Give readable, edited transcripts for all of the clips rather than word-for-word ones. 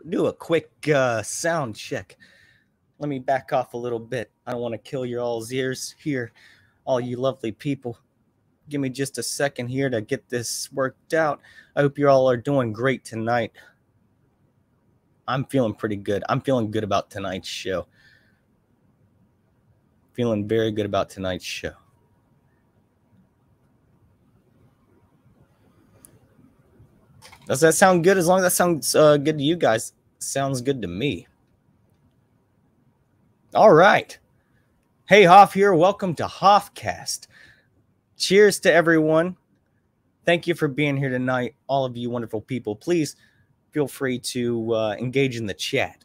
do a quick sound check. Let me back off a little bit. I don't want to kill your all's ears here, all you lovely people. Give me just a second here to get this worked out. I hope you all are doing great tonight. I'm feeling pretty good. I'm feeling good about tonight's show. Feeling very good about tonight's show. Does that sound good? As long as that sounds good to you guys, sounds good to me. All right. Hey, Hoff here. Welcome to Hoffcast. Cheers to everyone. Thank you for being here tonight, all of you wonderful people. Please feel free to engage in the chat.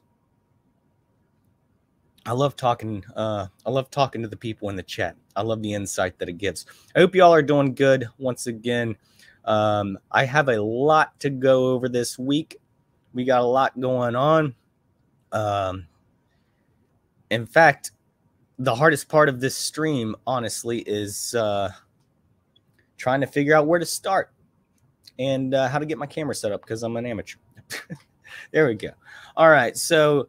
I love talking to the people in the chat. I love the insight that it gives. I hope you all are doing good. Once again, I have a lot to go over this week. We got a lot going on. In fact, the hardest part of this stream, honestly, is trying to figure out where to start and how to get my camera set up because I'm an amateur. There we go. All right. So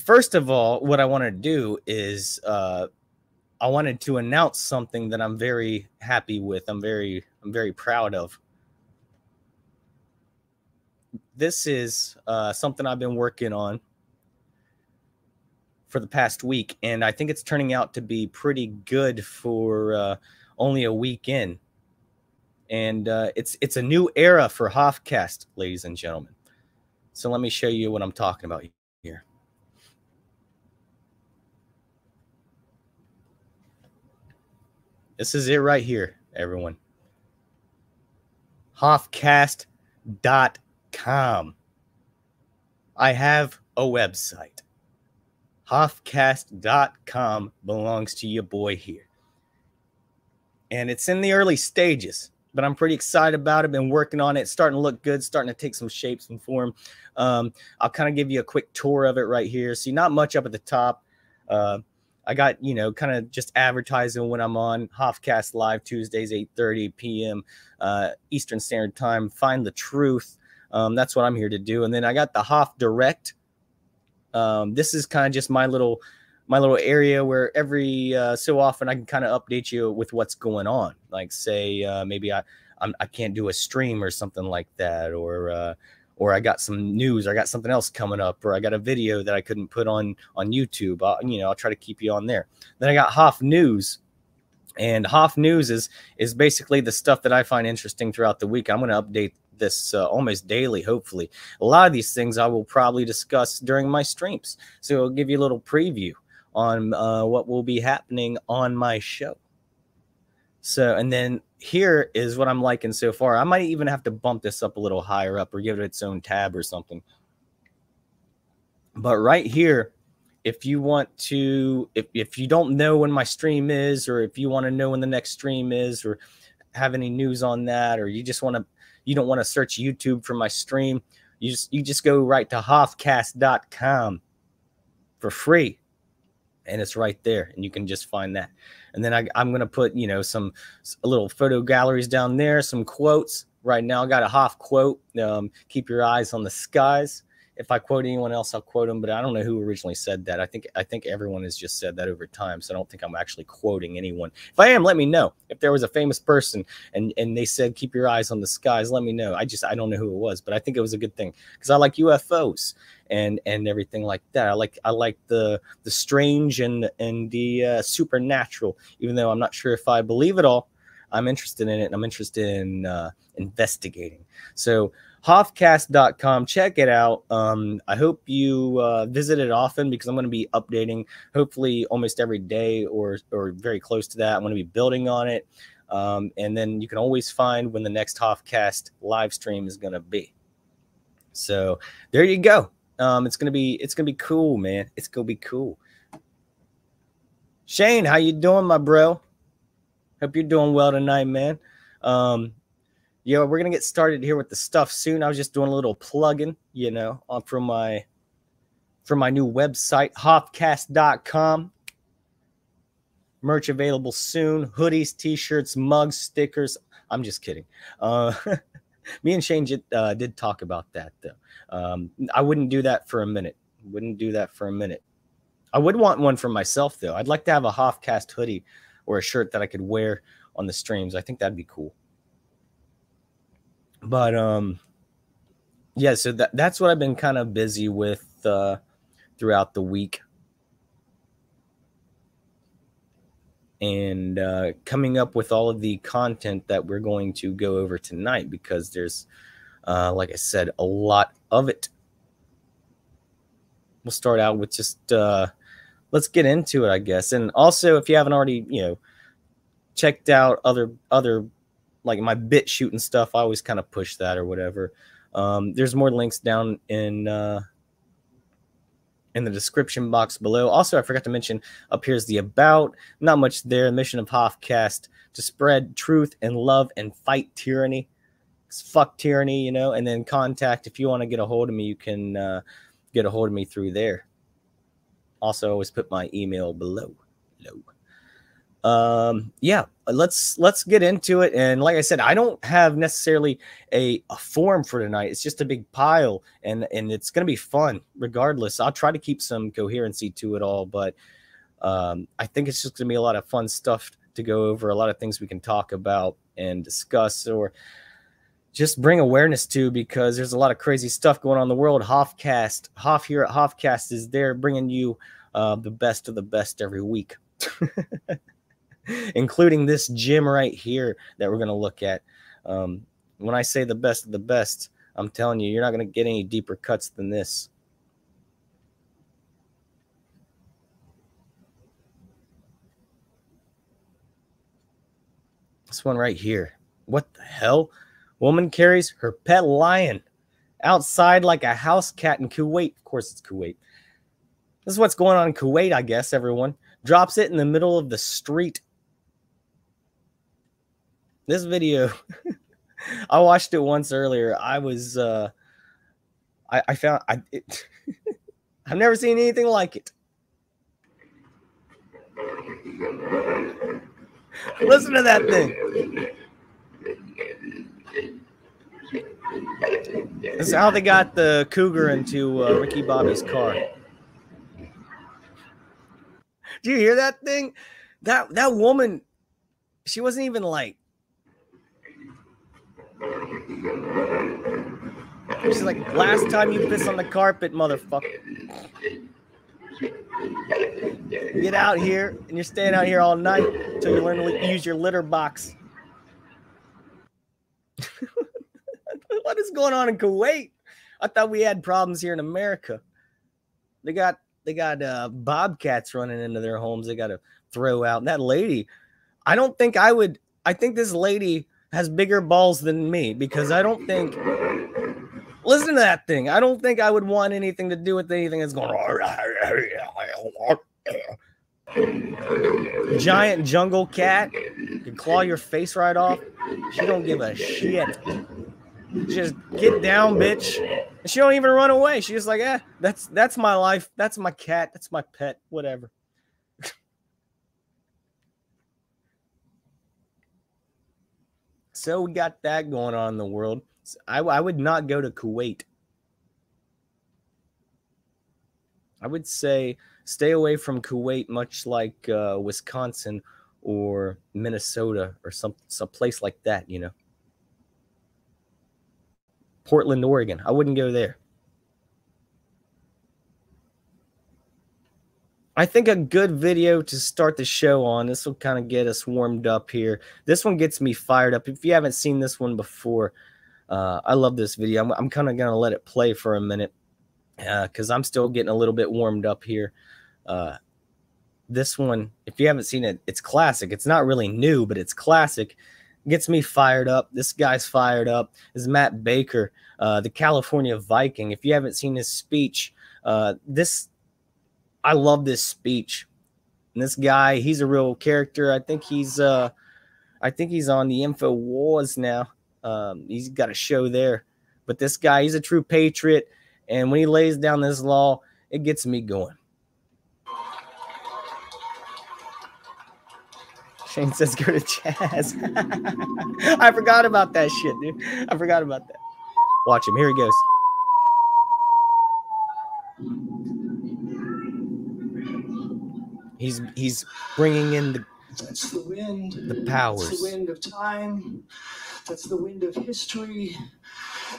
first of all, what I want to do is I wanted to announce something that I'm very happy with. I'm very proud of. This is something I've been working on for the past week, and I think it's turning out to be pretty good for only a week in. And it's a new era for Hoffcast, ladies and gentlemen. So let me show you what I'm talking about here. This is it right here, everyone. Hoffcast.com. I have a website. Hoffcast.com belongs to your boy here. And it's in the early stages, but I'm pretty excited about it. Been working on it. It's starting to look good, starting to take some shape, some form. I'll kind of give you a quick tour of it right here. See, not much up at the top. I got, kind of just advertising when I'm on Hoffcast Live Tuesdays, 8:30 p.m. Eastern Standard Time. Find the truth. That's what I'm here to do. And then I got the Hoff Direct. This is kind of just my little area where every so often I can kind of update you with what's going on. Like say maybe I can't do a stream or something like that, or I got some news, or I got something else coming up, or I got a video that I couldn't put on YouTube. I'll try to keep you on there. Then I got Hoff News, and Hoff News is basically the stuff that I find interesting throughout the week. I'm going to update this almost daily, hopefully. A lot of these things I will probably discuss during my streams, so I'll give you a little preview on what will be happening on my show. So, and then here is what I'm liking so far. I might even have to bump this up a little higher up or give it its own tab or something. But right here, if you want to, if you don't know when my stream is, or if you want to know when the next stream is, or have any news on that, or you don't want to search YouTube for my stream, you just go right to Hoffcast.com for free. And it's right there, and you can just find that. And then I'm going to put, a little photo galleries down there, some quotes. Right now, I got a Hoff quote. Keep your eyes on the skies. If I quote anyone else, I'll quote them, but I don't know who originally said that. I think everyone has just said that over time, so I don't think I'm actually quoting anyone. If I am, let me know. If there was a famous person and they said, keep your eyes on the skies, let me know. I don't know who it was, but I think it was a good thing because I like UFOs and everything like that. I like the strange and the supernatural, even though I'm not sure if I believe it all. I'm interested in it, and I'm interested in investigating. So Hoffcast.com, check it out. I hope you visit it often, because I'm going to be updating hopefully almost every day or very close to that. I'm going to be building on it. And then you can always find when the next Hoffcast live stream is going to be. So there you go. It's going to be cool, man. It's going to be cool. Shane, how you doing, my bro? Hope you're doing well tonight, man. Yeah, we're gonna get started here with the stuff soon. I was just doing a little plugging, from my new website, Hoffcast.com. Merch available soon. Hoodies, t-shirts, mugs, stickers. I'm just kidding. Me and Shane did talk about that, though. I wouldn't do that for a minute. Wouldn't do that for a minute. I would want one for myself, though. I'd like to have a Hoffcast hoodie or a shirt that I could wear on the streams. I think that'd be cool. But yeah, so that's what I've been kind of busy with throughout the week. And coming up with all of the content that we're going to go over tonight, because there's, like I said, a lot of it. We'll start out with just, let's get into it, I guess. And also, if you haven't already, checked out other like my bit shooting stuff, I always kind of push that or whatever. There's more links down in the description box below. Also, I forgot to mention, up here's the about. Not much there. Mission of Hoffcast: to spread truth and love and fight tyranny. Fuck tyranny, and then contact. If you want to get a hold of me, you can get a hold of me through there. Also, always put my email below. Yeah, let's get into it. And like I said, I don't have necessarily a form for tonight. It's just a big pile, and it's gonna be fun regardless. I'll try to keep some coherency to it all, but I think it's just gonna be a lot of fun stuff to go over, a lot of things we can talk about and discuss, or just bring awareness to, because there's a lot of crazy stuff going on in the world. Hoff here at Hoffcast is there bringing you the best of the best every week. Including this gym right here that we're going to look at. When I say the best of the best, I'm telling you, you're not going to get any deeper cuts than this. This one right here. What the hell? Woman carries her pet lion outside like a house cat in Kuwait. Of course, it's Kuwait. This is what's going on in Kuwait, I guess, everyone. Drops it in the middle of the street. This video, I watched it once earlier. I was, I found, I've never seen anything like it. Listen to that thing. This is how they got the cougar into Ricky Bobby's car. Do you hear that thing? That woman, she wasn't even like, she's like, last time you piss on the carpet, motherfucker. Get out here, and you're staying out here all night until you learn to use your litter box. What is going on in Kuwait? I thought we had problems here in America. They got bobcats running into their homes. They got to throw out. And that lady, I don't think I would. I think this lady has bigger balls than me, because I don't think. Listen to that thing. I don't think I would want anything to do with anything that's going. Giant jungle cat can claw your face right off. She don't give a shit. Just get down, bitch. And she don't even run away. She's just like, that's my life. That's my cat. That's my pet. Whatever. So we got that going on in the world. I would not go to Kuwait. I would say stay away from Kuwait, much like Wisconsin or Minnesota or some place like that, Portland, Oregon. I wouldn't go there. I think a good video to start the show on, this will kind of get us warmed up here. This one gets me fired up. If you haven't seen this one before, I love this video. I'm kind of going to let it play for a minute because I'm still getting a little bit warmed up here. This one, if you haven't seen it, it's classic. It's not really new, but it's classic. Gets me fired up. This guy's fired up. This is Matt Baker, the California Viking. If you haven't seen his speech, I love this speech. And this guy, he's a real character. I think he's on the InfoWars now. He's got a show there. But this guy, he's a true patriot. And when he lays down this law, it gets me going. Shane says go to Chaz. I forgot about that shit, dude. I forgot about that. Watch him. Here he goes. He's bringing in the That's the wind. The powers. That's the wind of time. That's the wind of history.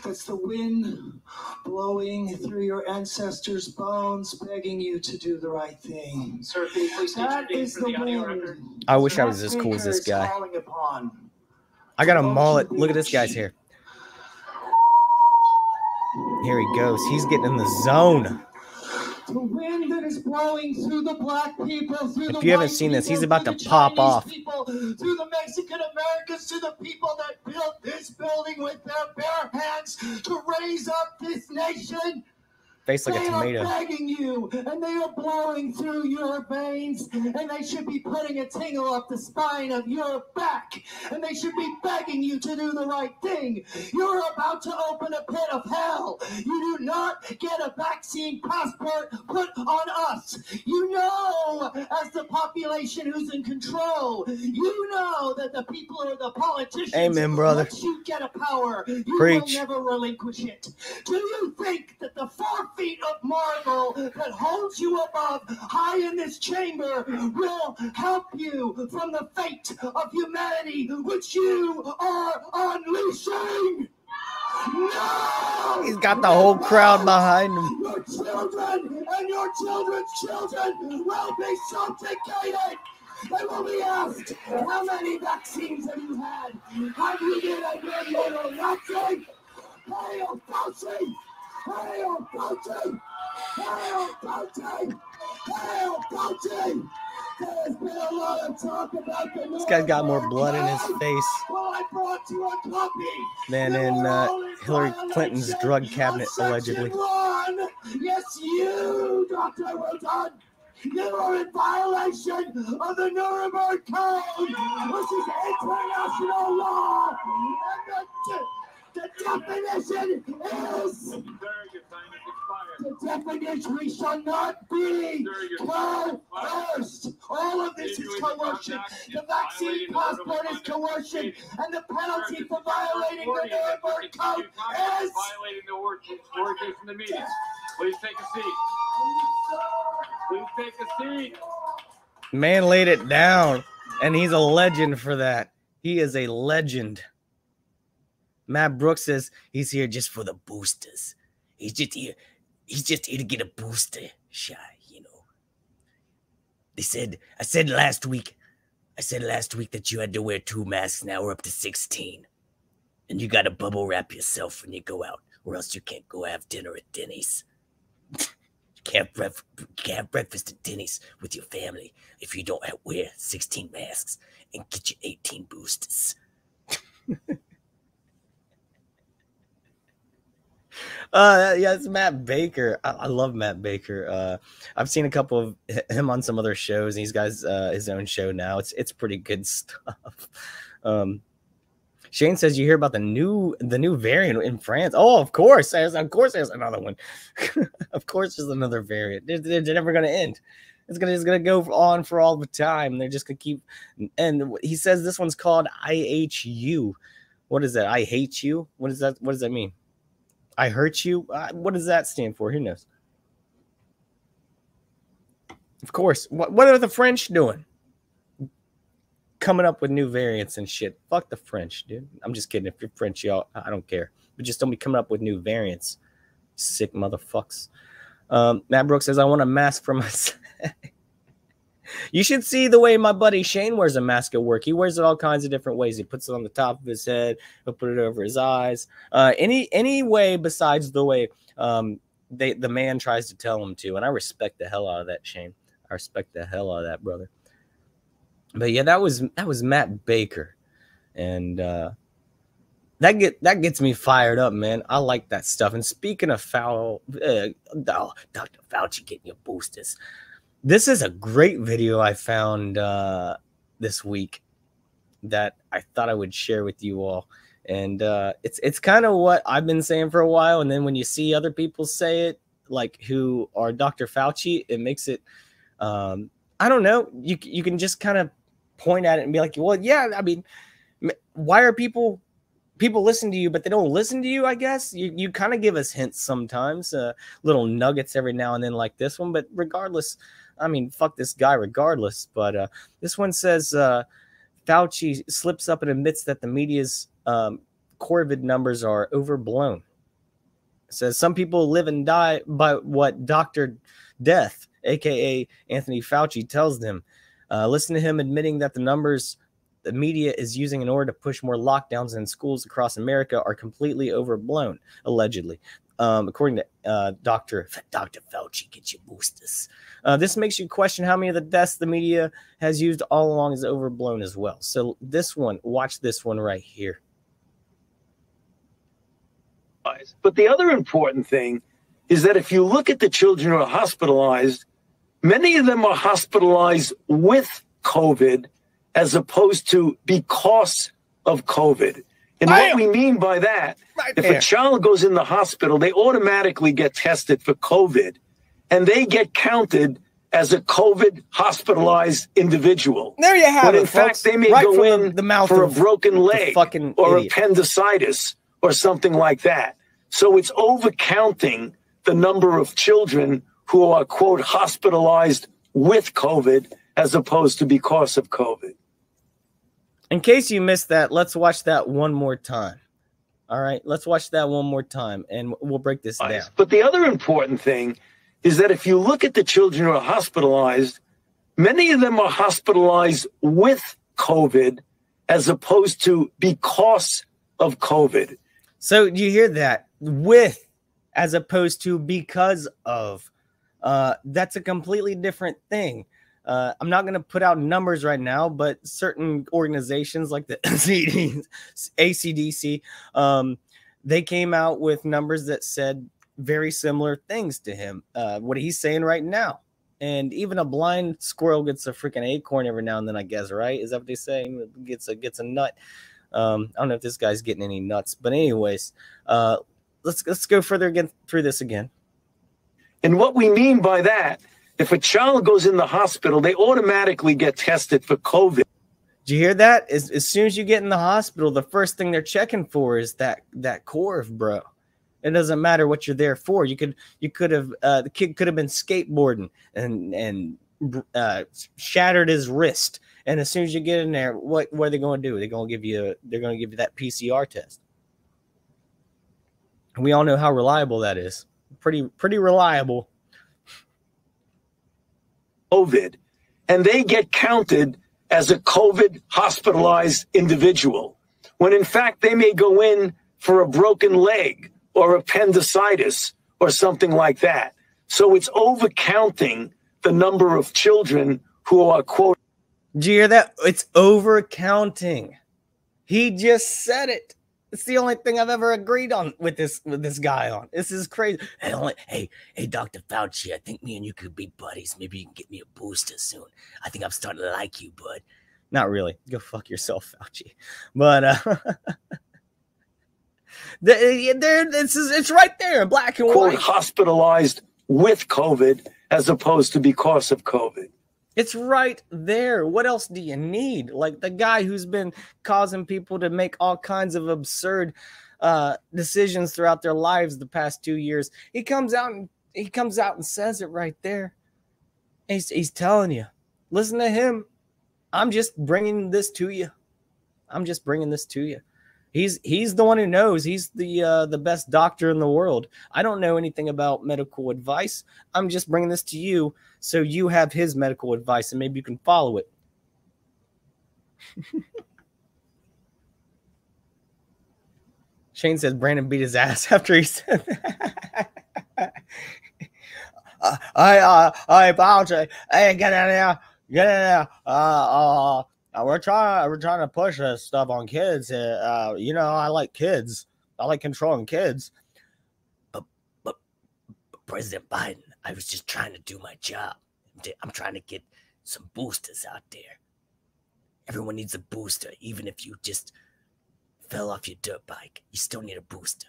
That's the wind blowing through your ancestors' bones, begging you to do the right thing. Sir, can you please state your name for the audio record? I wish I was as cool as this guy. Upon. I got a mullet. Look at this guy's hair. Here he goes. He's getting in the zone. The wind that is blowing through the black people, through if you haven't seen this, he's about to pop off. People, through the Mexican Americans, to the people that built this building with their bare hands to raise up this nation. Face like a tomato. They are begging you, and they are blowing through your veins, and they should be putting a tingle up the spine of your back, and they should be begging you to do the right thing. You're about to open a pit of hell. You do not get a vaccine passport put on us. You know, as the population who's in control, you know that the people or the politicians, amen, brother. Once you get a power, you Preach. will never relinquish it. Do you think that the 4 feet of marble that holds you above high in this chamber will help you from the fate of humanity which you are unleashing? No! He's got the whole crowd behind him. Your children and your children's children will be subjugated. They will be asked, how many vaccines have you had? Have you been a good little Nazi? Hail Fauci! Hail Fauci! Hail Fauci! Hail Fauci! There's been a lot of talk about the This guy's got more blood in his face well, I brought you a copy than in Hillary Clinton's drug cabinet, allegedly. Yes, you, Dr. Wilton. You are in violation of the Nuremberg Code, which is international law. And the definition is... The definition, we shall not be coerced. All of this is coercion. The vaccine passport is coercion. And the penalty for violating the Nuremberg Code is... violating the orders in the meeting. Please take a seat. Please take a seat. Man laid it down, and he's a legend for that. He is a legend. Matt Brooks says he's here just for the boosters. He's just here to get a booster shot, you know. I said last week that you had to wear 2 masks. Now we're up to 16. And you got to bubble wrap yourself when you go out, or else you can't go have dinner at Denny's. You can't have breakfast at Denny's with your family if you don't wear 16 masks and get your 18 boosters. Yeah, it's Matt Baker. I love Matt Baker. I've seen a couple of him on some other shows. He's got his own show now. It's pretty good stuff. Shane says you hear about the new variant in France. Oh, of course. There's another one. Of course, there's another variant. They're never going to end. It's gonna go on for all the time. They're just gonna keep. And he says this one's called IHU. What is that? I hate you. What is that? What does that mean? I hurt you. What does that stand for? Who knows? Of course. What are the French doing? Coming up with new variants and shit. Fuck the French, dude. I'm just kidding. If you're French, y'all, I don't care. But just don't be coming up with new variants. Sick motherfucks. Matt Brooks says, I want a mask for myself. You should see the way my buddy Shane wears a mask at work. He wears it all kinds of different ways. He puts it on the top of his head. He'll put it over his eyes. Any way besides the way the man tries to tell him to. And I respect the hell out of that, Shane. I respect the hell out of that, brother. But yeah, that was Matt Baker. And that gets me fired up, man. I like that stuff. And speaking of Dr. Fauci getting your boosters, this is a great video I found this week that I thought I would share with you all. And it's kind of what I've been saying for a while. And then when you see other people say it, like who are Dr. Fauci, it makes it, I don't know, you can just kind of point at it and be like, well, yeah, I mean, why are people listen to you, but they don't listen to you? I guess you kind of give us hints sometimes, little nuggets every now and then like this one. But regardless, I mean, fuck this guy regardless. But this one says Fauci slips up and admits that the media's COVID numbers are overblown. It says some people live and die by what Dr. Death, aka Anthony Fauci, tells them. Listen to him admitting that the numbers the media is using in order to push more lockdowns in schools across America are completely overblown, allegedly. According to Dr. Fauci, get your boosters. This makes you question how many of the deaths the media has used all along is overblown as well. So this one, watch this one right here. But the other important thing is that if you look at the children who are hospitalized, many of them are hospitalized with COVID as opposed to because of COVID. And what we mean by that, if a child goes in the hospital, they automatically get tested for COVID, and they get counted as a COVID hospitalized individual. There you have it, in fact, they may go in for a broken leg or appendicitis or something like that. So it's overcounting the number of children who are, quote, hospitalized with COVID as opposed to because of COVID. In case you missed that, let's watch that one more time. All right, let's watch that one more time, and we'll break this down. But the other important thing is that if you look at the children who are hospitalized, many of them are hospitalized with COVID as opposed to because of COVID. So you hear that? With as opposed to because of. That's a completely different thing. I'm not going to put out numbers right now, but certain organizations like the ACDC, they came out with numbers that said very similar things to him. What he's saying right now. And even a blind squirrel gets a freaking acorn every now and then, I guess, right? Is that what they say? Gets a nut. I don't know if this guy's getting any nuts, but anyways, let's go further again through this again. And what we mean by that, if a child goes in the hospital, they automatically get tested for COVID. Did you hear that? As soon as you get in the hospital, the first thing they're checking for is that Corv, bro. It doesn't matter what you're there for. You could have the kid could have been skateboarding and shattered his wrist. And as soon as you get in there, what are they going to do? They're going to give you that PCR test. And we all know how reliable that is. Pretty reliable. COVID, and they get counted as a COVID hospitalized individual, when in fact they may go in for a broken leg or appendicitis or something like that. So it's overcounting the number of children who are, quote. Did you hear that? It's overcounting. He just said it. It's the only thing I've ever agreed on with this guy on. This is crazy. Hey, Dr. Fauci, I think me and you could be buddies. Maybe you can get me a booster soon. I think I'm starting to like you, bud. Not really. Go fuck yourself, Fauci. But it's right there in black and white. Quote, hospitalized with COVID as opposed to because of COVID. It's right there. What else do you need? Like the guy who's been causing people to make all kinds of absurd decisions throughout their lives the past 2 years. He comes out and says it right there. He's telling you, listen to him. I'm just bringing this to you. He's the one who knows. He's the best doctor in the world. I don't know anything about medical advice. I'm just bringing this to you so you have his medical advice and maybe you can follow it. Shane says Brandon beat his ass after he said that. I apologize. Hey, get in there. Get in there. We're trying to push this stuff on kids. I like kids. I like controlling kids. But President Biden, I was just trying to do my job. I'm trying to get some boosters out there. Everyone needs a booster, even if you just fell off your dirt bike. You still need a booster.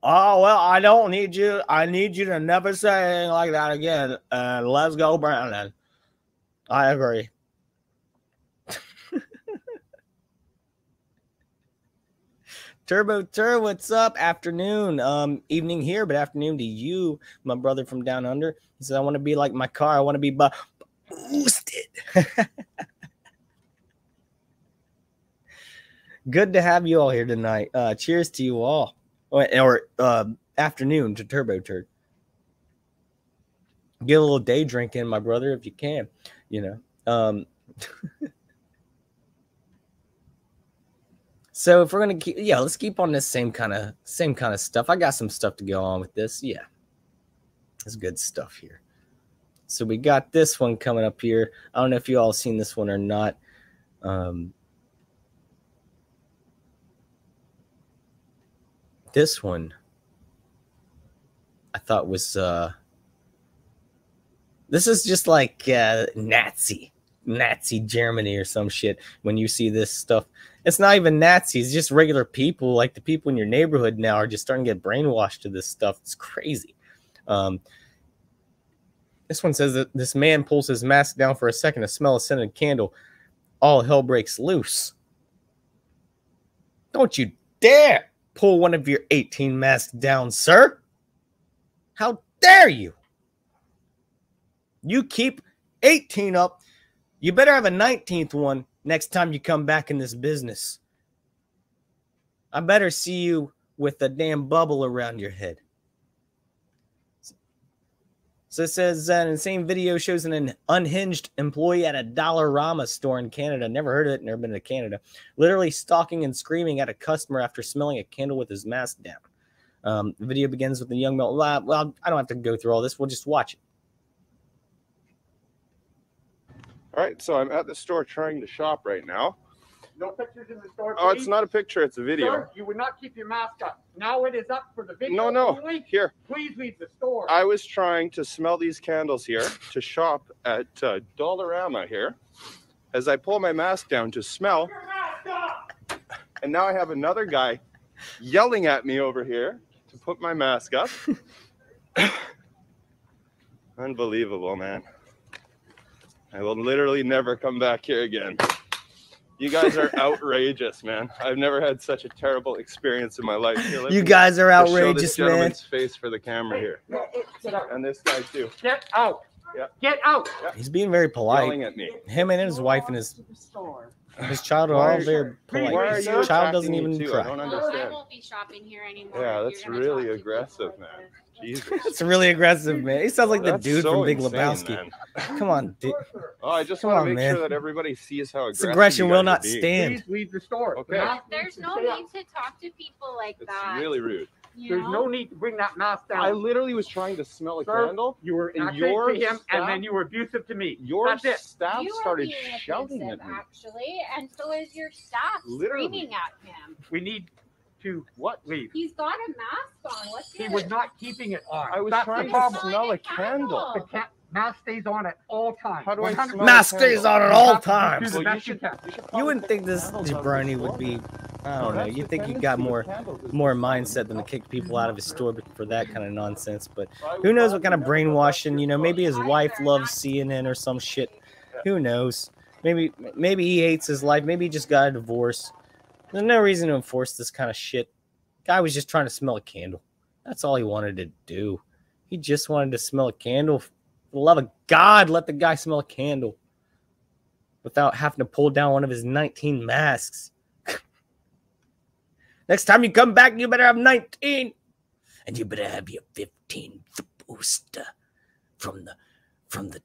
Oh, well, I don't need you. I need you to never say anything like that again. And let's go, Brandon. I agree. Turbo Tur, what's up? Afternoon, evening here, but afternoon to you, my brother from down under. He said, I want to be like my car. I want to be boosted. Good to have you all here tonight. Cheers to you all. Or afternoon to Turbo Tur. Get a little day drink in, my brother, if you can, you know. So if we're gonna keep, let's keep on this same kind of stuff. I got some stuff to go on with this. Yeah, it's good stuff here. So we got this one coming up here. I don't know if you all seen this one or not. This one I thought was this is just like Nazi Germany or some shit. When you see this stuff, it's not even Nazis, it's just regular people. Like the people in your neighborhood now are just starting to get brainwashed to this stuff. It's crazy. This one says that this man pulls his mask down for a second to smell a scented candle. All hell breaks loose. Don't you dare pull one of your 18 masks down, sir. How dare you? You keep 18 up. You better have a 19th one next time you come back in this business. I better see you with a damn bubble around your head. So it says an insane video shows an unhinged employee at a Dollarama store in Canada. Never heard of it, never been to Canada. Literally stalking and screaming at a customer after smelling a candle with his mask down. The video begins with a young male. Well, I don't have to go through all this. We'll just watch it. All right, so I'm at the store trying to shop right now. No pictures in the store, Oh, please. it's not a picture, it's a video. Sir, you would not keep your mask up. Now it is up for the video. No, only. here. Please leave the store. I was trying to smell these candles here to shop at Dollarama here. As I pull my mask down to smell, Your mask up! and now I have another guy yelling at me over here to put my mask up. Unbelievable, man. I will literally never come back here again. You guys are outrageous, man. I've never had such a terrible experience in my life. Here, You guys are show this outrageous, man. gentleman's face for the camera here. Get out. And this guy too. Get out. Yeah. Get out. He's being very polite. Yelling at me. Him and his wife and his child are Why all very polite. Why are His you child attacking doesn't me even too? I cry. don't I understand. won't be shopping here anymore. Yeah, if that's you're gonna really talk to people aggressive, like man. this. Jesus. It's really aggressive, man. He sounds like the That's dude so from Big insane, Lebowski. man. Come on, dude. Oh, I just Come want on, to make man. sure that everybody sees how This aggressive aggression you will guys not are being. stand. Please leave the store. Okay. The mask There's needs no to stay up. need to talk to people like It's that. really rude. You There's know? no need to bring that mask down. I literally was trying to smell a Sir, candle. You were and accurate your to him, staff- and then you were abusive to me. Your That's it. staff You are started being shouting abusive, at me. actually, and so is your staff Literally. screaming at him. We need to What? leave. He's got a mask on. What's He it? was not keeping it on. I was That's trying the to problem. smell a candle. The mask stays on at all times. How do I 100%. smell Mask a stays candle? on at You all have to do times. the Well, best you can. You wouldn't think this jabroni would be, I don't know. You think you got more mindset than to kick people out of his store for that kind of nonsense. But who knows what kind of brainwashing, you know, maybe his wife loves CNN or some shit. Who knows? Maybe he hates his life. Maybe he just got a divorce. There's no reason to enforce this kind of shit. Guy was just trying to smell a candle. That's all he wanted to do. He just wanted to smell a candle. For the love of God, let the guy smell a candle without having to pull down one of his 19 masks. Next time you come back, you better have 19. And you better have your 15th booster from the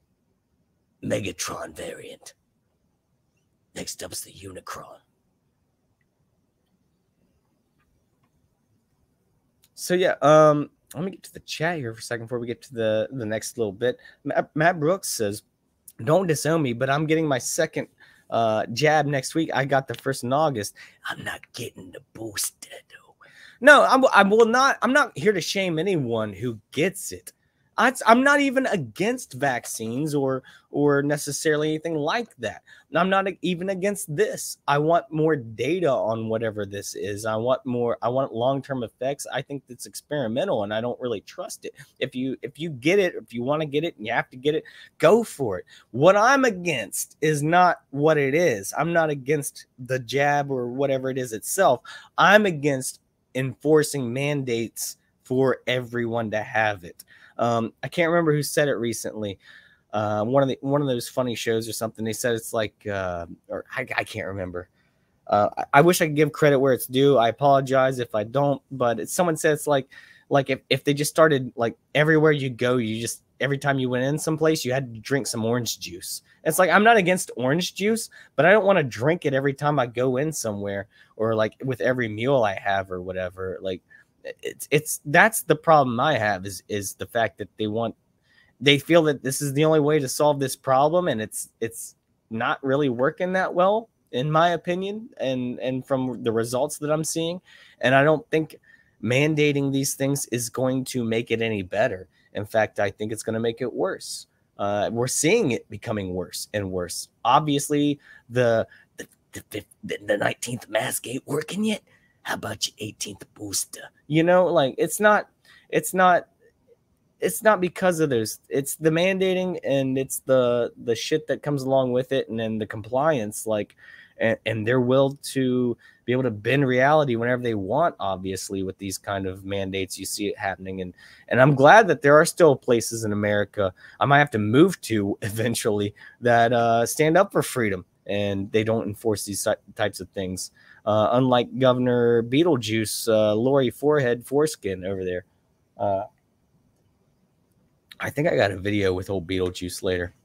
Megatron variant. Next up's the Unicron. So yeah, let me get to the chat here for a second before we get to the next little bit. Matt Brooks says, "Don't disown me, but I'm getting my second jab next week. I got the first in August. I'm not getting the booster though. No, I'm not here to shame anyone who gets it. I'm not even against vaccines or necessarily anything like that. I'm not even against this. I want more data on whatever this is. I want long-term effects. I think it's experimental and I don't really trust it. If you get it, if you want to get it and you have to get it, go for it. What I'm against is not what it is. I'm not against the jab or whatever it is itself. I'm against enforcing mandates for everyone to have it. I can't remember who said it recently. One of those funny shows or something. They said it's like, or I can't remember. I wish I could give credit where it's due. I apologize if I don't. But someone said it's like if they just started, like, everywhere you go, you just, every time you went in someplace, you had to drink some orange juice. It's like, I'm not against orange juice, but I don't want to drink it every time I go in somewhere, or like with every meal I have or whatever. Like, that's the problem I have is the fact that they feel that this is the only way to solve this problem, and it's not really working that well, in my opinion, and from the results that I'm seeing. And I don't think mandating these things is going to make it any better. In fact, I think it's going to make it worse. We're seeing it becoming worse and worse. Obviously, the 19th mask ain't working yet. How about your 18th booster? You know, like, it's not because of those. It's the mandating, and it's the shit that comes along with it, and then the compliance, like, and their will to be able to bend reality whenever they want. Obviously, with these kind of mandates, you see it happening, and I'm glad that there are still places in America I might have to move to eventually that stand up for freedom, and they don't enforce these types of things. Unlike Governor Beetlejuice, Lori Foreskin over there. I think I got a video with old Beetlejuice later.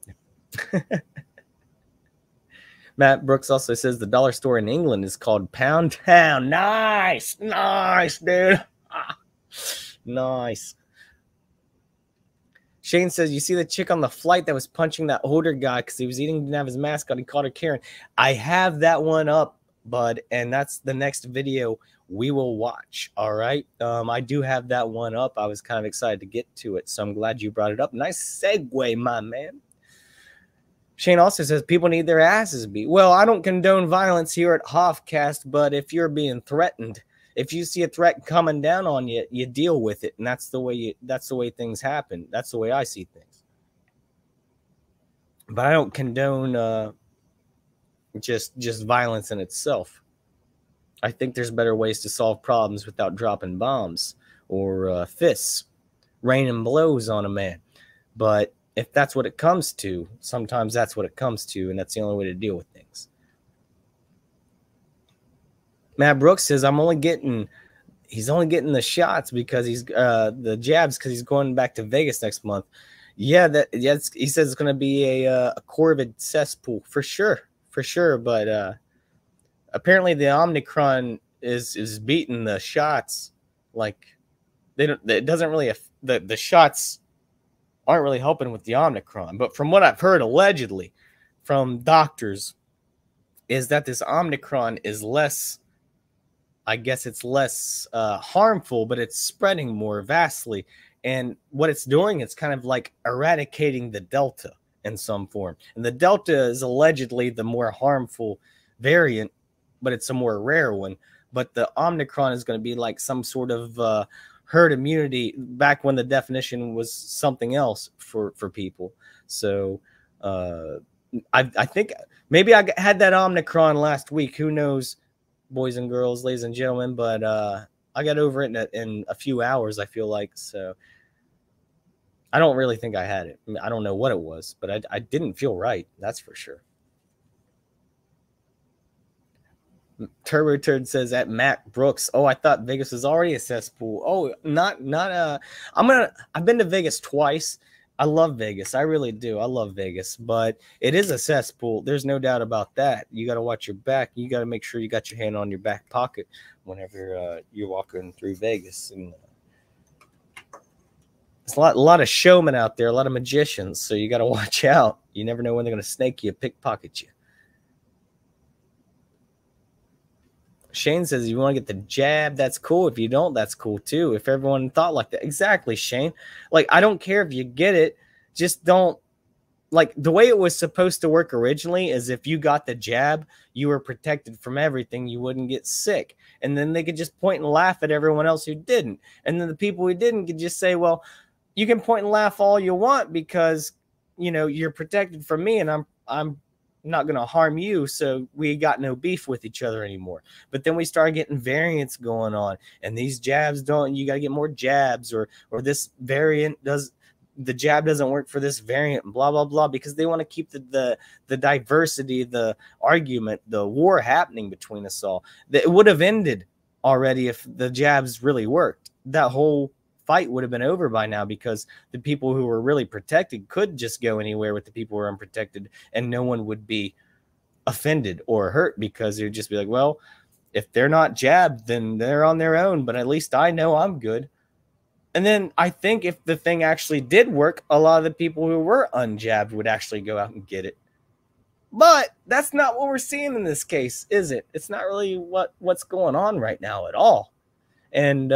Matt Brooks also says the dollar store in England is called Pound Town. Nice, dude. Nice. Shane says, you see the chick on the flight that was punching that older guy because he was eating, didn't have his mask on. He called her Karen. I have that one up, bud, and that's the next video we will watch. All right. I do have that one up. I was kind of excited to get to it, so I'm glad you brought it up. Nice segue, my man. Shane also says people need their asses beat. Well, I don't condone violence here at Hoffcast, but if you're being threatened, if you see a threat coming down on you, you deal with it, and that's the way things happen. That's the way I see things. But I don't condone just violence in itself. I think there's better ways to solve problems without dropping bombs or fists, raining blows on a man. But if that's what it comes to, sometimes that's what it comes to, and that's the only way to deal with things. Matt Brooks says he's only getting the shots because he's the jabs because he's going back to Vegas next month. Yeah, he says it's going to be a Corvid cesspool for sure. But apparently the Omicron is beating the shots. Like, it doesn't really, the shots aren't really helping with the Omicron. But from what I've heard, allegedly from doctors, is that this Omicron is less, I guess it's less harmful, but it's spreading more vastly. And what it's doing, it's kind of like eradicating the Delta in some form. And the Delta is allegedly the more harmful variant, but it's a more rare one. But the Omicron is going to be like some sort of herd immunity back when the definition was something else for people. So I think maybe I had that Omicron last week. Who knows, boys and girls, ladies and gentlemen, but I got over it in a few hours, I feel like. So I don't really think I had it. I mean, I don't know what it was, but I didn't feel right. That's for sure. Turbo Turd says at Matt Brooks. Oh, I thought Vegas was already a cesspool. Oh, not I've been to Vegas twice. I love Vegas. I really do. I love Vegas, but it is a cesspool. There's no doubt about that. You got to watch your back. You got to make sure you got your hand on your back pocket whenever you're walking through Vegas. And there's a lot of showmen out there, a lot of magicians. So you got to watch out. You never know when they're going to snake you, pickpocket you. Shane says, you want to get the jab, that's cool. If you don't, that's cool too. If everyone thought like that. Exactly, Shane. Like, I don't care if you get it. Just don't, like, the way it was supposed to work originally is if you got the jab, you were protected from everything. You wouldn't get sick. And then they could just point and laugh at everyone else who didn't. And then the people who didn't could just say, well, you can point and laugh all you want because, you know, you're protected from me and I'm not going to harm you, so we got no beef with each other anymore. But then we started getting variants going on, and these jabs don't, you got to get more jabs, or this variant does, the jab doesn't work for this variant, blah, blah, blah, because they want to keep the diversity, the argument, the war happening between us all. It would have ended already if the jabs really worked. That whole fight would have been over by now, because the people who were really protected could just go anywhere with the people who are unprotected, and no one would be offended or hurt, because it would just be like, well, if they're not jabbed, then they're on their own, but at least I know I'm good. And then I think if the thing actually did work, a lot of the people who were unjabbed would actually go out and get it. But that's not what we're seeing in this case, is it? It's not really what's going on right now at all. And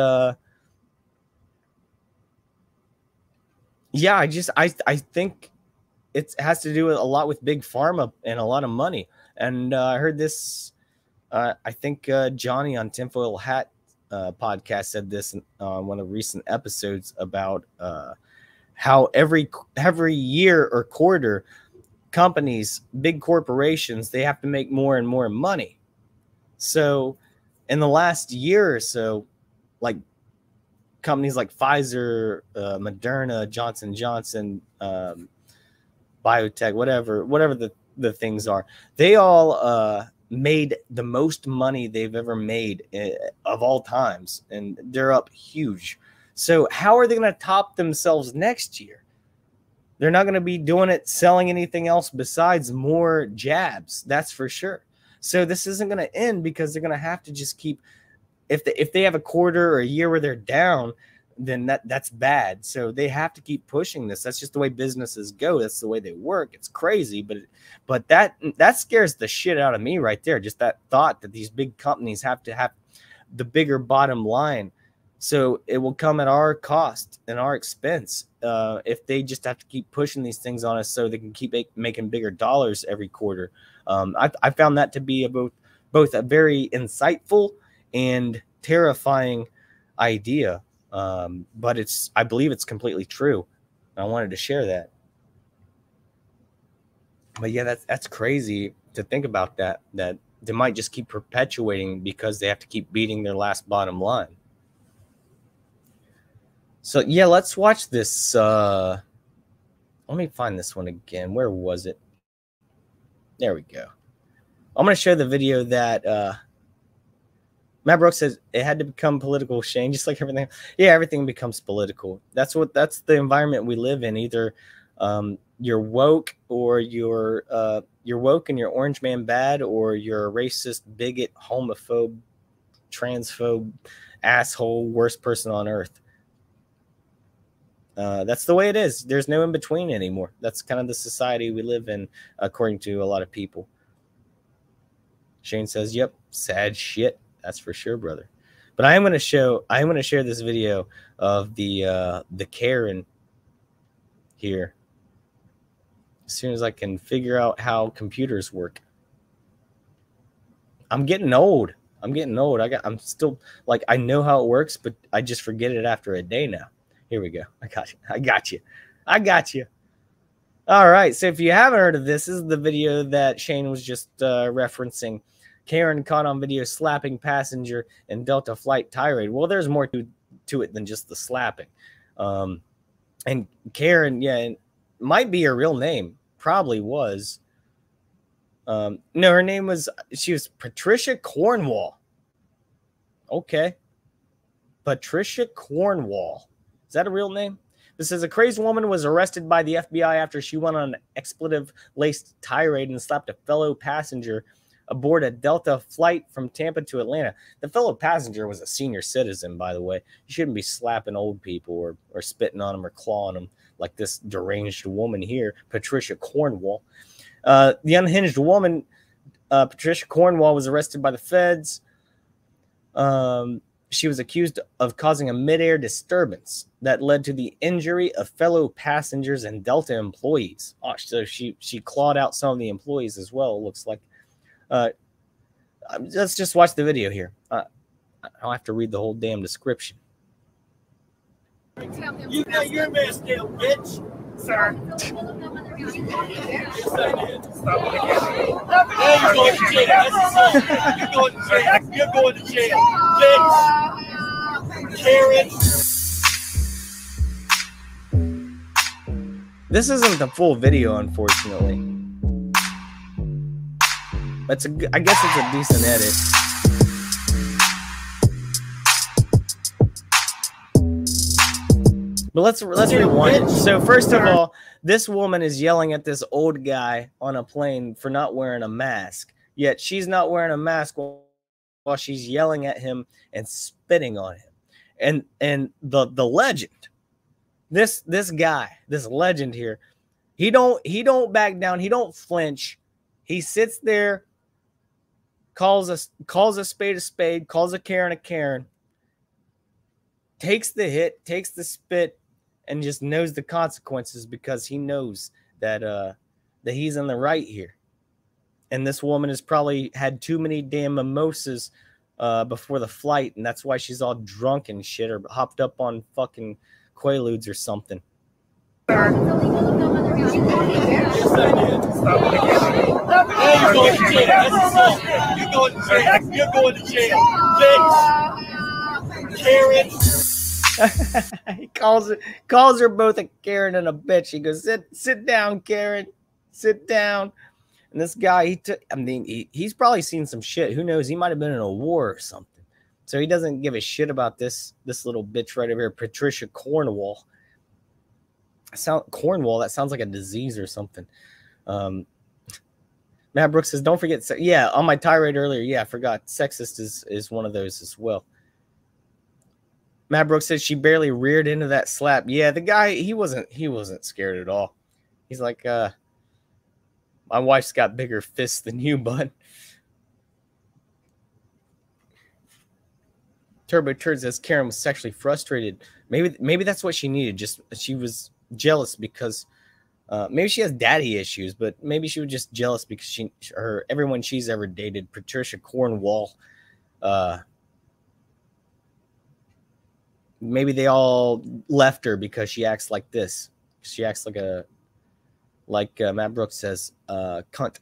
yeah, I think it has to do with a lot with big pharma and a lot of money. And I heard this, I think Johnny on Tinfoil Hat podcast said this on one of the recent episodes about how every year or quarter, companies, big corporations, they have to make more and more money. So in the last year or so, like, companies like Pfizer, Moderna, Johnson & Johnson, Biotech, whatever the things are, they all made the most money they've ever made of all times, and they're up huge. So how are they going to top themselves next year? They're not going to be doing it, selling anything else besides more jabs, that's for sure. So this isn't going to end, because they're going to have to just keep, if they have a quarter or a year where they're down, then that's bad. So they have to keep pushing this. That's just the way businesses go. That's the way they work. It's crazy, but that scares the shit out of me right there. Just that thought that these big companies have to have the bigger bottom line. So it will come at our cost and our expense if they just have to keep pushing these things on us so they can keep making bigger dollars every quarter. I found that to be both a very insightful and terrifying idea, but I believe it's completely true. I wanted to share that. But yeah, that's crazy to think about, that they might just keep perpetuating because they have to keep beating their last bottom line. So yeah, let's watch this. Let me find this one again. Where was it? There we go. I'm going to show the video that Matt Brooks says it had to become political, Shane, just like everything. Yeah, everything becomes political. That's the environment we live in. Either you're woke, or you're woke and you're orange man bad, or you're a racist, bigot, homophobe, transphobe, asshole, worst person on earth. That's the way it is. There's no in between anymore. That's kind of the society we live in, according to a lot of people. Shane says, "Yep, sad shit. That's for sure, brother." But I'm going to share this video of the Karen here as soon as I can figure out how computers work. I'm getting old. I'm still, like, I know how it works, but I just forget it after a day now. Here we go. I got you. All right. So if you haven't heard of this, this is the video that Shane was just referencing. Karen caught on video slapping passenger in Delta flight tirade. Well, there's more to it than just the slapping. And Karen, yeah, it might be her real name. Probably was. No, her name was, she was Patricia Cornwall. Okay. Patricia Cornwall. Is that a real name? This says a crazed woman was arrested by the FBI after she went on an expletive-laced tirade and slapped a fellow passenger aboard a Delta flight from Tampa to Atlanta. The fellow passenger was a senior citizen, by the way. You shouldn't be slapping old people or spitting on them or clawing them like this deranged woman here, Patricia Cornwall. The unhinged woman, Patricia Cornwall, was arrested by the feds She was accused of causing a midair disturbance that led to the injury of fellow passengers and Delta employees. Oh, so she clawed out some of the employees as well, it looks like. Let's just watch the video here. I'll have to read the whole damn description. You got your mask down, bitch. Sir. Yes, I did. Stop it again. Now you're going to jail. That's assault. You're going to jail. You're going to jail. Bitch. Karen. This isn't the full video, unfortunately. I guess it's a decent edit. But let's rewind. So first of all, this woman is yelling at this old guy on a plane for not wearing a mask. Yet she's not wearing a mask while she's yelling at him and spitting on him. And the legend, this guy, this legend here, he don't back down. He don't flinch. He sits there, calls a spade, calls a Karen, takes the hit, takes the spit, and just knows the consequences because he knows that that he's in the right here. And this woman has probably had too many damn mimosas before the flight, and that's why she's all drunk and shit, or hopped up on fucking Quaaludes or something. Yes, I did. Stop it again. Now you're going to jail. That's assault. You're going to jail. You're going to jail. Bitch. Karen. He calls her both a Karen and a bitch. He goes, sit down, Karen, sit down. And this guy, he's probably seen some shit. Who knows? He might have been in a war or something. So he doesn't give a shit about this little bitch right over here, Patricia Cornwall. Cornwall, that sounds like a disease or something. Matt Brooks says, don't forget, yeah, on my tirade earlier, yeah, I forgot, sexist is one of those as well. Matt Brooks says she barely reared into that slap. Yeah, the guy, he wasn't scared at all. He's like, my wife's got bigger fists than you, bud. Turbo Turd says Karen was sexually frustrated. Maybe that's what she needed. Just she was jealous because maybe she has daddy issues, but maybe she was just jealous because everyone she's ever dated, Patricia Cornwall, maybe they all left her because she acts like this. She acts like Matt Brooks says, cunt.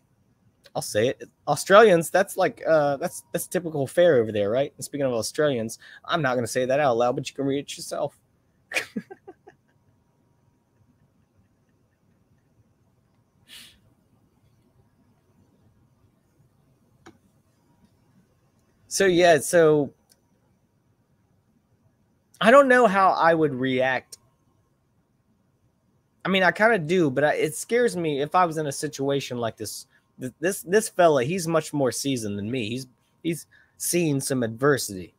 I'll say it. Australians, that's like that's typical fare over there, right? And speaking of Australians, I'm not gonna say that out loud, but you can read it yourself. So yeah, so I don't know how I would react. I mean, I kind of do, but it scares me if I was in a situation like this. This fella, he's much more seasoned than me. He's seen some adversity.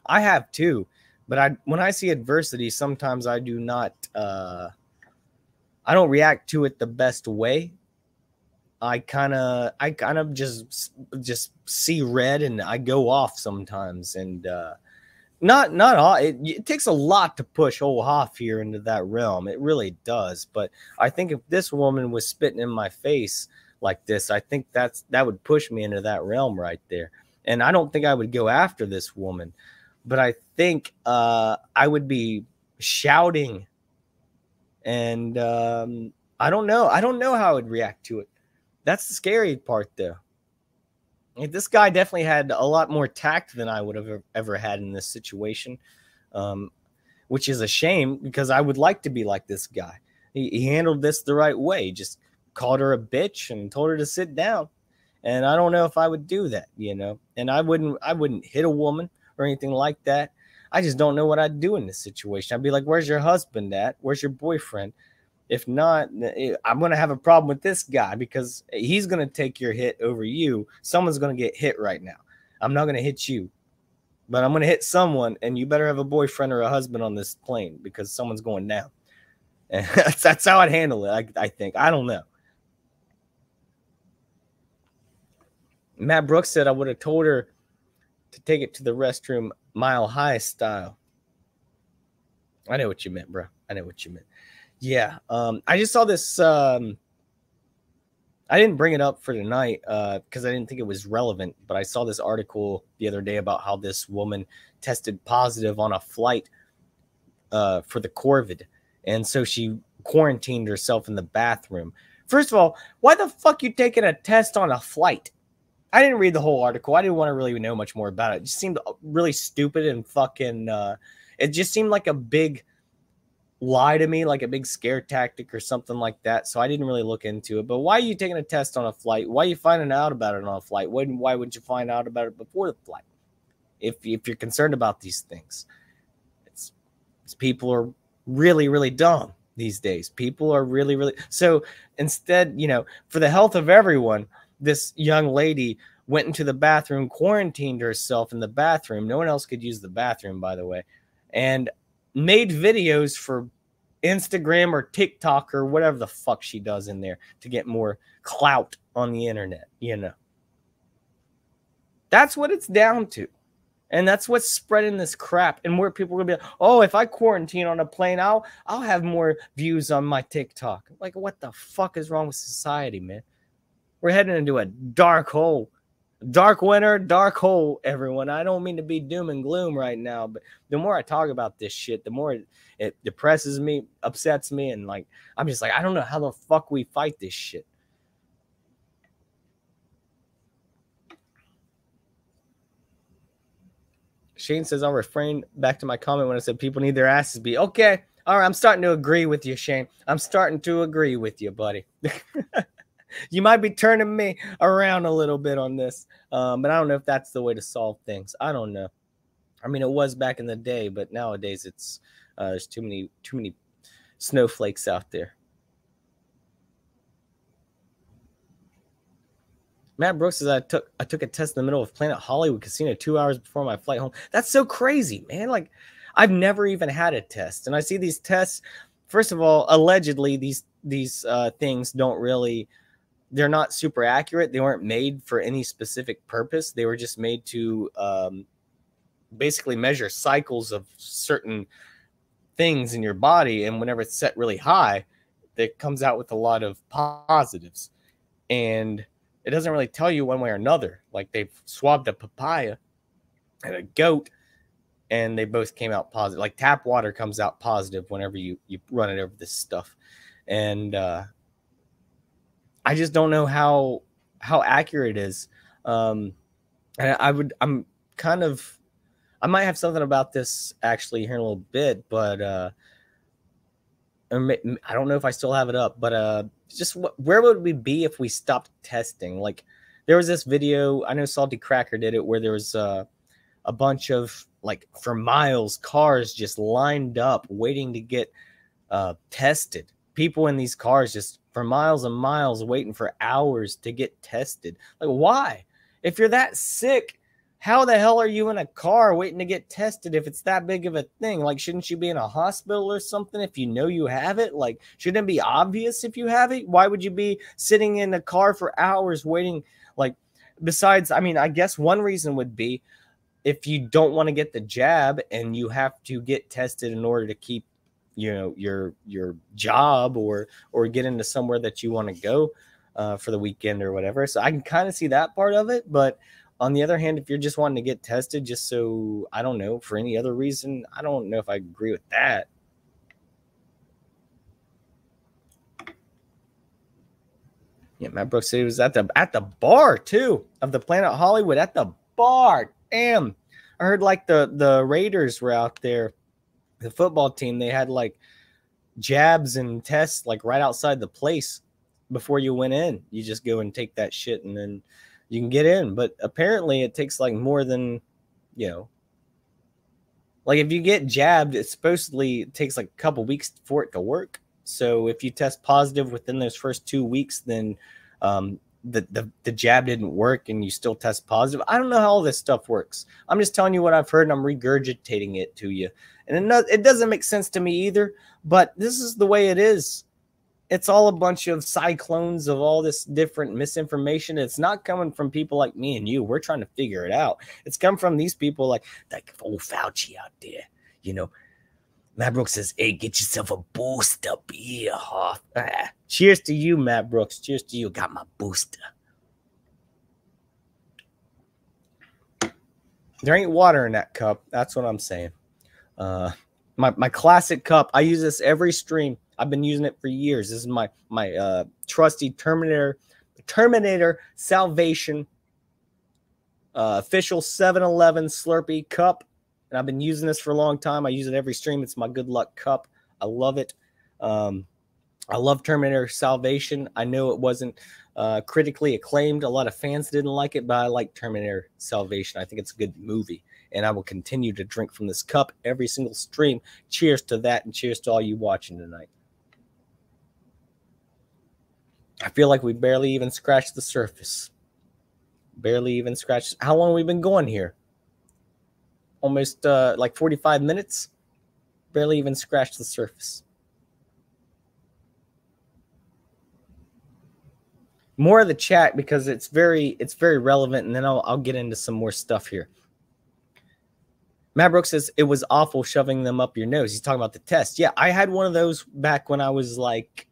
I have too, but when I see adversity, sometimes I do not. I don't react to it the best way. I kind of just see red and I go off sometimes, and not all. It takes a lot to push old Hoff here into that realm. It really does. But I think if this woman was spitting in my face like this, I think that would push me into that realm right there. And I don't think I would go after this woman, but I think I would be shouting, and I don't know how I would react to it. That's the scary part, though. This guy definitely had a lot more tact than I would have ever had in this situation, which is a shame because I would like to be like this guy. He handled this the right way. Just called her a bitch and told her to sit down. And I don't know if I would do that, you know. And I wouldn't hit a woman or anything like that. I just don't know what I'd do in this situation. I'd be like, where's your husband at? Where's your boyfriend? If not, I'm going to have a problem with this guy because he's going to take your hit over you. Someone's going to get hit right now. I'm not going to hit you, but I'm going to hit someone, and you better have a boyfriend or a husband on this plane because someone's going down. And that's how I'd handle it, I think. I don't know. Matt Brooks said I would have told her to take it to the restroom Mile High style. I know what you meant, bro. I know what you meant. Yeah. I just saw this. I didn't bring it up for tonight because I didn't think it was relevant, but I saw this article the other day about how this woman tested positive on a flight for the COVID. And so she quarantined herself in the bathroom. First of all, why the fuck you taking a test on a flight? I didn't read the whole article. I didn't want to really know much more about it. It just seemed really stupid and fucking, it just seemed like a big lie to me, like a big scare tactic or something like that. So I didn't really look into it. But why are you taking a test on a flight? Why are you finding out about it on a flight? Why would you find out about it before the flight? If you're concerned about these things, it's people are really, really dumb these days. People are really, really. So instead, you know, for the health of everyone, this young lady went into the bathroom, quarantined herself in the bathroom. No one else could use the bathroom, by the way, and made videos for Instagram or TikTok or whatever the fuck she does in there to get more clout on the internet, you know. That's what it's down to. And that's what's spreading this crap. And where people are going to be like, oh, if I quarantine on a plane, I'll have more views on my TikTok. Like, what the fuck is wrong with society, man? We're heading into a dark hole. Dark winter, dark hole, everyone. I don't mean to be doom and gloom right now, but the more I talk about this shit, the more it depresses me, upsets me, and like I'm just like, I don't know how the fuck we fight this shit. Shane says, I'll refrain back to my comment when I said people need their asses beat. Okay. All right. I'm starting to agree with you, Shane. I'm starting to agree with you, buddy. You might be turning me around a little bit on this, but I don't know if that's the way to solve things. I don't know. I mean, it was back in the day, but nowadays it's there's too many snowflakes out there. Matt Brooks says, I took a test in the middle of Planet Hollywood Casino 2 hours before my flight home. That's so crazy, man. Like, I've never even had a test, and I see these tests. First of all, allegedly these things don't really. They're not super accurate. They weren't made for any specific purpose. They were just made to basically measure cycles of certain things in your body. And whenever it's set really high, it comes out with a lot of positives. And it doesn't really tell you one way or another. Like they've swabbed a papaya and a goat, and they both came out positive. Like tap water comes out positive whenever you run it over this stuff. And I just don't know how accurate it is. And I might have something about this actually here in a little bit, but I don't know if I still have it up, but just where would we be if we stopped testing? Like there was this video, I know Salty Cracker did it, where there was a bunch of, like, for miles, cars just lined up waiting to get tested. People in these cars just for miles and miles waiting for hours to get tested. Like, why? If you're that sick, how the hell are you in a car waiting to get tested if it's that big of a thing? Like, shouldn't you be in a hospital or something if you know you have it? Like, shouldn't it be obvious if you have it? Why would you be sitting in a car for hours waiting? Like, besides, I mean, I guess one reason would be if you don't want to get the jab and you have to get tested in order to keep, you know, your job or get into somewhere that you want to go for the weekend or whatever. So I can kind of see that part of it. But on the other hand, if you're just wanting to get tested just so, I don't know, for any other reason, I don't know if I agree with that. Yeah, Matt Brooks said he was at the bar too of the Planet Hollywood, at the bar. Damn. I heard like the Raiders were out there. The football team, they had like jabs and tests like right outside the place before you went in. You just go and take that shit and then you can get in. But apparently it takes like more than, you know, like if you get jabbed, it supposedly takes like a couple weeks for it to work. So if you test positive within those first 2 weeks, then the jab didn't work and you still test positive. I don't know how all this stuff works. I'm just telling you what I've heard and I'm regurgitating it to you. And it doesn't make sense to me either, but this is the way it is It's all a bunch of cyclones of all this different misinformation. It's not coming from people like me and you. We're trying to figure it out. It's come from these people like old Fauci out there. You know, Matt Brooks says, hey, get yourself a booster beer, Hoff. Cheers to you, Matt Brooks. Cheers to you. Got my booster. There ain't water in that cup. That's what I'm saying. My classic cup. I use this every stream. I've been using it for years. This is my trusty Terminator Salvation official 7-Eleven Slurpee cup. And I've been using this for a long time. I use it every stream. It's my good luck cup. I love it. I love Terminator Salvation. I know it wasn't critically acclaimed. A lot of fans didn't like it, but I like Terminator Salvation. I think it's a good movie. And I will continue to drink from this cup every single stream. Cheers to that, and cheers to all you watching tonight. I feel like we barely even scratched the surface. Barely even scratched. How long have we been going here? Almost like 45 minutes. Barely even scratched the surface. More of the chat because it's very relevant, and then I'll get into some more stuff here. Matt Brooks says it was awful shoving them up your nose. He's talking about the test. Yeah, I had one of those back when I was like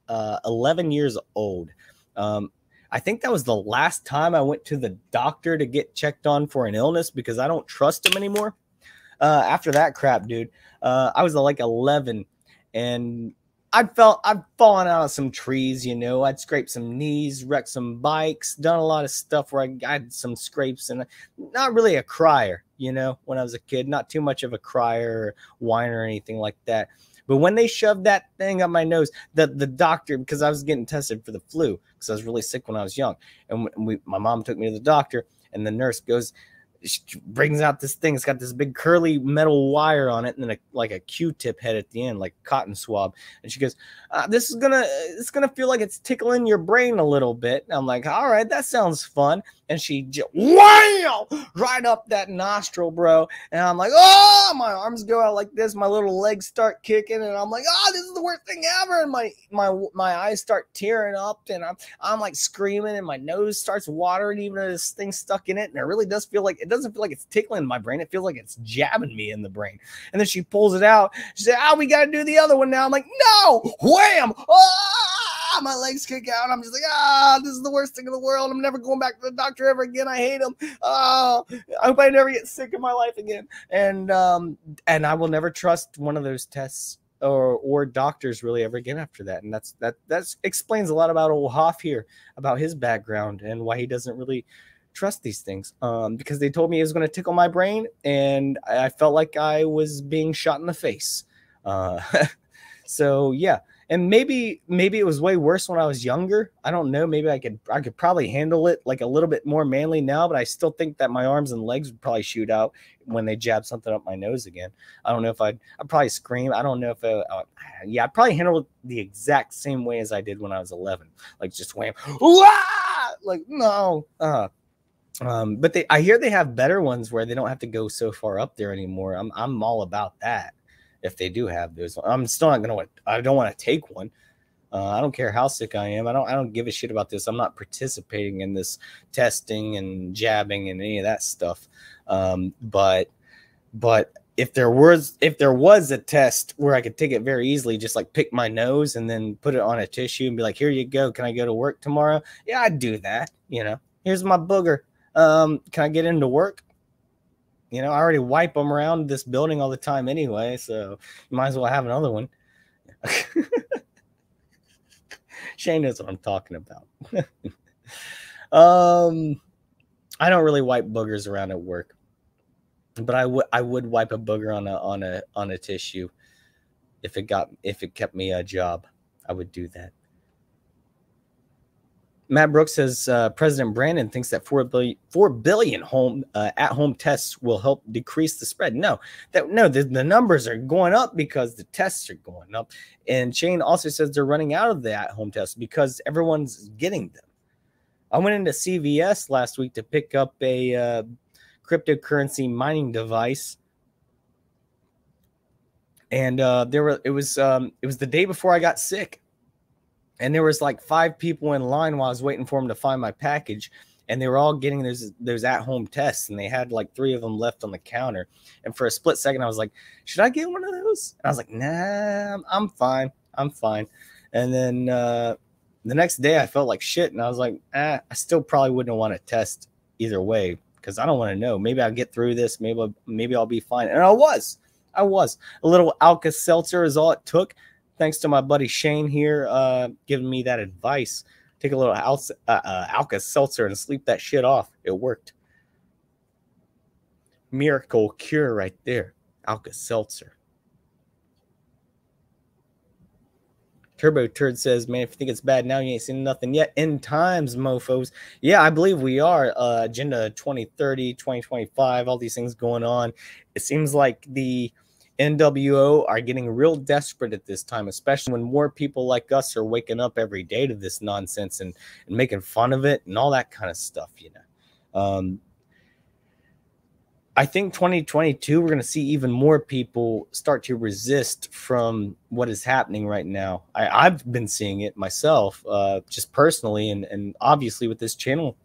11 years old. I think that was the last time I went to the doctor to get checked on for an illness because I don't trust him anymore. After that crap, dude, I was like 11, and I'd fallen out of some trees, you know. I'd scraped some knees, wrecked some bikes, done a lot of stuff where I had some scrapes, and not really a crier, you know, when I was a kid. Not too much of a crier or whiner or anything like that. But when they shoved that thing up my nose, the doctor, because I was getting tested for the flu, because I was really sick when I was young, and my mom took me to the doctor, and the nurse goes, she brings out this thing. It's got this big curly metal wire on it, and then like a Q-tip head at the end, like a cotton swab. And she goes, "It's gonna feel like it's tickling your brain a little bit." And I'm like, "All right, that sounds fun." And she just wow, right up that nostril, bro. And I'm like, "Oh!" My arms go out like this. My little legs start kicking, and I'm like, "Oh, this is the worst thing ever!" And my eyes start tearing up, and I'm like screaming, and my nose starts watering, even though this thing's stuck in it. And it really does feel like it doesn't feel like it's tickling my brain. It feels like it's jabbing me in the brain. And then she pulls it out. She said, "Oh, we got to do the other one now." I'm like, "No!" Wham! Ah! My legs kick out. I'm just like, this is the worst thing in the world. I'm never going back to the doctor ever again. I hate him. I hope I never get sick in my life again. And I will never trust one of those tests or doctors really ever again after that. And that explains a lot about old Hoff here, about his background and why he doesn't really trust these things, because they told me it was going to tickle my brain, and I felt like I was being shot in the face. So yeah, and maybe it was way worse when I was younger. I don't know. Maybe I could probably handle it like a little bit more manly now, but I still think that my arms and legs would probably shoot out when they jab something up my nose again. I don't know if I'd probably scream. I don't know if I'd probably handle it the exact same way as I did when I was 11, like just wham, like no. But I hear they have better ones where they don't have to go so far up there anymore. I'm all about that. If they do have those, I'm still not gonna. I don't want to take one. I don't care how sick I am. I don't give a shit about this. I'm not participating in this testing and jabbing and any of that stuff. But if there was a test where I could take it very easily, just like pick my nose and then put it on a tissue and be like, "Here you go. Can I go to work tomorrow?" Yeah, I'd do that. You know, here's my booger. Can I get into work? You know, I already wipe them around this building all the time anyway, so you might as well have another one. Shane knows what I'm talking about. I don't really wipe boogers around at work, but I would wipe a booger on a tissue if it kept me a job. I would do that. Matt Brooks says President Brandon thinks that 4 billion at-home tests will help decrease the spread. No, the numbers are going up because the tests are going up. And Shane also says they're running out of the at-home tests because everyone's getting them. I went into CVS last week to pick up a cryptocurrency mining device, and it was the day before I got sick. And there was like 5 people in line while I was waiting for them to find my package. And they were all getting those at-home tests. And they had like 3 of them left on the counter. And for a split second, I was like, should I get one of those? And I was like, nah, I'm fine. I'm fine. And then the next day I felt like shit. And I was like, I still probably wouldn't want to test either way, because I don't want to know. Maybe I'll get through this. Maybe I'll be fine. And I was. A little Alka-Seltzer is all it took. Thanks to my buddy Shane here giving me that advice. Take a little Alka-Seltzer and sleep that shit off. It worked. Miracle cure right there. Alka-Seltzer. Turbo Turd says, man, if you think it's bad now, you ain't seen nothing yet. End times, mofos. Yeah, I believe we are. Agenda 2030, 2025, all these things going on. It seems like the NWO are getting real desperate at this time, especially when more people like us are waking up every day to this nonsense and making fun of it and all that kind of stuff, you know. I think 2022, we're going to see even more people start to resist from what is happening right now. I've been seeing it myself, just personally, and obviously with this channel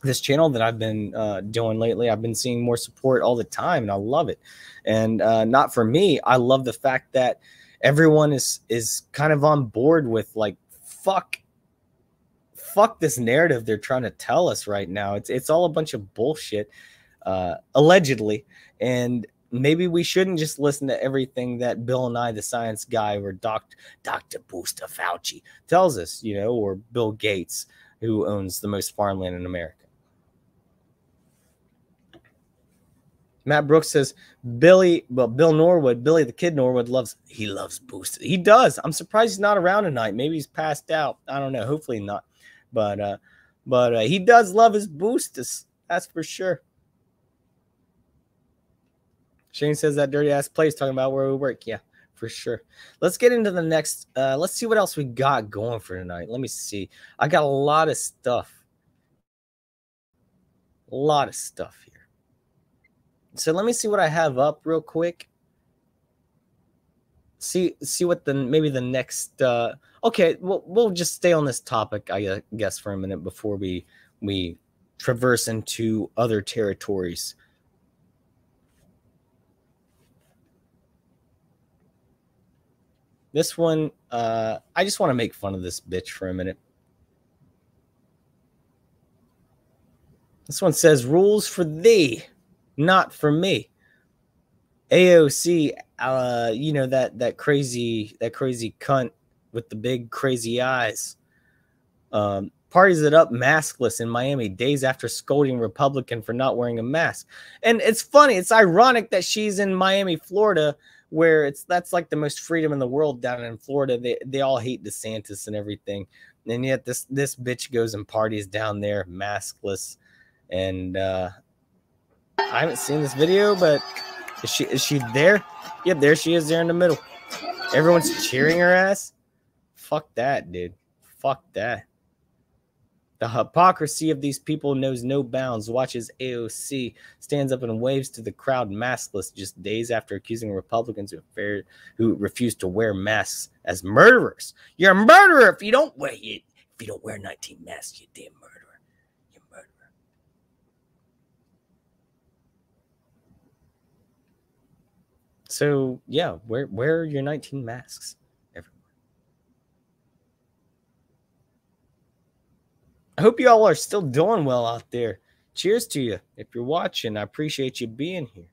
that I've been doing lately, I've been seeing more support all the time, and I love it. And not for me, I love the fact that everyone is kind of on board with, like, fuck this narrative they're trying to tell us right now. It's all a bunch of bullshit. Allegedly, and maybe we shouldn't just listen to everything that Bill Nye the Science Guy or Dr. Booster Fauci tells us, you know, or Bill Gates, who owns the most farmland in America. Matt Brooks says Bill Norwood, Billy the Kid Norwood loves Booster. He does. I'm surprised he's not around tonight. Maybe he's passed out. I don't know. Hopefully not. But he does love his boosters. That's for sure. Shane says that dirty ass place talking about where we work. Yeah, for sure. Let's get into the next. Let's see what else we got going for tonight. Let me see. I got a lot of stuff. A lot of stuff here. So let me see what I have up real quick. See what maybe the next. Okay, we'll just stay on this topic, I guess, for a minute before we traverse into other territories. This one, I just want to make fun of this bitch for a minute. This one says, rules for thee, not for me. AOC, you know, that crazy cunt with the big crazy eyes. Parties it up maskless in Miami days after scolding Republican for not wearing a mask. And it's funny, it's ironic that she's in Miami, Florida, where that's like the most freedom in the world down in Florida. They all hate DeSantis and everything. And yet this bitch goes and parties down there maskless. And I haven't seen this video, but is she there? Yep, there she is there in the middle. Everyone's cheering her ass. Fuck that, dude. Fuck that. The hypocrisy of these people knows no bounds. Watch as AOC stands up and waves to the crowd maskless just days after accusing Republicans who refuse to wear masks as murderers. You're a murderer if you don't wear 19 masks, you damn murderer. You're a murderer. So yeah, wear your 19 masks. I hope you all are still doing well out there. Cheers to you. If you're watching, I appreciate you being here.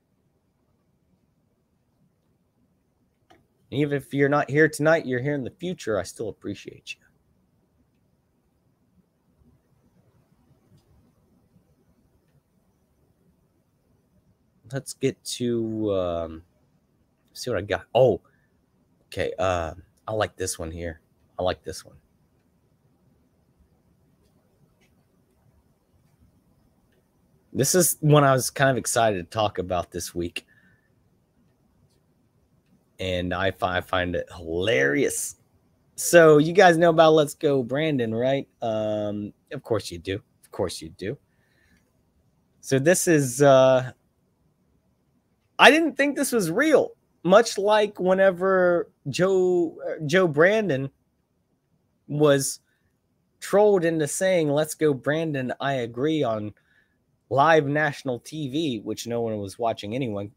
Even if you're not here tonight, you're here in the future, I still appreciate you. Let's get to see what I got. Oh, okay. I like this one here. I like this one. This is one I was kind of excited to talk about this week. And I find it hilarious. So you guys know about Let's Go Brandon, right? Of course you do. Of course you do. So this is... I didn't think this was real. Much like whenever Joe Brandon was trolled into saying, "Let's go, Brandon, I agree," on live national TV, which no one was watching anyway.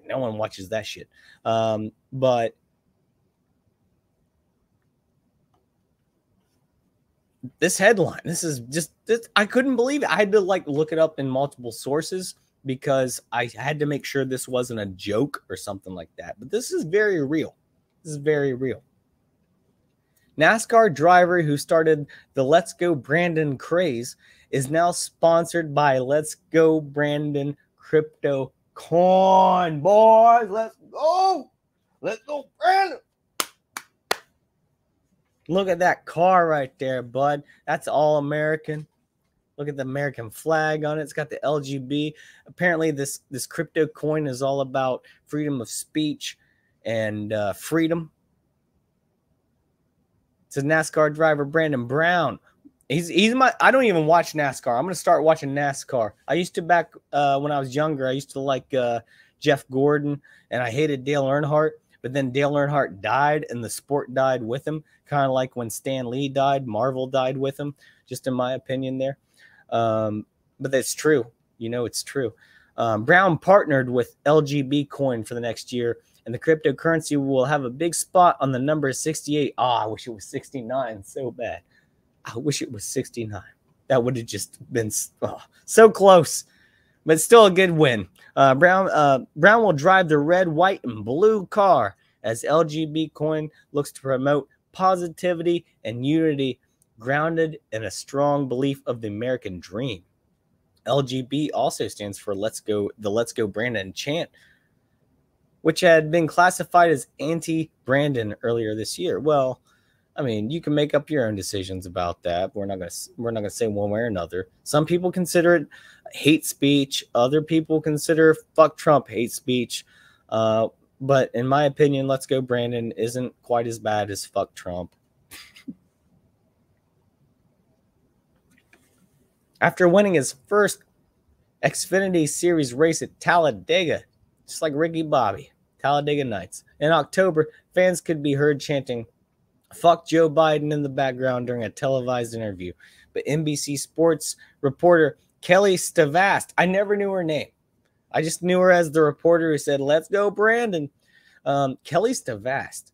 No one watches that shit. But this headline, this is just, I couldn't believe it. I had to like look it up in multiple sources because I had to make sure this wasn't a joke or something like that. But this is very real. This is very real. NASCAR driver who started the Let's Go Brandon craze is now sponsored by Let's Go Brandon Crypto Coin. Boys, let's go. Let's go, Brandon. Look at that car right there, bud. That's all American. Look at the American flag on it. It's got the LGB. Apparently, this crypto coin is all about freedom of speech and freedom. It's a NASCAR driver, Brandon Brown. He's my. I don't even watch NASCAR. I'm gonna start watching NASCAR. I used to back when I was younger. I used to like Jeff Gordon, and I hated Dale Earnhardt. But then Dale Earnhardt died, and the sport died with him. Kind of like when Stan Lee died, Marvel died with him. Just in my opinion, there. But that's true. You know, it's true. Brown partnered with LGB Coin for the next year, and the cryptocurrency will have a big spot on the number 68. I wish it was 69 so bad. I wish it was 69. That would have just been so close, but still a good win. Brown will drive the red, white, and blue car as LGB Coin looks to promote positivity and unity grounded in a strong belief of the American dream. LGB also stands for the Let's Go Brandon chant, which had been classified as anti-Brandon earlier this year. Well, I mean, you can make up your own decisions about that. We're not gonna say one way or another. Some people consider it hate speech. Other people consider fuck Trump hate speech. But in my opinion, Let's Go Brandon isn't quite as bad as fuck Trump. After winning his first Xfinity Series race at Talladega, just like Ricky Bobby, Talladega Nights, in October, fans could be heard chanting "Fuck Joe Biden" in the background during a televised interview. But NBC Sports reporter Kelly Stavast, I never knew her name. I just knew her as the reporter who said, "Let's go, Brandon." Kelly Stavast,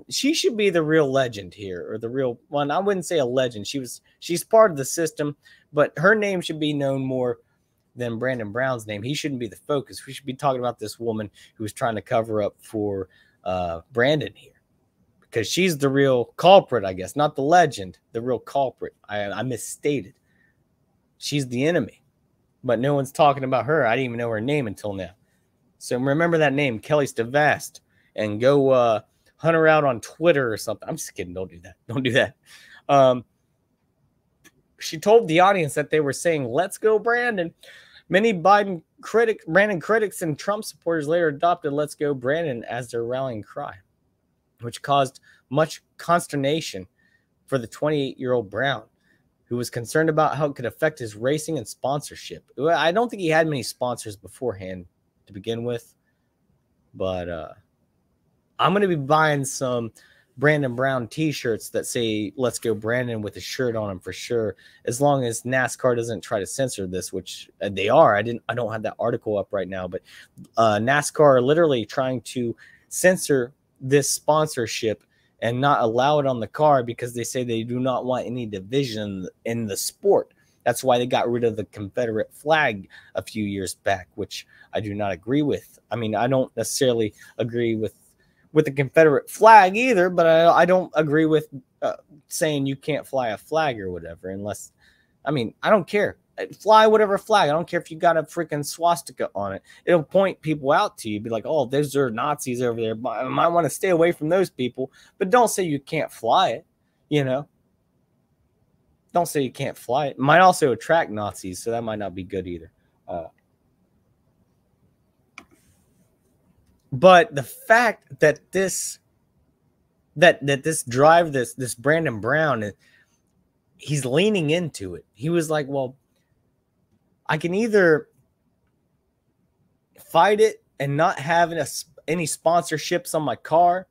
she should be the real legend here, or the real one. I wouldn't say a legend. She's part of the system, but her name should be known more than Brandon Brown's name. He shouldn't be the focus. We should be talking about this woman who was trying to cover up for Brandon here, because she's the real culprit, I guess. Not the legend, the real culprit. I misstated. She's the enemy, but no one's talking about her. I didn't even know her name until now. So remember that name, Kelly Stavast, and go hunt her out on Twitter or something. I'm just kidding. Don't do that. Don't do that. She told the audience that they were saying, "Let's go, Brandon." Many Brandon critics and Trump supporters later adopted "Let's go, Brandon" as their rallying cry, which caused much consternation for the 28-year-old Brown, who was concerned about how it could affect his racing and sponsorship. I don't think he had many sponsors beforehand to begin with, but I'm going to be buying some Brandon Brown t-shirts that say "Let's go, Brandon" with a shirt on them for sure, as long as NASCAR doesn't try to censor this, which they are. I don't have that article up right now, but NASCAR are literally trying to censor this sponsorship and not allow it on the car because they say they do not want any division in the sport. That's why they got rid of the Confederate flag a few years back, which I do not agree with. I mean, I don't necessarily agree with the Confederate flag either, but I don't agree with saying you can't fly a flag or whatever unless, I mean, I don't care. Fly whatever flag. I don't care if you got a freaking swastika on it. It'll point people out to you. Be like, "Oh, those are Nazis over there. I might want to stay away from those people." But don't say you can't fly it, you know? Don't say you can't fly it. It might also attract Nazis, so that might not be good either. But the fact that this Brandon Brown, he's leaning into it. He was like, "Well, I can either fight it and not have any sponsorships on my car,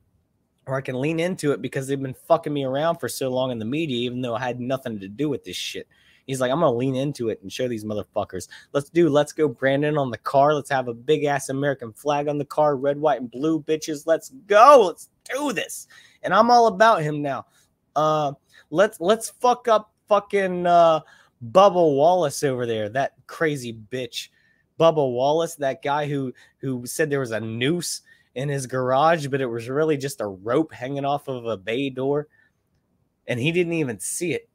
or I can lean into it because they've been fucking me around for so long in the media, even though I had nothing to do with this shit. He's like, I'm going to lean into it and show these motherfuckers. Let's go Brandon on the car. Let's have a big ass American flag on the car, red, white, and blue, bitches. Let's go. Let's do this. And I'm all about him now. Let's fuck up fucking Bubba Wallace over there, that crazy bitch. Bubba Wallace, that guy who said there was a noose in his garage, but it was really just a rope hanging off of a bay door, and he didn't even see it.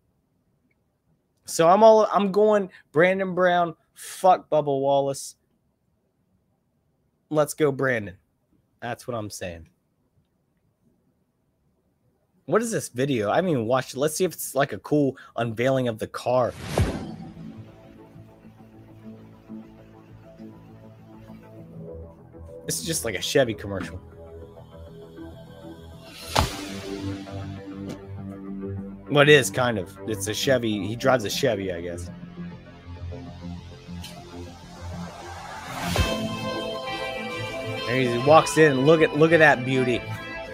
So I'm going Brandon Brown, fuck Bubba Wallace. Let's go Brandon. That's what I'm saying. What is this video? I haven't even watched it. Let's see if it's like a cool unveiling of the car. This is just like a Chevy commercial. Well, it is kind of. It's a Chevy. He drives a Chevy, I guess. And he walks in. Look at that beauty.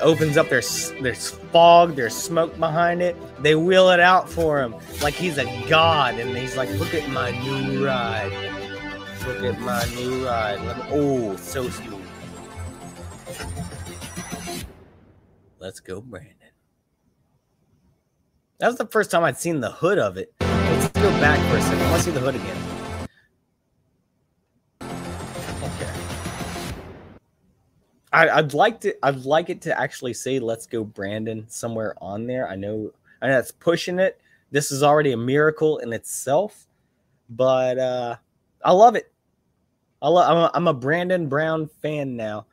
Opens up. There's fog. There's smoke behind it. They wheel it out for him like he's a god, and he's like, "Look at my new ride. Look at my new ride. Oh, so smooth. Let's go, Brandon." That was the first time I'd seen the hood of it. Let's go back for a second. I want to see the hood again. Okay. I'd like it to actually say "Let's go, Brandon" somewhere on there. I know that's pushing it. This is already a miracle in itself, but I love it. I'm a Brandon Brown fan now.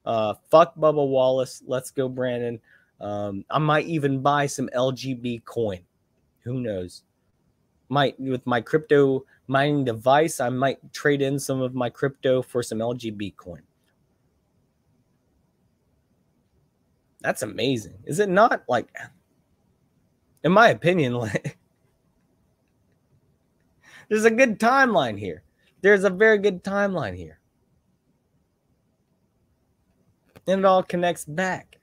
Fuck Bubba Wallace. Let's go, Brandon. I might even buy some LGB coin. Who knows? With my crypto mining device, I might trade in some of my crypto for some LGB coin. That's amazing. Is it not? Like, in my opinion, like, there's a good timeline here. There's a very good timeline here. And it all connects back.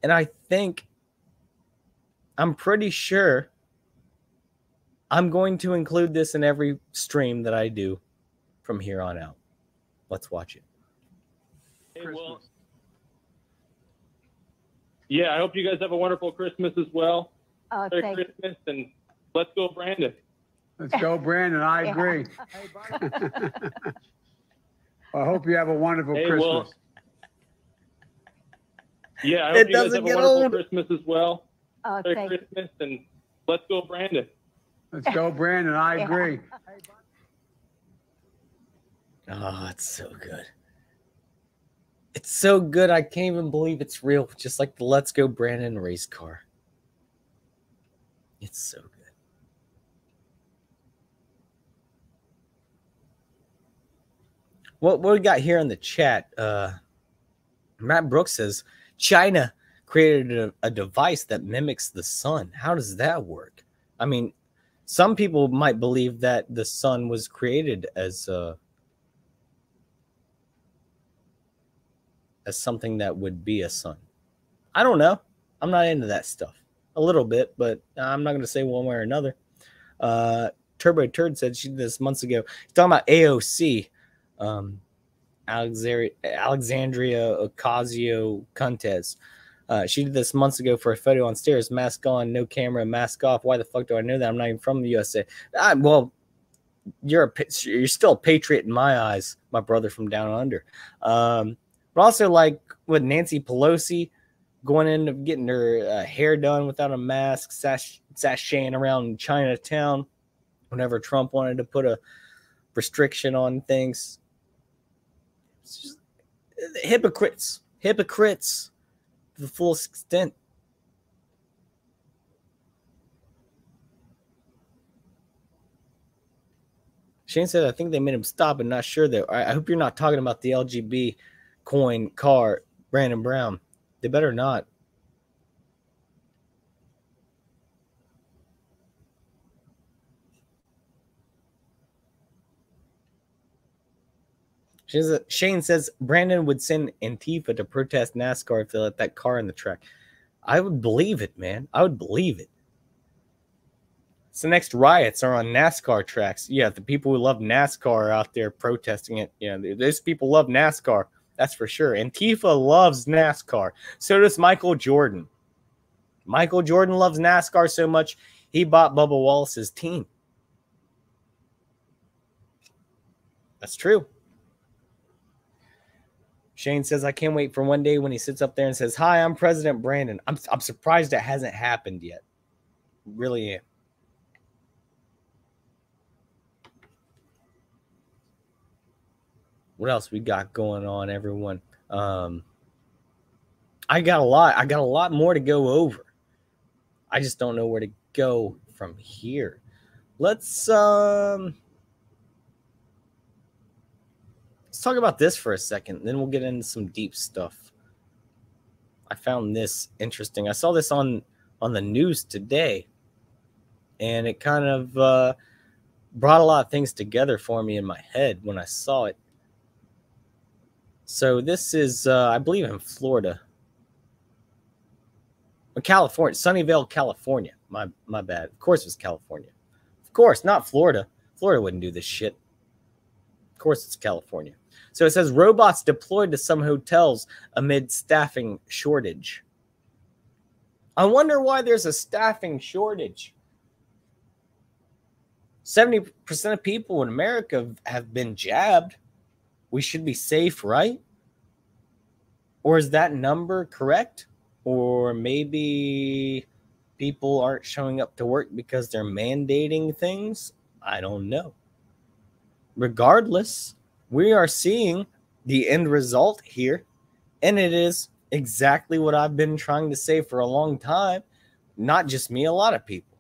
And I'm pretty sure I'm going to include this in every stream that I do from here on out. Let's watch it. Hey, well, yeah, I hope you guys have a wonderful Christmas as well. Merry Christmas, and let's go, Brandon. Let's go, Brandon. I agree. I hope you have a wonderful Christmas. Well, yeah, I hope you guys have a wonderful Christmas as well. Merry Christmas, and let's go, Brandon. Let's go, Brandon. I agree. Oh, it's so good. It's so good. I can't even believe it's real. Just like the Let's Go Brandon race car. It's so good. What we got here in the chat? Matt Brooks says China created a device that mimics the sun. How does that work? I mean, some people might believe that the sun was created as something that would be a sun. I don't know. I'm not into that stuff. A little bit, but I'm not going to say one way or another. Turbo Turd said she did this months ago. She's talking about AOC, Alexandria Ocasio-Cortez. She did this months ago for a photo on stairs. Mask on, no camera, mask off. Why the fuck do I know that? I'm not even from the USA. Well, you're still a patriot in my eyes, my brother from down under. But also, like with Nancy Pelosi going in getting her hair done without a mask, sashaying around Chinatown whenever Trump wanted to put a restriction on things. It's just, hypocrites to the full extent. Shane said, I think they made him stop and not sure that. I hope you're not talking about the LGB coin car, Brandon Brown. They better not. Shane says Brandon would send Antifa to protest NASCAR if they let that car in the track. I would believe it, man. I would believe it. So next riots are on NASCAR tracks. Yeah, the people who love NASCAR are out there protesting it. Yeah, those people love NASCAR. That's for sure. Antifa loves NASCAR. So does Michael Jordan. Michael Jordan loves NASCAR so much, he bought Bubba Wallace's team. That's true. Shane says, I can't wait for one day when he sits up there and says, hi, I'm President Brandon. I'm surprised it hasn't happened yet. Really am. What else we got going on, everyone? I got a lot more to go over. I just don't know where to go from here. Let's talk about this for a second, then we'll get into some deep stuff. I found this interesting. I saw this on the news today, and it kind of brought a lot of things together for me in my head when I saw it. So this is, I believe, in Florida. California, Sunnyvale, California. My bad. Of course it was California. Of course, not Florida. Florida wouldn't do this shit. Of course it's California. So it says robots deployed to some hotels amid staffing shortage. I wonder why there's a staffing shortage. 70% of people in America have been jabbed. We should be safe, right? Or is that number correct? Or maybe people aren't showing up to work because they're mandating things? I don't know. Regardless, we are seeing the end result here, and it is exactly what I've been trying to say for a long time. Not just me, a lot of people.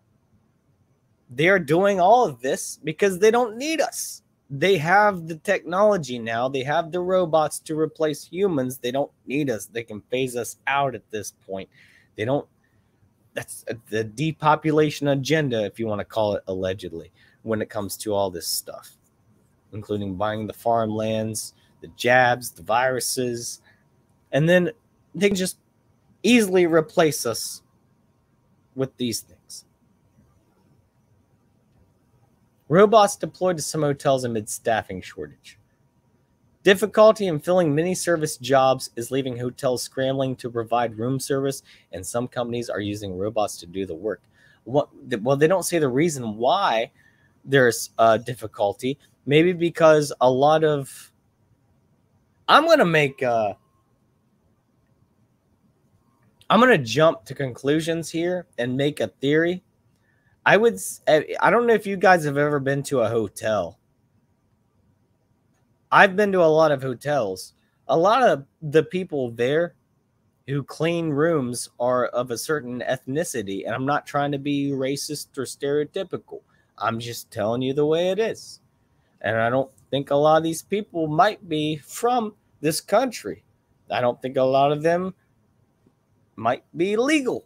They are doing all of this because they don't need us. They have the technology now. They have the robots to replace humans. They don't need us. They can phase us out at this point. They don't. That's the depopulation agenda, if you want to call it, allegedly, when it comes to all this stuff, including buying the farmlands, the jabs, the viruses, and then they can just easily replace us with these things. Robots deployed to some hotels amid staffing shortage. Difficulty in filling many service jobs is leaving hotels scrambling to provide room service, and some companies are using robots to do the work. Well, they don't say the reason why there's difficulty. Maybe because a lot of... I'm going to jump to conclusions here and make a theory. I don't know if you guys have ever been to a hotel. I've been to a lot of hotels. A lot of the people there who clean rooms are of a certain ethnicity, and I'm not trying to be racist or stereotypical. I'm just telling you the way it is. And I don't think a lot of these people might be from this country. I don't think a lot of them might be legal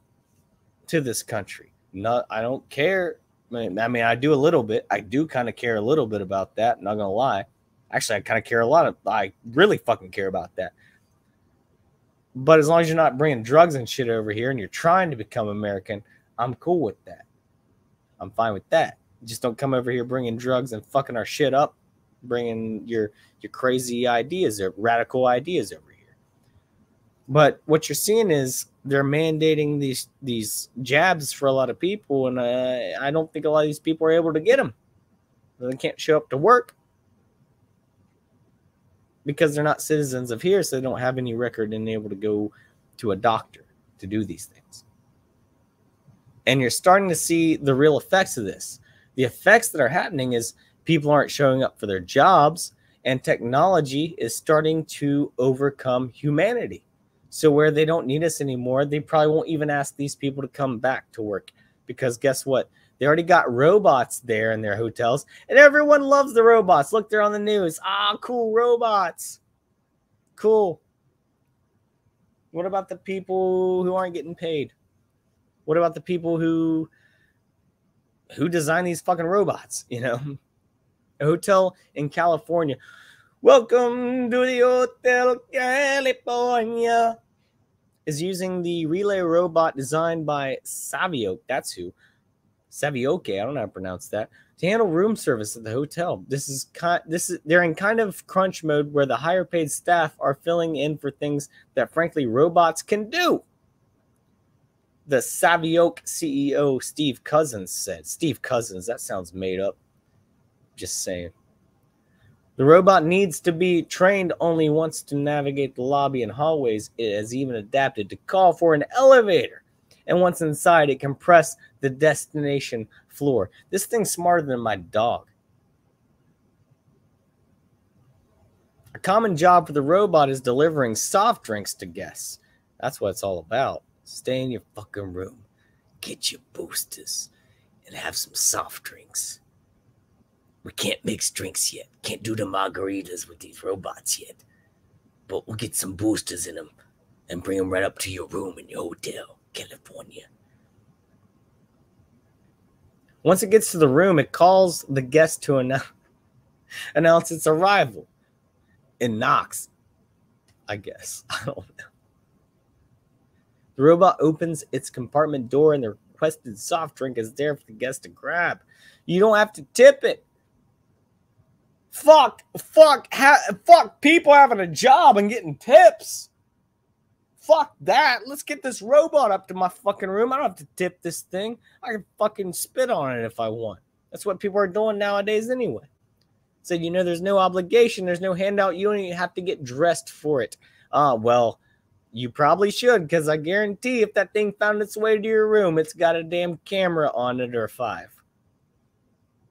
to this country. No, I don't care. I mean, I do a little bit. I do kind of care a little bit about that. Not gonna lie. Actually, I kind of care a lot. I really fucking care about that. But as long as you're not bringing drugs and shit over here and you're trying to become American, I'm cool with that. I'm fine with that. Just don't come over here bringing drugs and fucking our shit up, bringing your crazy ideas or radical ideas over here. But what you're seeing is they're mandating these jabs for a lot of people, and I don't think a lot of these people are able to get them. They can't show up to work because they're not citizens of here, so they don't have any record and able to go to a doctor to do these things. And you're starting to see the real effects of this. The effects that are happening is people aren't showing up for their jobs, and technology is starting to overcome humanity. So where they don't need us anymore, they probably won't even ask these people to come back to work. Because guess what? They already got robots there in their hotels. And everyone loves the robots. Look, they're on the news. Ah, cool robots. Cool. What about the people who aren't getting paid? What about the people who design these fucking robots? You know, a hotel in California. Welcome to the Hotel California. Is using the relay robot designed by Savioke. That's who. Savioke, I don't know how to pronounce that. To handle room service at the hotel. They're in kind of crunch mode where the higher paid staff are filling in for things that frankly robots can do. The Savioke CEO Steve Cousins said. Steve Cousins, that sounds made up. Just saying. The robot needs to be trained only once to navigate the lobby and hallways. It has even adapted to call for an elevator. And once inside, it can press the destination floor. This thing's smarter than my dog. A common job for the robot is delivering soft drinks to guests. That's what it's all about. Stay in your fucking room, get your boosters, and have some soft drinks. We can't mix drinks yet. Can't do the margaritas with these robots yet. But we'll get some boosters in them and bring them right up to your room in your hotel, California. Once it gets to the room, it calls the guest to announce its arrival. It knocks, I guess. I don't know. The robot opens its compartment door and the requested soft drink is there for the guest to grab. You don't have to tip it. Fuck people having a job and getting tips. Fuck that. Let's get this robot up to my fucking room. I don't have to tip this thing. I can fucking spit on it if I want. That's what people are doing nowadays anyway. So, you know, there's no obligation. There's no handout. You don't even have to get dressed for it. Well, you probably should, because I guarantee if that thing found its way to your room, it's got a damn camera on it or 5.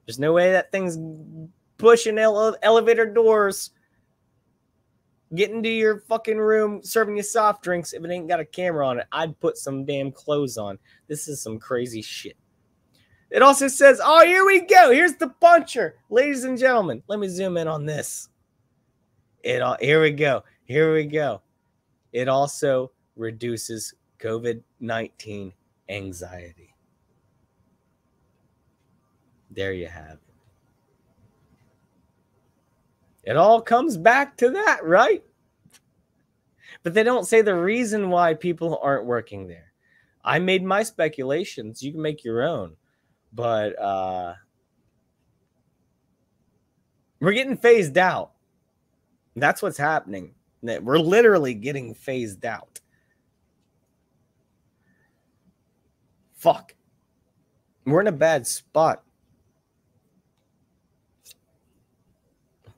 There's no way that thing's pushing elevator doors, getting to your fucking room, serving you soft drinks if it ain't got a camera on it. I'd put some damn clothes on. This is some crazy shit. It also says, oh, here we go. Here's the puncher. Ladies and gentlemen, let me zoom in on this. Here we go. Here we go. It also reduces COVID-19 anxiety. There you have it. It all comes back to that, right? But they don't say the reason why people aren't working there. I made my speculations. You can make your own. But we're getting phased out. That's what's happening. We're literally getting phased out. Fuck. We're in a bad spot.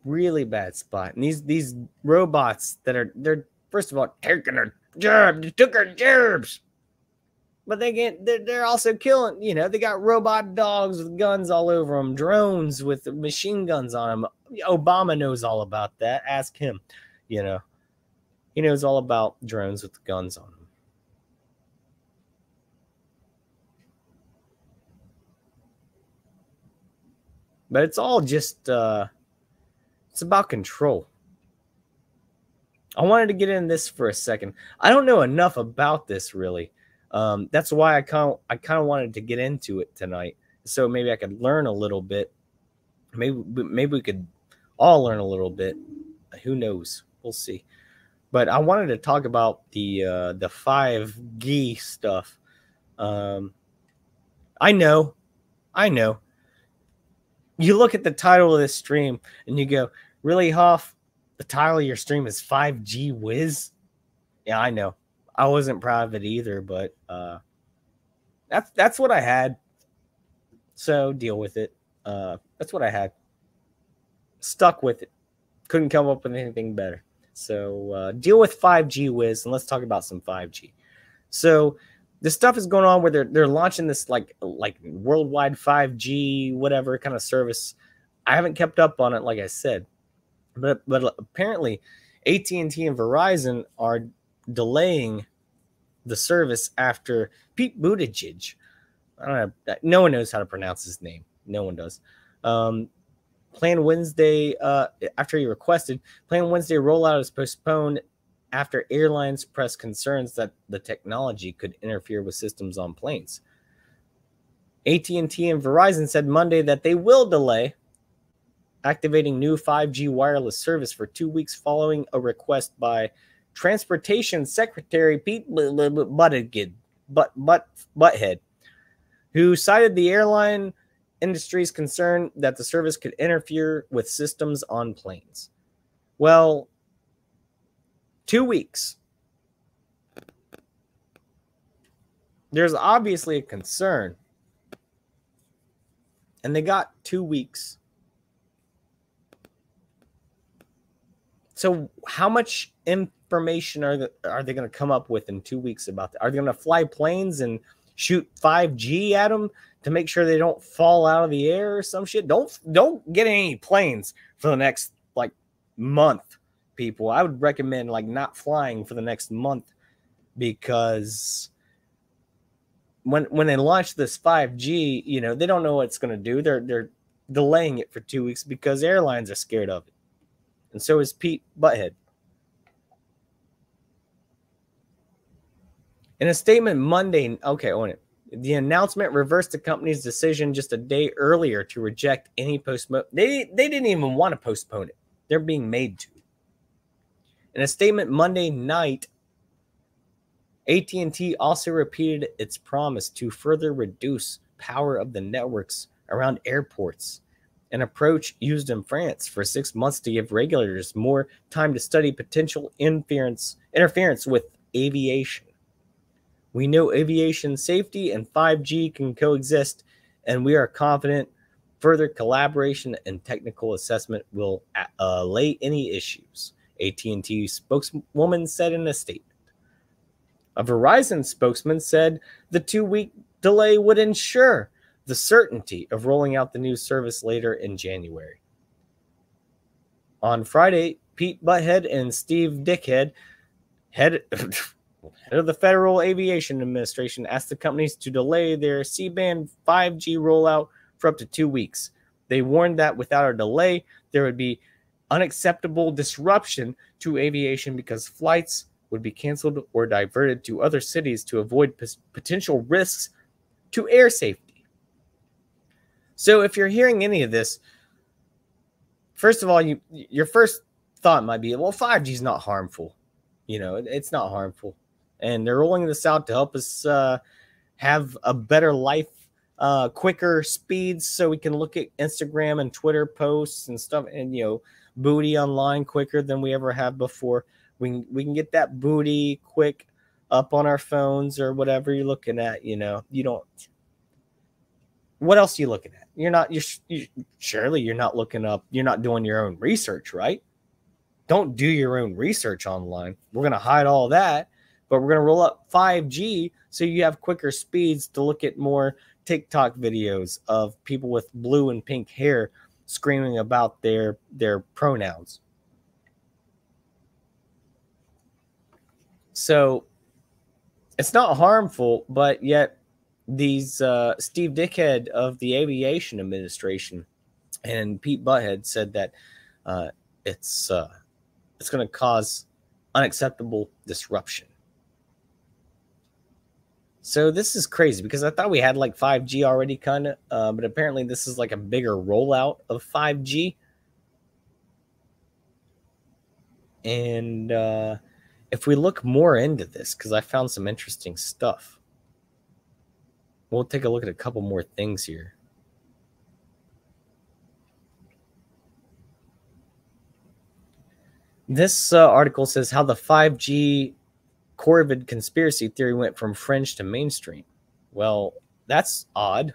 Really bad spot. And these robots they're first of all taking our jobs. They took our jobs. But they're also killing, you know, they got robot dogs with guns all over them, drones with machine guns on them. Obama knows all about that. Ask him, you know. He knows all about drones with guns on them. But it's all just it's about control. I wanted to get in this for a second. I don't know enough about this really. That's why I kind of wanted to get into it tonight. So maybe I could learn a little bit. Maybe we could all learn a little bit. Who knows? We'll see. But I wanted to talk about the 5G stuff. I know. You look at the title of this stream and you go, really, Hoff? The title of your stream is 5Gee-Whiz? Yeah, I know. I wasn't proud of it either, but that's what I had. So deal with it. That's what I had. Stuck with it. Couldn't come up with anything better. So deal with 5Gee-Whiz, and let's talk about some 5G. So this stuff is going on where they're launching this like worldwide 5G whatever kind of service. I haven't kept up on it, like I said, but apparently AT&T and Verizon are delaying the service after Pete Buttigieg. I don't know. No one knows how to pronounce his name. No one does. Planned Wednesday, after he requested, planned Wednesday rollout is postponed after airlines pressed concerns that the technology could interfere with systems on planes. AT&T and Verizon said Monday that they will delay activating new 5G wireless service for 2 weeks following a request by Transportation Secretary Pete Buttigieg, Butthead, who cited the airline industry's concern that the service could interfere with systems on planes. Well, 2 weeks. There's obviously a concern. And they got 2 weeks. So how much information are they going to come up with in 2 weeks about that? Are they going to fly planes and shoot 5G at them to make sure they don't fall out of the air or some shit? Don't get any planes for the next like month, people. I would recommend like not flying for the next month, because when they launch this 5G, you know, they don't know what it's going to do. They're delaying it for 2 weeks because airlines are scared of it. And so is Pete Butthead. In a statement Monday, the announcement reversed the company's decision just a day earlier to reject any postpone. They didn't even want to postpone it. They're being made to. In a statement Monday night, AT&T also repeated its promise to further reduce power of the networks around airports, an approach used in France for 6 months to give regulators more time to study potential interference with aviation. We know aviation safety and 5G can coexist, and we are confident further collaboration and technical assessment will allay any issues, AT&T spokeswoman said in a statement. A Verizon spokesman said the 2-week delay would ensure the certainty of rolling out the new service later in January. On Friday, Pete Butthead and Steve Dickhead, head of the Federal Aviation Administration, asked the companies to delay their C-band 5G rollout for up to 2 weeks. They warned that without a delay, there would be unacceptable disruption to aviation because flights would be canceled or diverted to other cities to avoid potential risks to air safety. So if you're hearing any of this, first of all, your first thought might be, well, 5G is not harmful. You know, it's not harmful. And they're rolling this out to help us have a better life, quicker speeds, so we can look at Instagram and Twitter posts and stuff, and, you know, booty online quicker than we ever have before. We can get that booty quick up on our phones or whatever you're looking at. You know, you don't. What else are you looking at? Surely you're not looking up. You're not doing your own research, right? Don't do your own research online. We're going to hide all that, but we're going to roll up 5G so you have quicker speeds to look at more TikTok videos of people with blue and pink hair screaming about their pronouns. So it's not harmful, but yet these Steve Dickhead of the Aviation Administration and Pete Butthead said that it's going to cause unacceptable disruption. So this is crazy because I thought we had like 5G already kind of, but apparently this is like a bigger rollout of 5G. And if we look more into this, because I found some interesting stuff, we'll take a look at a couple more things here. This article says how the 5G Corvid conspiracy theory went from fringe to mainstream. Well, that's odd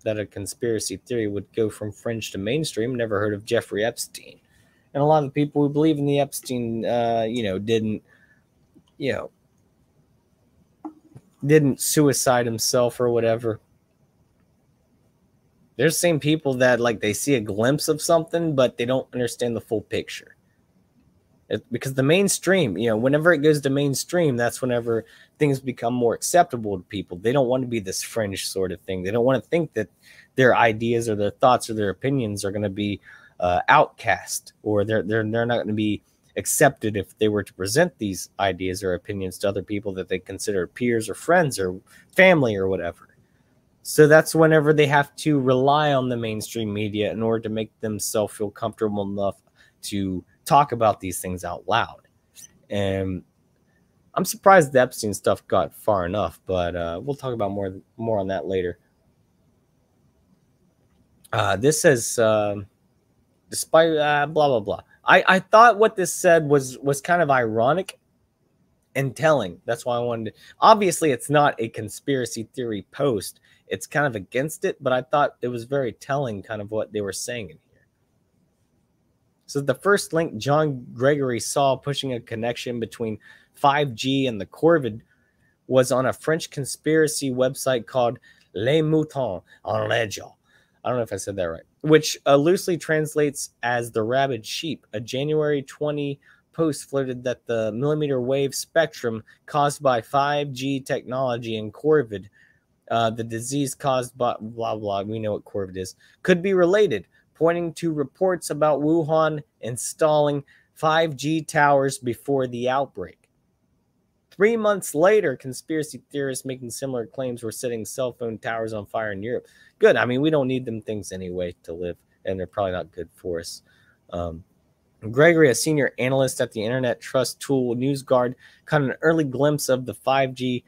that a conspiracy theory would go from fringe to mainstream. Never heard of Jeffrey Epstein. And a lot of the people who believe in the Epstein, didn't suicide himself or whatever. There's the same people that like they see a glimpse of something, but they don't understand the full picture. Because the mainstream, you know, whenever it goes to mainstream, that's whenever things become more acceptable to people. They don't want to be this fringe sort of thing. They don't want to think that their ideas or their thoughts or their opinions are going to be outcast, or they're not going to be accepted if they were to present these ideas or opinions to other people that they consider peers or friends or family or whatever. So that's whenever they have to rely on the mainstream media in order to make themselves feel comfortable enough to talk about these things out loud. And I'm surprised the Epstein stuff got far enough, but we'll talk about more on that later. This says, despite blah, blah, blah. I thought what this said was kind of ironic and telling. That's why I wanted to. Obviously, it's not a conspiracy theory post. It's kind of against it, but I thought it was very telling kind of what they were saying in here. So the first link John Gregory saw pushing a connection between 5G and the COVID was on a French conspiracy website called Les Moutons en Legend. I don't know if I said that right, which loosely translates as the rabid sheep. A January 20 post floated that the millimeter wave spectrum caused by 5G technology and COVID, the disease caused by blah, blah, we know what COVID is, could be related, pointing to reports about Wuhan installing 5G towers before the outbreak. 3 months later, conspiracy theorists making similar claims were setting cell phone towers on fire in Europe. Good. I mean, we don't need them things anyway to live, and they're probably not good for us. Gregory, a senior analyst at the internet trust tool NewsGuard, caught an early glimpse of the 5G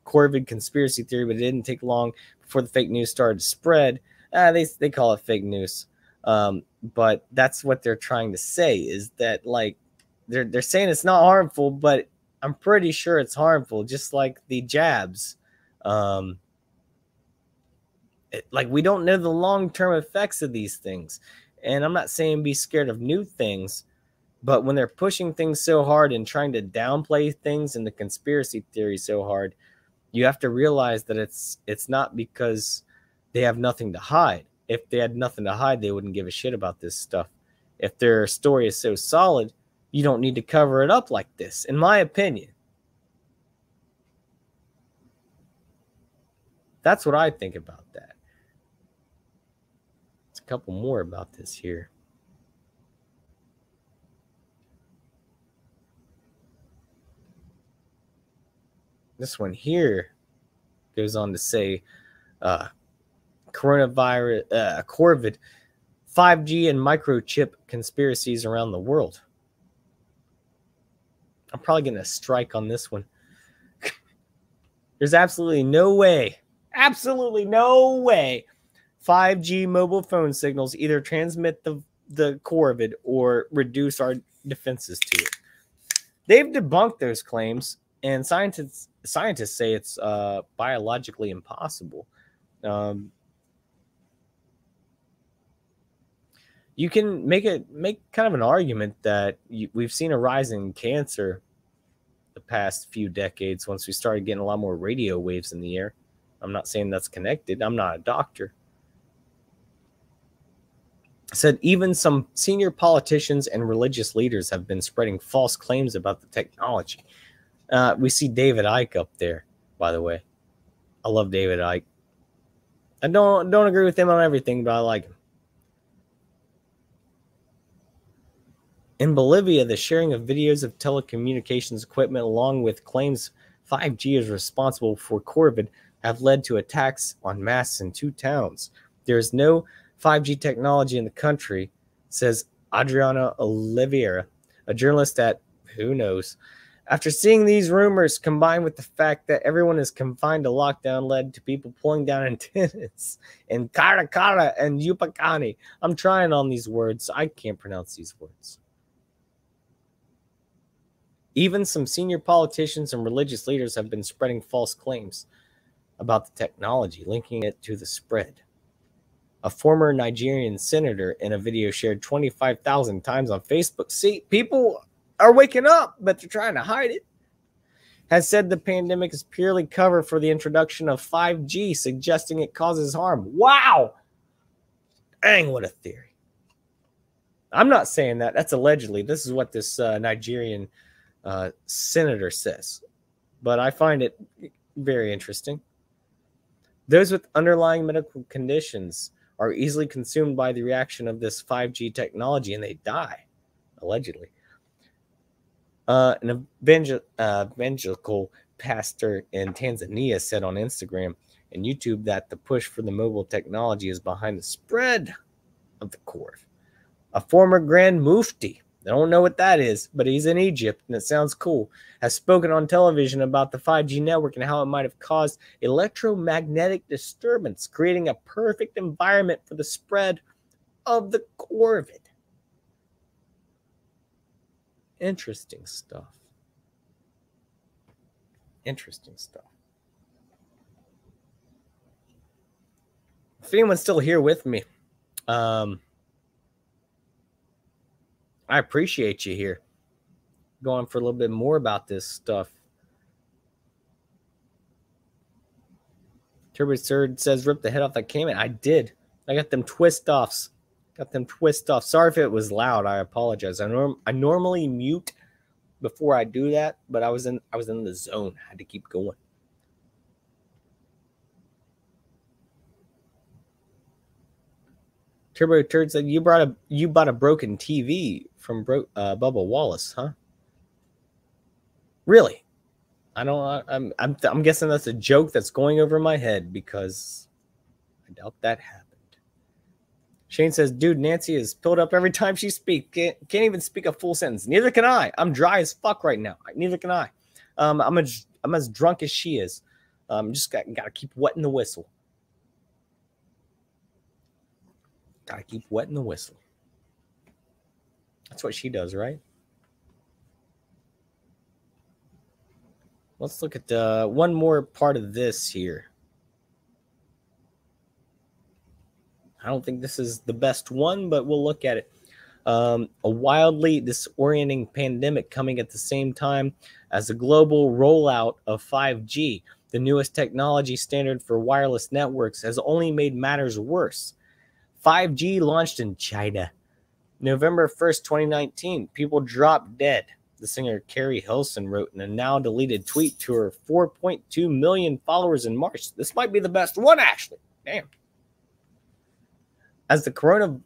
COVID conspiracy theory, but it didn't take long before the fake news started to spread. They call it fake news, but that's what they're trying to say, is that like they're saying it's not harmful, but I'm pretty sure it's harmful, just like the jabs. Like we don't know the long-term effects of these things. And I'm not saying be scared of new things, but when they're pushing things so hard and trying to downplay things and the conspiracy theory so hard, you have to realize that it's not because they have nothing to hide. If they had nothing to hide, they wouldn't give a shit about this stuff. If their story is so solid, you don't need to cover it up like this, in my opinion. That's what I think about that. There's a couple more about this here. This one here goes on to say, coronavirus, COVID, 5G and microchip conspiracies around the world. I'm probably getting a strike on this one. There's absolutely no way 5G mobile phone signals either transmit the COVID or reduce our defenses to it. They've debunked those claims, and scientists say it's biologically impossible. You can make kind of an argument that we've seen a rise in cancer the past few decades once we started getting a lot more radio waves in the air. I'm not saying that's connected. I'm not a doctor. Said even some senior politicians and religious leaders have been spreading false claims about the technology. We see David Icke up there, by the way. I love David Icke. I don't agree with him on everything, but I like him. In Bolivia, the sharing of videos of telecommunications equipment along with claims 5G is responsible for COVID have led to attacks on masks in 2 towns. There is no 5G technology in the country, says Adriana Oliveira, a journalist at Who Knows. After seeing these rumors combined with the fact that everyone is confined to lockdown led to people pulling down antennas in Caracara and Yupacani. I'm trying on these words. I can't pronounce these words. Even some senior politicians and religious leaders have been spreading false claims about the technology, linking it to the spread. A former Nigerian senator in a video shared 25,000 times on Facebook. See, people are waking up, but they're trying to hide it. Has said the pandemic is purely cover for the introduction of 5G, suggesting it causes harm. Wow! Dang, what a theory. I'm not saying that. That's allegedly. This is what this Nigerian senator says. But I find it very interesting. Those with underlying medical conditions are easily consumed by the reaction of this 5G technology and they die, allegedly. An evangelical pastor in Tanzania said on Instagram, and YouTube that the push for the mobile technology is behind the spread of the Corv. A former Grand Mufti, I don't know what that is, but he's in Egypt and it sounds cool, has spoken on television about the 5G network and how it might have caused electromagnetic disturbance, creating a perfect environment for the spread of the Corvid. Interesting stuff. Interesting stuff. If anyone's still here with me, I appreciate you here. Go on for a little bit more about this stuff. Turbo Surd says, rip the head off that Cayman. I did. I got them twist offs. Sorry if it was loud. I apologize. I normally mute before I do that, but I was in the zone. I had to keep going. Turbo Turd said, you bought a broken TV from Bubba Wallace, huh? Really? I'm guessing that's a joke that's going over my head because I doubt that happened. Shane says, dude, Nancy is filled up every time she speaks. Can't even speak a full sentence. Neither can I. I'm dry as fuck right now. Neither can I. I'm as drunk as she is. Just gotta keep wetting the whistle. Gotta keep wetting the whistle. That's what she does, right? Let's look at one more part of this here. I don't think this is the best one, but we'll look at it. A wildly disorienting pandemic coming at the same time as the global rollout of 5G, the newest technology standard for wireless networks, has only made matters worse. 5G launched in China. November 1st, 2019, people dropped dead. The singer Carrie Hilson wrote in a now-deleted tweet to her 4.2 million followers in March. This might be the best one, Ashley. Damn. As the coronavirus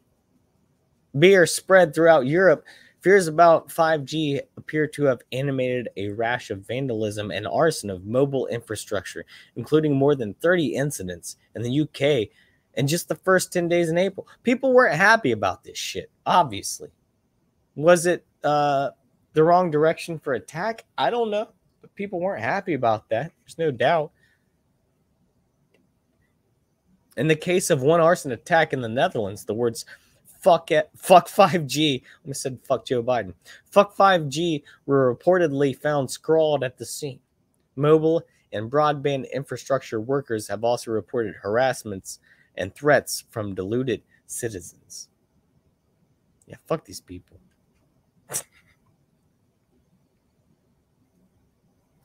spread throughout Europe, fears about 5G appear to have animated a rash of vandalism and arson of mobile infrastructure, including more than 30 incidents in the UK in just the first 10 days in April. People weren't happy about this shit, obviously. Was it the wrong direction for attack? I don't know, but people weren't happy about that. There's no doubt. In the case of one arson attack in the Netherlands, the words fuck 5G, I said fuck Joe Biden, fuck 5G were reportedly found scrawled at the scene. Mobile and broadband infrastructure workers have also reported harassments and threats from deluded citizens. Yeah, fuck these people.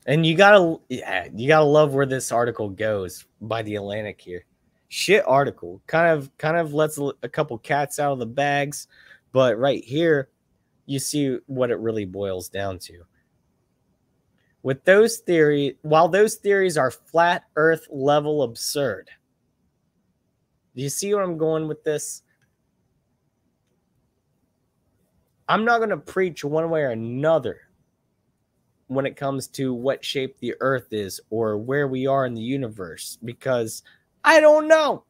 And you gotta love where this article goes by The Atlantic here. Shit article. Kind of lets a couple cats out of the bags, but right here you see what it really boils down to. With those theories, while those theories are flat earth level absurd. Do you see where I'm going with this? I'm not going to preach one way or another when it comes to what shape the earth is or where we are in the universe, because I don't know.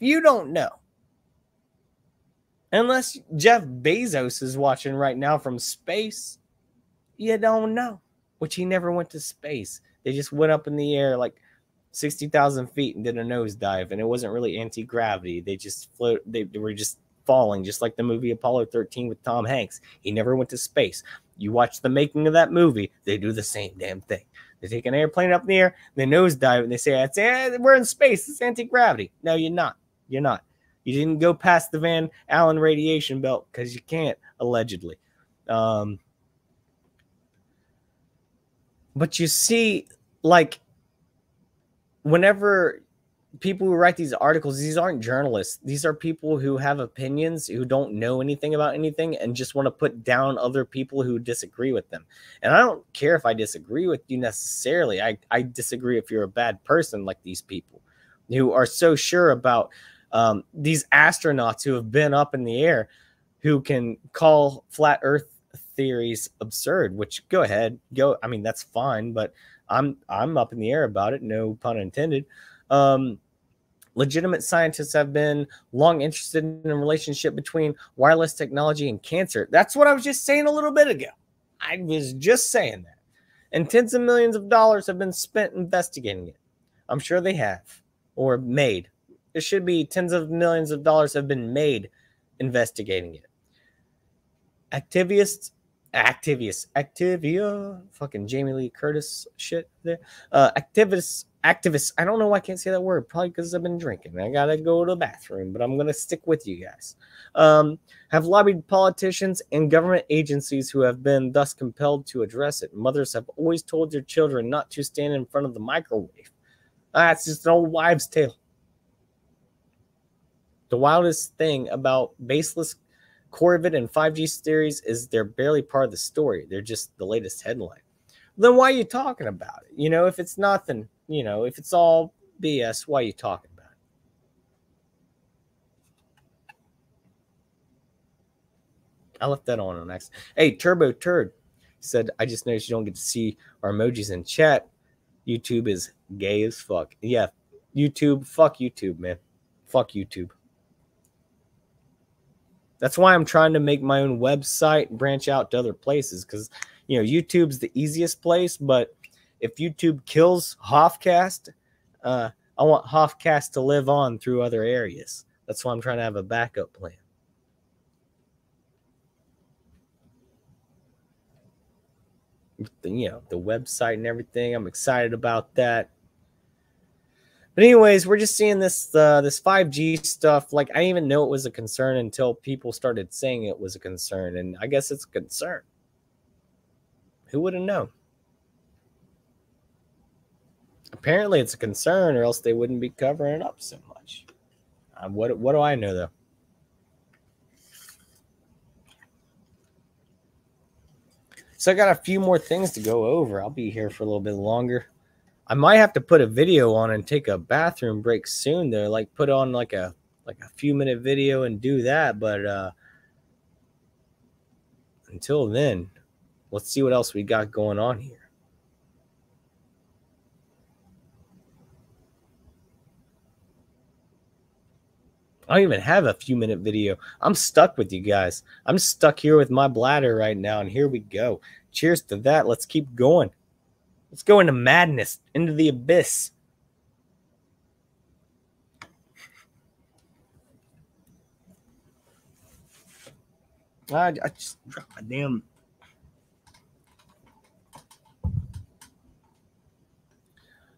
You don't know. Unless Jeff Bezos is watching right now from space, you don't know. Which he never went to space. They just went up in the air like 60,000 feet and did a nosedive, and it wasn't really anti-gravity. They just float. They were just falling, just like the movie Apollo 13 with Tom Hanks. He never went to space. You watch the making of that movie, they do the same damn thing. They take an airplane up in the air, they nosedive, and they say, we're in space, it's anti-gravity. No, you're not. You're not. You didn't go past the Van Allen radiation belt because you can't, allegedly. But you see, like, whenever people who write these articles, these aren't journalists. These are people who have opinions, who don't know anything about anything, and just want to put down other people who disagree with them. And I don't care if I disagree with you necessarily. I disagree if you're a bad person like these people who are so sure about these astronauts who have been up in the air, who can call flat earth theories absurd, which go ahead. I mean, that's fine, but I'm up in the air about it. No pun intended. Legitimate scientists have been long interested in a relationship between wireless technology and cancer. That's what I was just saying a little bit ago. I was just saying that. And tens of millions of dollars have been spent investigating it. I'm sure they have. Or made. There should be tens of millions of dollars have been made investigating it. Activia, fucking Jamie Lee Curtis shit there. Activists, I don't know why I can't say that word. Probably because I've been drinking. I gotta go to the bathroom, but I'm gonna stick with you guys. Have lobbied politicians and government agencies who have been thus compelled to address it. Mothers have always told their children not to stand in front of the microwave. That's just an old wives' tale. The wildest thing about baseless Corvid and 5G theories is they're barely part of the story. They're just the latest headline. Then why are you talking about it? You know, if it's nothing, you know, if it's all BS, why are you talking about it? I left that on accident. Hey, Turbo Turd said, I just noticed you don't get to see our emojis in chat. YouTube is gay as fuck. Yeah, YouTube, fuck YouTube, man. Fuck YouTube. That's why I'm trying to make my own website, branch out to other places, because, you know, YouTube's the easiest place, but if YouTube kills Hoffcast, I want Hoffcast to live on through other areas. That's why I'm trying to have a backup plan. You know, the website and everything. I'm excited about that. But anyways, we're just seeing this this 5G stuff. Like, I didn't even know it was a concern until people started saying it was a concern. And I guess it's a concern. Who would have known? Apparently it's a concern, or else they wouldn't be covering it up so much. What do I know, though? So I got a few more things to go over. I'll be here for a little bit longer. I might have to put a video on and take a bathroom break soon, though. Like, put on like a few minute video and do that. But until then, let's see what else we got going on here. I don't even have a few minute video. I'm stuck with you guys. I'm stuck here with my bladder right now, and here we go. Cheers to that. Let's keep going. Let's go into madness, into the abyss. I just dropped my damn...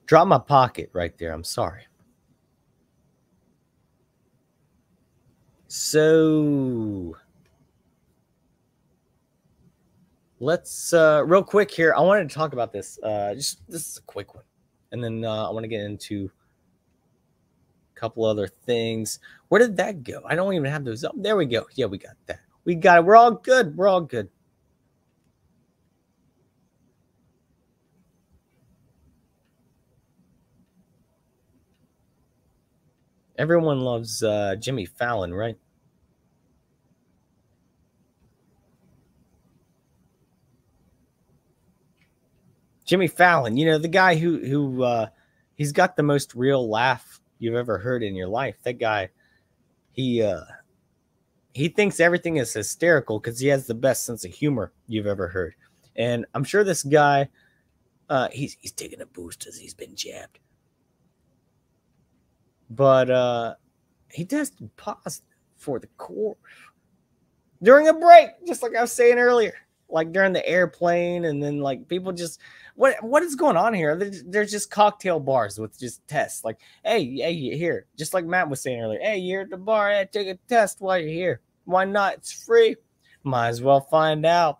Drop my pocket right there. I'm sorry. So let's real quick here. I wanted to talk about this. This is a quick one, and then I want to get into a couple other things. Where did that go? I don't even have those up. There we go. Yeah, we got that. We got it. We're all good. We're all good. Everyone loves Jimmy Fallon, right? Jimmy Fallon, you know, the guy who he's got the most real laugh you've ever heard in your life. That guy, he thinks everything is hysterical because he has the best sense of humor you've ever heard. And I'm sure this guy, he's taking a boost as he's been jabbed. But he tested positive for the core during a break, just like I was saying earlier, like during the airplane. And then like people just, what is going on here? There's just cocktail bars with just tests. Like, hey, you're here. Just like Matt was saying earlier. Hey, you're at the bar. Hey, take a test while you're here. Why not? It's free. Might as well find out.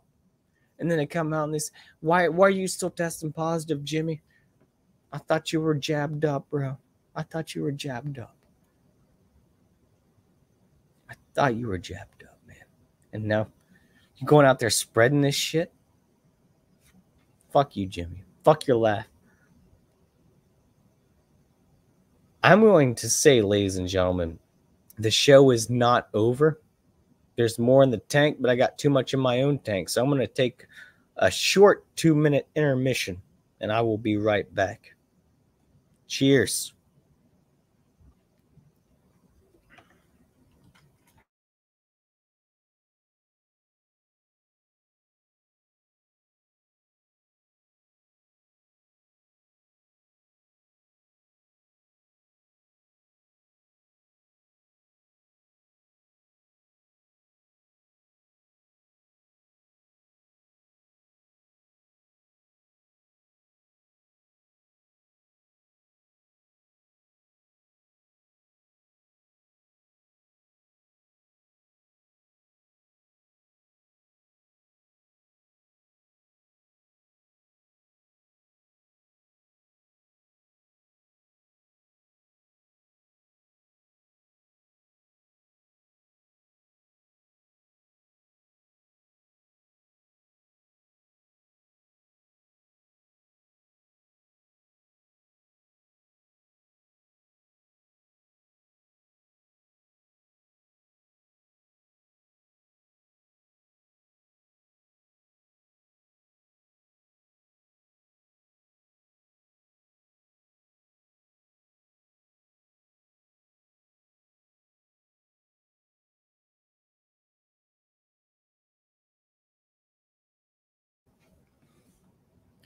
And then they come out and they say, why are you still testing positive, Jimmy? I thought you were jabbed up, bro. I thought you were jabbed up. I thought you were jabbed up, man. And now you're going out there spreading this shit? Fuck you, Jimmy. Fuck your laugh. I'm going to say, ladies and gentlemen, the show is not over. There's more in the tank, but I got too much in my own tank. So I'm going to take a short 2-minute intermission, and I will be right back. Cheers.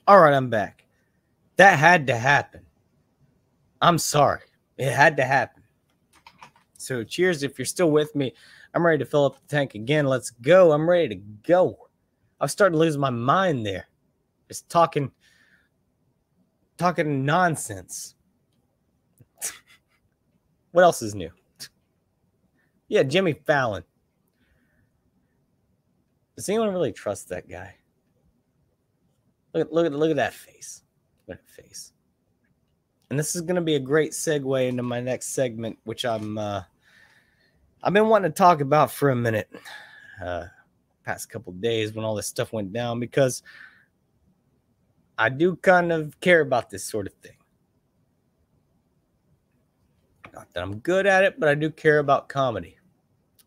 All right, I'm back. That had to happen. I'm sorry. It had to happen. So cheers if you're still with me. I'm ready to fill up the tank again. Let's go. I'm ready to go. I've started to lose my mind there. Just talking nonsense. What else is new? Yeah, Jimmy Fallon. Does anyone really trust that guy? Look at that face. Look at that face. And this is going to be a great segue into my next segment, which I've been wanting to talk about for a minute. Past couple days when all this stuff went down, because I do kind of care about this sort of thing. Not that I'm good at it, but I do care about comedy.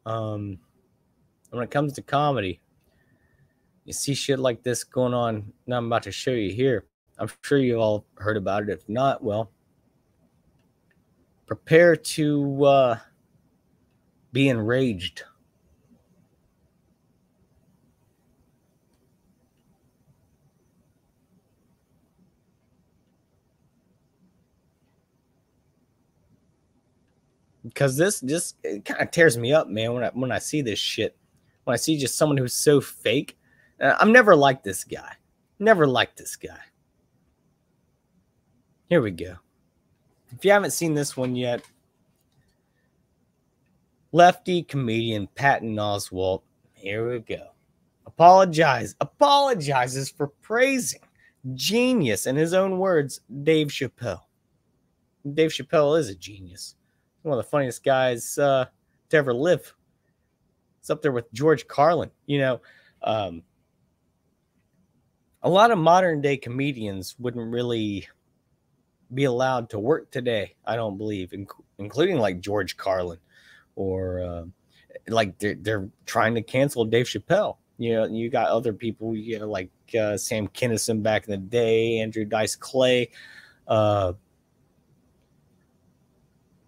When it comes to comedy, you see shit like this going on, and I'm about to show you here. I'm sure you all heard about it. If not, well, prepare to be enraged. Because this just kind of tears me up, man, when I see this shit. When I see just someone who's so fake. I'm never like this guy. Never liked this guy. Here we go. If you haven't seen this one yet, lefty comedian Patton Oswalt. Here we go. Apologizes for praising genius, in his own words, Dave Chappelle. Dave Chappelle is a genius. One of the funniest guys to ever live. It's up there with George Carlin. You know, a lot of modern day comedians wouldn't really be allowed to work today, I don't believe, including like George Carlin, or like they're trying to cancel Dave Chappelle. You know, you got other people, you know, like Sam Kinison back in the day, Andrew Dice Clay.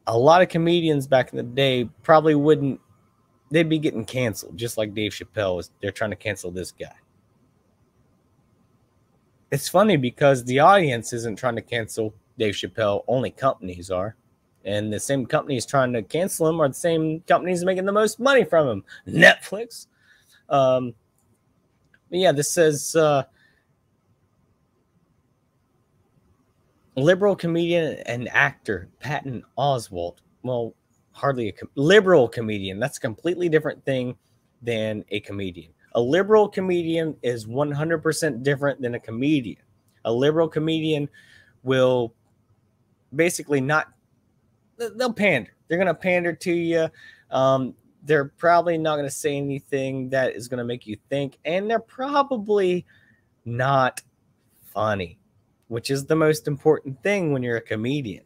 A lot of comedians back in the day probably wouldn't, they'd be getting canceled, just like Dave Chappelle is. They're trying to cancel this guy. It's funny because the audience isn't trying to cancel Dave Chappelle, only companies are. And the same companies trying to cancel him are the same companies making the most money from him. Netflix. But yeah, this says liberal comedian and actor Patton Oswalt. Well, hardly a liberal comedian. That's a completely different thing than a comedian. A liberal comedian is 100% different than a comedian. A liberal comedian will basically not, they'll pander. They're going to pander to you. They're probably not going to say anything that is going to make you think, and they're probably not funny, which is the most important thing when you're a comedian.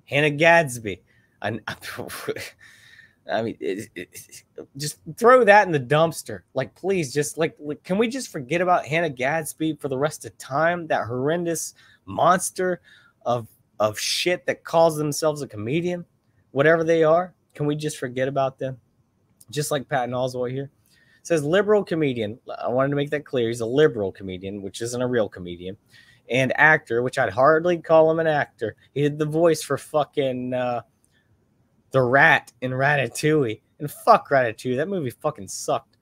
Hannah Gadsby. I mean, just throw that in the dumpster. Like, please, just like, can we just forget about Hannah Gadsby for the rest of time? That horrendous monster of shit that calls themselves a comedian, whatever they are. Can we just forget about them? Just like Patton Oswalt here. It says liberal comedian. I wanted to make that clear. He's a liberal comedian, which isn't a real comedian. And actor, which I'd hardly call him an actor. He did the voice for fucking the rat in Ratatouille. And fuck Ratatouille. That movie fucking sucked.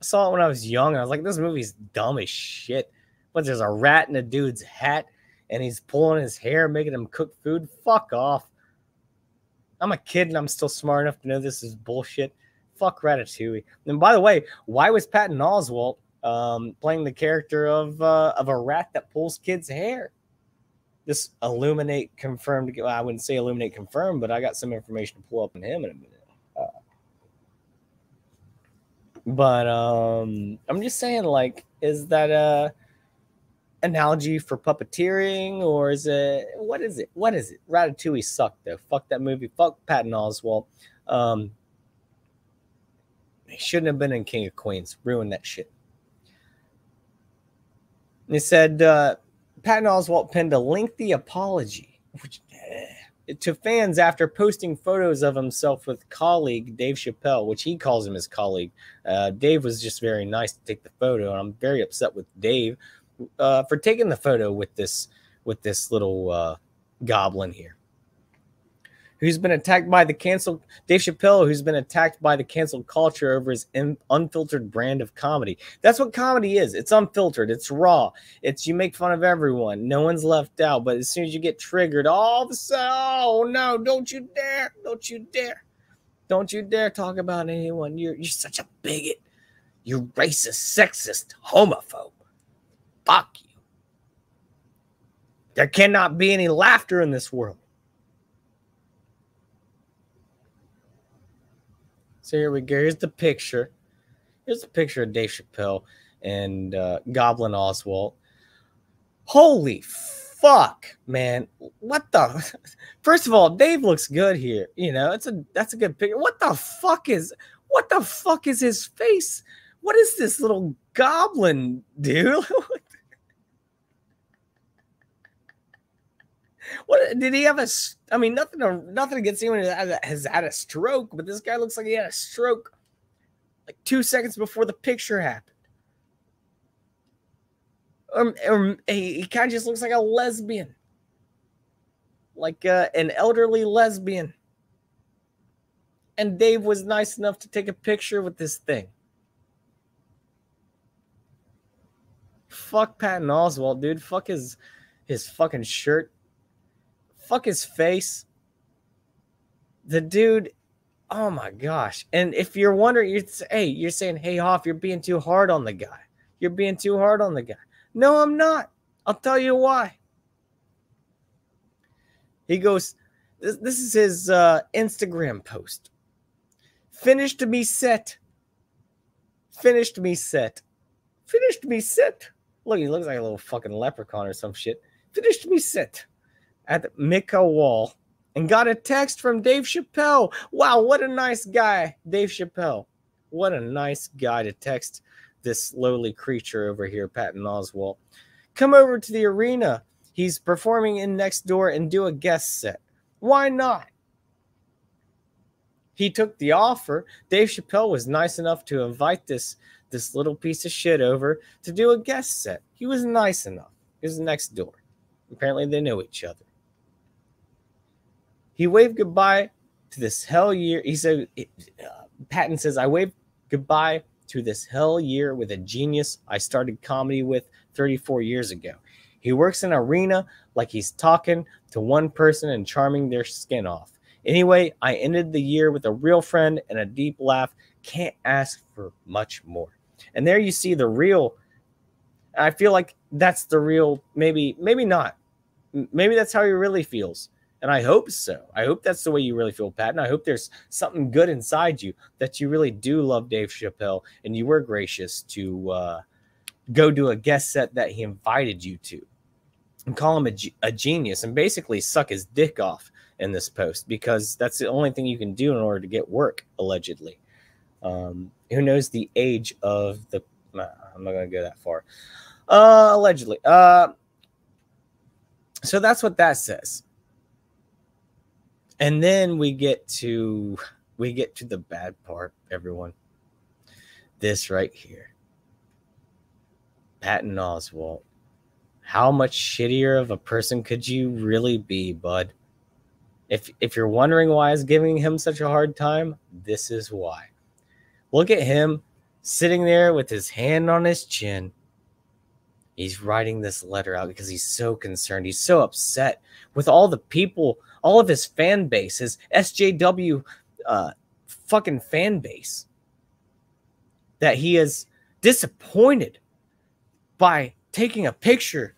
I saw it when I was young, and I was like, this movie's dumb as shit. But there's a rat in a dude's hat, and he's pulling his hair, making him cook food. Fuck off. I'm a kid, and I'm still smart enough to know this is bullshit. Fuck Ratatouille. And by the way, why was Patton Oswalt playing the character of a rat that pulls kids' hair? This Illuminate confirmed. Well, I wouldn't say Illuminate confirmed, but I got some information to pull up on him in a minute. But I'm just saying, like, is that analogy for puppeteering, or is it, what is it? What is it? Ratatouille sucked, though. Fuck that movie. Fuck Patton Oswalt. He shouldn't have been in King of Queens. Ruined that shit. And he said Patton Oswalt penned a lengthy apology, which to fans after posting photos of himself with colleague Dave Chappelle, which he calls him his colleague. Dave was just very nice to take the photo, and I'm very upset with Dave for taking the photo with this little goblin here, who's been attacked by the canceled Dave Chappelle, who's been attacked by the canceled culture over his unfiltered brand of comedy. That's what comedy is. It's unfiltered. It's raw. It's you make fun of everyone. No one's left out. But as soon as you get triggered, all of a sudden, oh no, don't you dare. Don't you dare. Don't you dare talk about anyone. You're such a bigot. You're racist, sexist, homophobe. Fuck you. There cannot be any laughter in this world. So here we go. Here's the picture. Here's the picture of Dave Chappelle and Goblin Oswalt. Holy fuck, man. What the? First of all, Dave looks good here. You know, that's a good picture. What the fuck is his face? What is this little goblin, dude? What did he have I mean, nothing against anyone who has had a stroke, but this guy looks like he had a stroke like 2 seconds before the picture happened. Or he kind of just looks like a lesbian, like an elderly lesbian. And Dave was nice enough to take a picture with this thing. Fuck Patton Oswalt, dude. Fuck his fucking shirt. Fuck his face. The dude, oh my gosh. And if you're wondering, you're saying, hey, Hoff, you're being too hard on the guy. You're being too hard on the guy. No, I'm not. I'll tell you why. He goes, this is his Instagram post. Finished me set. Finished me set. Finished me set. Look, he looks like a little fucking leprechaun or some shit. Finished me set at the Mika wall and got a text from Dave Chappelle. Wow, what a nice guy, Dave Chappelle. What a nice guy to text this lowly creature over here, Patton Oswalt. Come over to the arena. He's performing in next door and do a guest set. Why not? He took the offer. Dave Chappelle was nice enough to invite this little piece of shit over to do a guest set. He was nice enough. He was next door. Apparently they know each other. He waved goodbye to this hell year. He said, Patton says, I waved goodbye to this hell year with a genius I started comedy with 34 years ago. He works in an arena like he's talking to one person and charming their skin off. Anyway, I ended the year with a real friend and a deep laugh. Can't ask for much more. And there you see the real. I feel like that's the real, maybe not. Maybe that's how he really feels. And I hope so. I hope that's the way you really feel, Patton. I hope there's something good inside you that you really do love Dave Chappelle and you were gracious to go do a guest set that he invited you to and call him a genius and basically suck his dick off in this post because that's the only thing you can do in order to get work, allegedly. Who knows the age of the... I'm not going to go that far. Allegedly. So that's what that says. And then we get to the bad part, everyone. This right here. Patton Oswalt. How much shittier of a person could you really be, bud? If you're wondering why I was giving him such a hard time, this is why. Look at him sitting there with his hand on his chin. He's writing this letter out because he's so concerned. He's so upset with all the people, all of his fan base, his SJW fucking fan base, that he is disappointed by taking a picture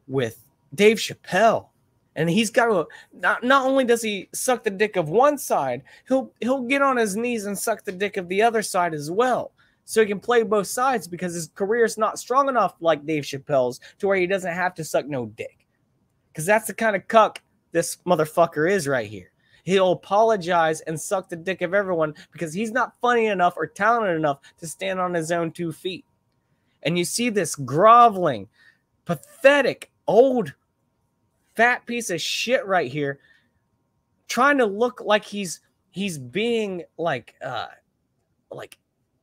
with Dave Chappelle. And he's got to, not only does he suck the dick of one side, he'll get on his knees and suck the dick of the other side as well. So he can play both sides because his career is not strong enough like Dave Chappelle's to where he doesn't have to suck no dick. Because that's the kind of cuck this motherfucker is right here. He'll apologize and suck the dick of everyone because he's not funny enough or talented enough to stand on his own 2 feet. And you see this groveling, pathetic, old, fat piece of shit right here trying to look like he's being like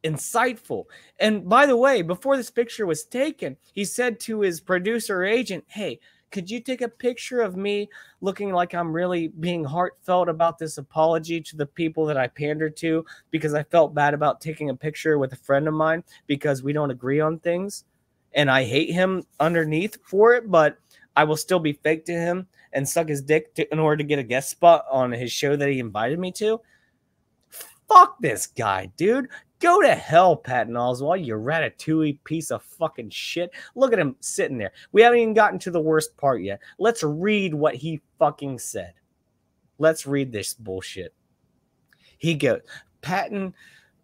insightful. And by the way, before this picture was taken, he said to his producer agent, hey, could you take a picture of me looking like I'm really being heartfelt about this apology to the people that I pandered to because I felt bad about taking a picture with a friend of mine because we don't agree on things and I hate him underneath for it, but I will still be fake to him and suck his dick in order to get a guest spot on his show that he invited me to. Fuck this guy, dude. Go to hell, Patton Oswalt, you ratatouille piece of fucking shit. Look at him sitting there. We haven't even gotten to the worst part yet. Let's read what he fucking said. Let's read this bullshit. He goes, Patton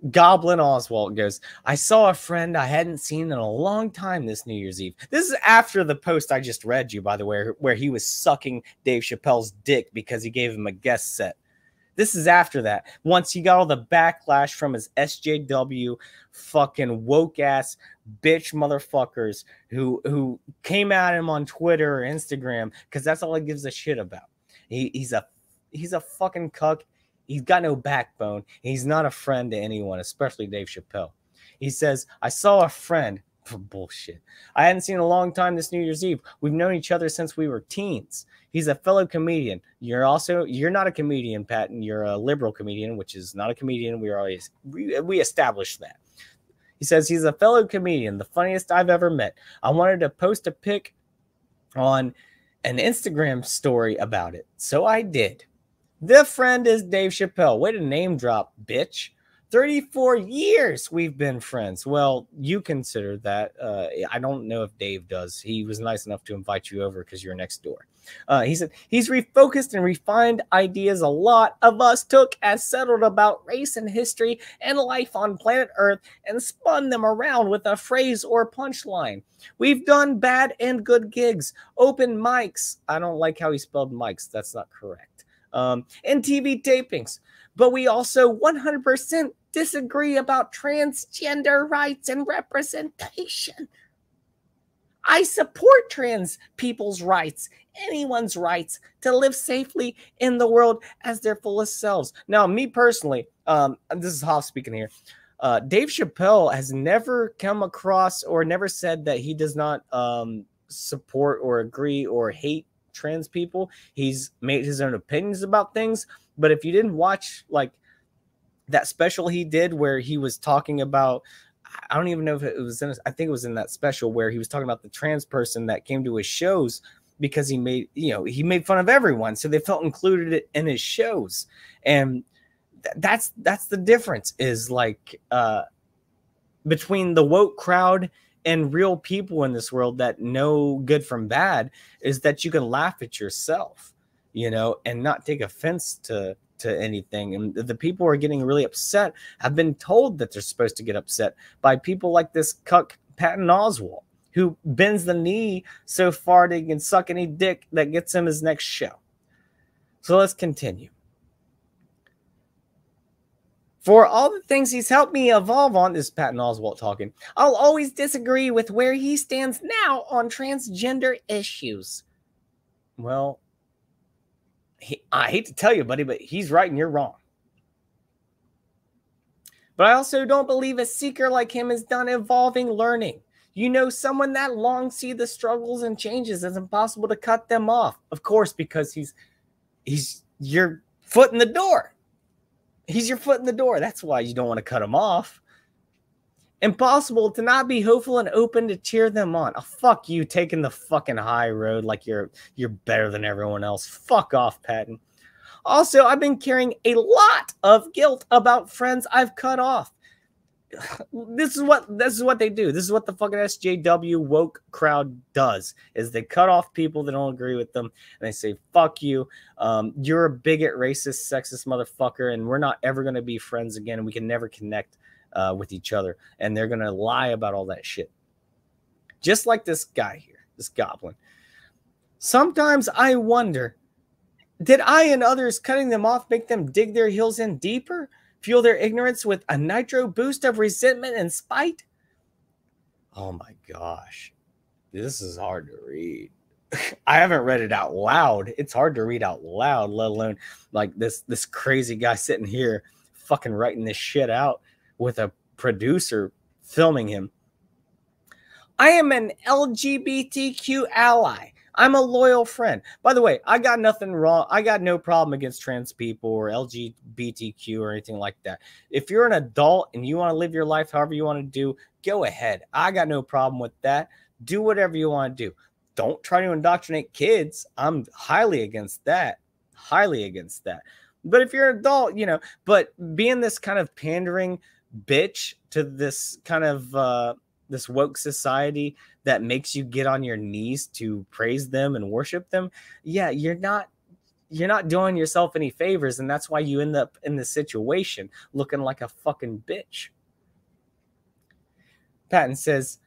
Goblin Oswalt goes, I saw a friend I hadn't seen in a long time this New Year's Eve. This is after the post I just read you, by the way, where he was sucking Dave Chappelle's dick because he gave him a guest set. This is after that. Once he got all the backlash from his SJW fucking woke ass bitch motherfuckers who came at him on Twitter or Instagram because that's all he gives a shit about. He's a fucking cuck. He's got no backbone. He's not a friend to anyone, especially Dave Chappelle. He says, I saw a friend. Bullshit. I hadn't seen in a long time this New Year's Eve. We've known each other since we were teens. He's a fellow comedian. You're not a comedian, Patton. You're a liberal comedian, which is not a comedian. We established that. He says he's a fellow comedian, the funniest I've ever met. I wanted to post a pic on an Instagram story about it, so I did. The friend is Dave Chappelle. Way to name drop, bitch. 34 years we've been friends. Well, you consider that. I don't know if Dave does. He was nice enough to invite you over because you're next door. He said he's refocused and refined ideas a lot of us took as settled about race and history and life on planet Earth and spun them around with a phrase or punchline. We've done bad and good gigs, open mics. I don't like how he spelled mics. That's not correct. And TV tapings. But we also 100% disagree about transgender rights and representation. I support trans people's rights, anyone's rights to live safely in the world as their fullest selves. Now, me personally, this is Hoff speaking here. Dave Chappelle has never come across or never said that he does not support or agree or hate trans people. He's made his own opinions about things. But if you didn't watch like that special he did where he was talking about, I don't even know if it was in, I think it was in that special where he was talking about the trans person that came to his shows because he made, he made fun of everyone. So they felt included in his shows. And that's the difference is like between the woke crowd and real people in this world that know good from bad is that you can laugh at yourself, and not take offense to anything. And the people who are getting really upset have been told that they're supposed to get upset by people like this cuck Patton Oswalt, who bends the knee so far that he can suck any dick that gets him his next show. So let's continue. For all the things he's helped me evolve on, this is Patton Oswalt talking, I'll always disagree with where he stands now on transgender issues. Well, I hate to tell you, buddy, but he's right and you're wrong. But I also don't believe a seeker like him is done evolving learning. Someone that long see the struggles and changes, it's impossible to cut them off. Of course, because he's your foot in the door. He's your foot in the door. That's why you don't want to cut him off. Impossible to not be hopeful and open to cheer them on. Oh, fuck you taking the fucking high road like you're better than everyone else. Fuck off, Patton. Also, I've been carrying a lot of guilt about friends I've cut off. This is what they do. This is what the fucking SJW woke crowd does, is they cut off people that don't agree with them and they say, fuck you. You're a bigot, racist, sexist motherfucker, and we're not ever going to be friends again, and we can never connect with each other. And they're going to lie about all that shit. Just like this guy here, this goblin. Sometimes I wonder, did I and others cutting them off make them dig their heels in deeper? Fuel their ignorance with a nitro boost of resentment and spite? Oh my gosh. This is hard to read. I haven't read it out loud. It's hard to read out loud, let alone like this crazy guy sitting here fucking writing this shit out with a producer filming him. I am an LGBTQ ally. I'm a loyal friend. By the way, I got nothing wrong. I got no problem against trans people or LGBTQ or anything like that. If you're an adult and you want to live your life however you want to do, go ahead. I got no problem with that. Do whatever you want to do. Don't try to indoctrinate kids. I'm highly against that. Highly against that. But if you're an adult, you know, but being this kind of pandering bitch to this kind of this woke society that makes you get on your knees to praise them and worship them, yeah, you're not doing yourself any favors, and that's why you end up in this situation looking like a fucking bitch. Patton says,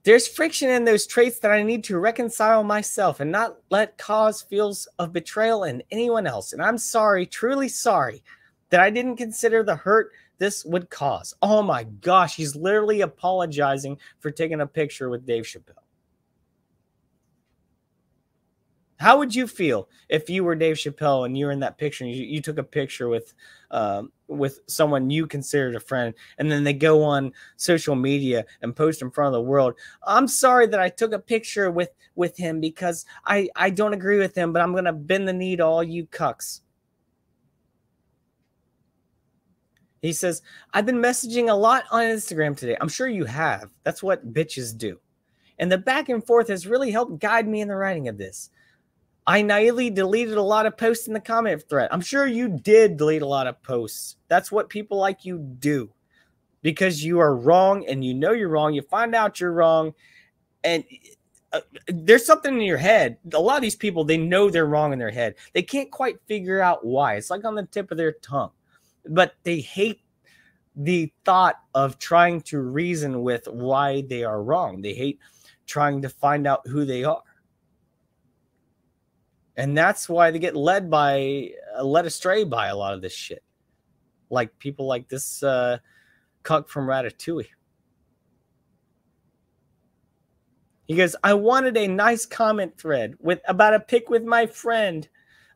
there's friction in those traits that I need to reconcile myself and not let cause feels of betrayal in anyone else. And I'm sorry, truly sorry, that I didn't consider the hurt this would cause. Oh my gosh, he's literally apologizing for taking a picture with Dave Chappelle. How would you feel if you were Dave Chappelle and you were in that picture and you took a picture with someone you considered a friend, and then they go on social media and post in front of the world, I'm sorry that I took a picture with him because I don't agree with him, but I'm going to bend the knee to all you cucks. He says, I've been messaging a lot on Instagram today. I'm sure you have. That's what bitches do. And the back and forth has really helped guide me in the writing of this. I naively deleted a lot of posts in the comment thread. I'm sure you did delete a lot of posts. That's what people like you do. Because you are wrong and you know you're wrong. You find out you're wrong. And there's something in your head. A lot of these people, they know they're wrong in their head. They can't quite figure out why. It's like on the tip of their tongue. But they hate the thought of trying to reason with why they are wrong. They hate trying to find out who they are. And that's why they get led astray by a lot of this shit. Like people like this cuck from Ratatouille. He goes, I wanted a nice comment thread about a pic with my friend.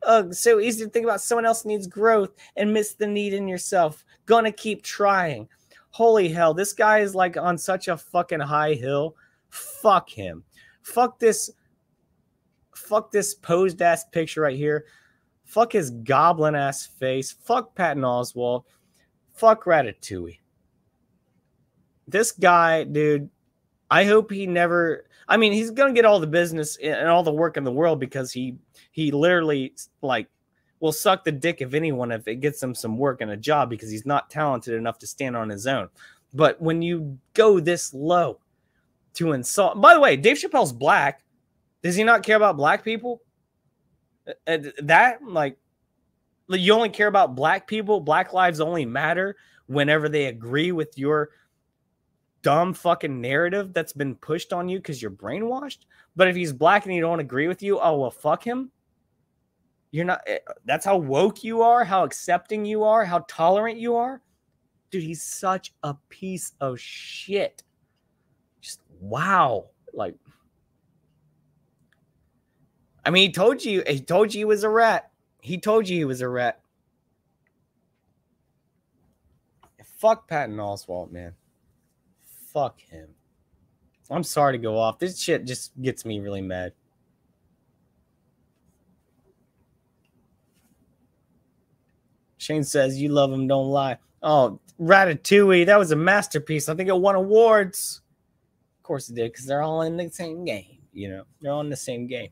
Ugh, so easy to think about someone else needs growth and miss the need in yourself. Gonna keep trying. Holy hell, this guy is like on such a fucking high hill. Fuck him. Fuck this posed ass picture right here. Fuck his goblin ass face. Fuck Patton Oswalt. Fuck Ratatouille. This guy, dude, I hope he never... I mean, he's going to get all the business and all the work in the world because he literally, like, will suck the dick of anyone if it gets him some work and a job because he's not talented enough to stand on his own. But when you go this low to insult... By the way, Dave Chappelle's black. Does he not care about black people? That, like, you only care about black people? Black lives only matter whenever they agree with your dumb fucking narrative that's been pushed on you because you're brainwashed. But if he's black and he don't agree with you, oh well, fuck him. You're not... That's how woke you are, how accepting you are, how tolerant you are. Dude, he's such a piece of shit. Just wow. Like, I mean, he told you he was a rat. He told you he was a rat. Fuck Patton Oswalt, man. Fuck him. I'm sorry to go off. This shit just gets me really mad. Shane says, you love him, don't lie. Oh, Ratatouille, that was a masterpiece. I think it won awards. Of course it did, because they're all in the same game. You know, they're all in the same game.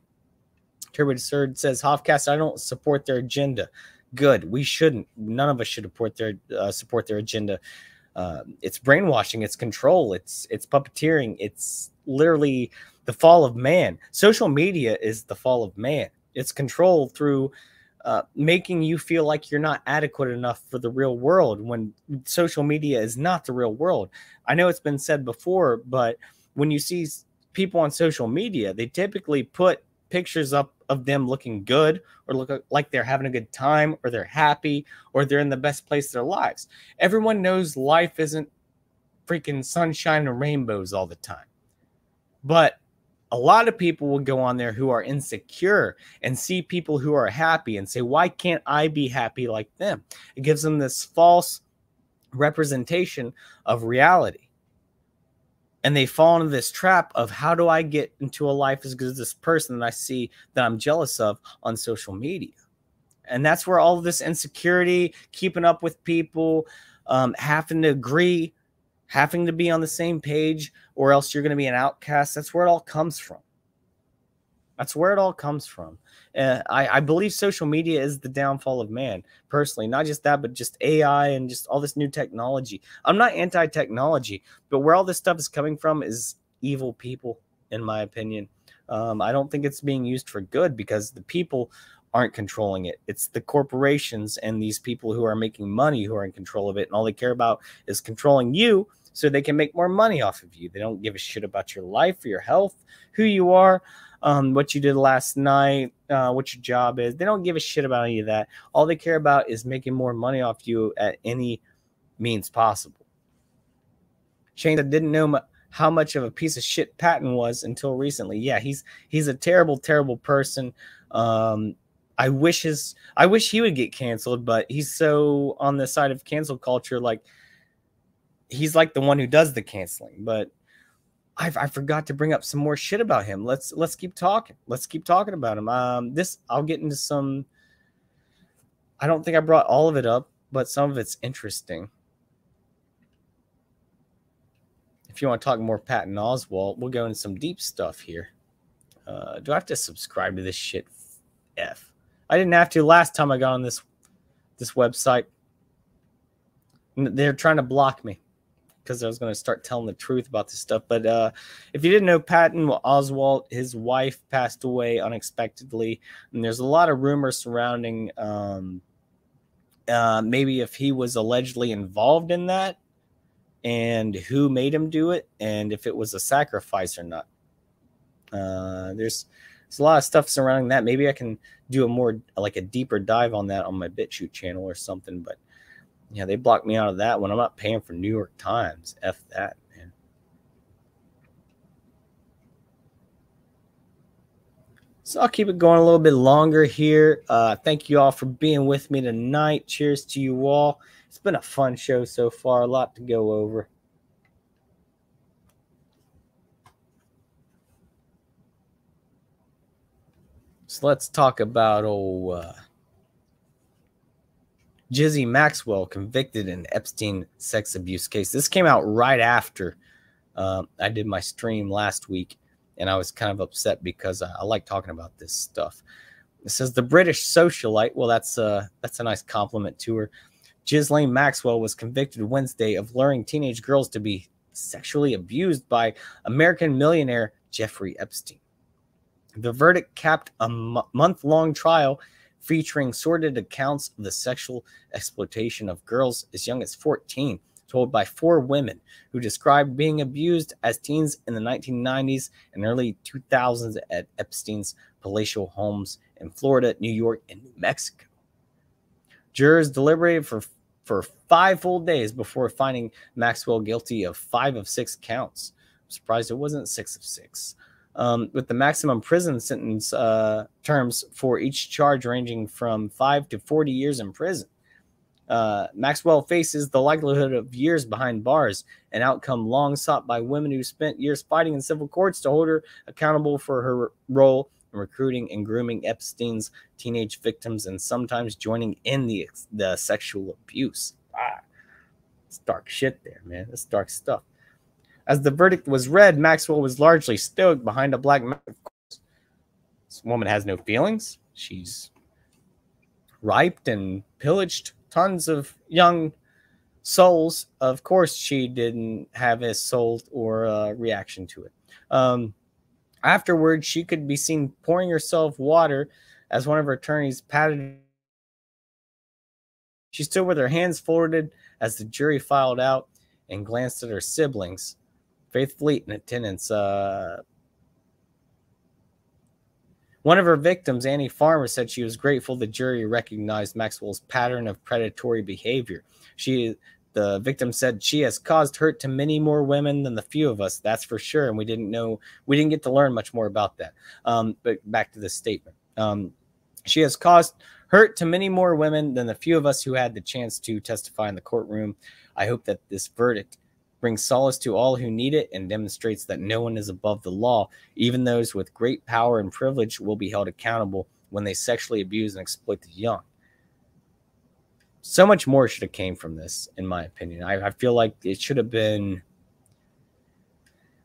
Turbo Surd says, Hoffcast, I don't support their agenda. Good. We shouldn't. None of us should support their agenda. It's brainwashing. It's control. It's puppeteering. It's literally the fall of man. Social media is the fall of man. It's control through making you feel like you're not adequate enough for the real world when social media is not the real world. I know it's been said before, but when you see people on social media, they typically put pictures up of them looking good or look like they're having a good time or they're happy or they're in the best place of their lives. Everyone knows life isn't freaking sunshine and rainbows all the time. But a lot of people will go on there who are insecure and see people who are happy and say, why can't I be happy like them? It gives them this false representation of reality. And they fall into this trap of, how do I get into a life as good as this person that I see that I'm jealous of on social media? And that's where all of this insecurity, keeping up with people, having to agree, having to be on the same page, or else you're going to be an outcast. That's where it all comes from. That's where it all comes from. I believe social media is the downfall of man, personally. Not just that, but just AI and just all this new technology. I'm not anti-technology, but where all this stuff is coming from is evil people, in my opinion. I don't think it's being used for good, because the people aren't controlling it. It's the corporations and these people who are making money who are in control of it, and all they care about is controlling you so they can make more money off of you. They don't give a shit about your life or your health, who you are, what you did last night, what your job is. They don't give a shit about any of that. All they care about is making more money off you at any means possible. Shane, I didn't know how much of a piece of shit Patton was until recently. Yeah, he's a terrible, terrible person. I wish he would get canceled, but he's so on the side of cancel culture, like he's like the one who does the canceling. But I forgot to bring up some more shit about him. Let's keep talking. Let's keep talking about him. I'll get into some. I don't think I brought all of it up, but some of it's interesting. If you want to talk more Patton Oswalt, we'll go into some deep stuff here. Do I have to subscribe to this shit? I didn't have to last time I got on this website. They're trying to block me because I was going to start telling the truth about this stuff. But if you didn't know, Patton Oswalt, his wife passed away unexpectedly, and there's a lot of rumors surrounding maybe if he was allegedly involved in that, and who made him do it, and if it was a sacrifice or not. There's a lot of stuff surrounding that. Maybe I can do a more, like a deeper dive on that on my BitChute channel or something. But yeah, they blocked me out of that one. I'm not paying for New York Times. F that, man. So I'll keep it going a little bit longer here. Thank you all for being with me tonight. Cheers to you all. It's been a fun show so far. A lot to go over. So let's talk about old Jizzy Maxwell convicted in Epstein sex abuse case. This came out right after I did my stream last week, and I was kind of upset because I like talking about this stuff. It says the British socialite. Well, that's a nice compliment to her. Ghislaine Maxwell was convicted Wednesday of luring teenage girls to be sexually abused by American millionaire Jeffrey Epstein. The verdict capped a month-long trial featuring sordid accounts of the sexual exploitation of girls as young as 14, told by 4 women who described being abused as teens in the 1990s and early 2000s at Epstein's palatial homes in Florida, New York, and New Mexico. Jurors deliberated for 5 full days before finding Maxwell guilty of 5 of 6 counts. I'm surprised it wasn't 6 of 6. With the maximum prison sentence terms for each charge ranging from 5 to 40 years in prison. Maxwell faces the likelihood of years behind bars, an outcome long sought by women who spent years fighting in civil courts to hold her accountable for her role in recruiting and grooming Epstein's teenage victims and sometimes joining in the sexual abuse. It's dark shit there, man. It's dark stuff. As the verdict was read, Maxwell was largely stoic behind a black mask. This woman has no feelings. She's raped and pillaged tons of young souls. Of course, she didn't have a soul or a reaction to it. Afterwards, she could be seen pouring herself water as one of her attorneys patted. She stood with her hands folded as the jury filed out and glanced at her siblings, faithfully in attendance. One of her victims, Annie Farmer, said she was grateful the jury recognized Maxwell's pattern of predatory behavior. She The victim said she has caused hurt to many more women than the few of us. That's for sure. And we didn't get to learn much more about that. But back to this statement. She has caused hurt to many more women than the few of us who had the chance to testify in the courtroom. I hope that this verdict brings solace to all who need it and demonstrates that no one is above the law. Even those with great power and privilege will be held accountable when they sexually abuse and exploit the young. So much more should have came from this, in my opinion. I feel like it should have been,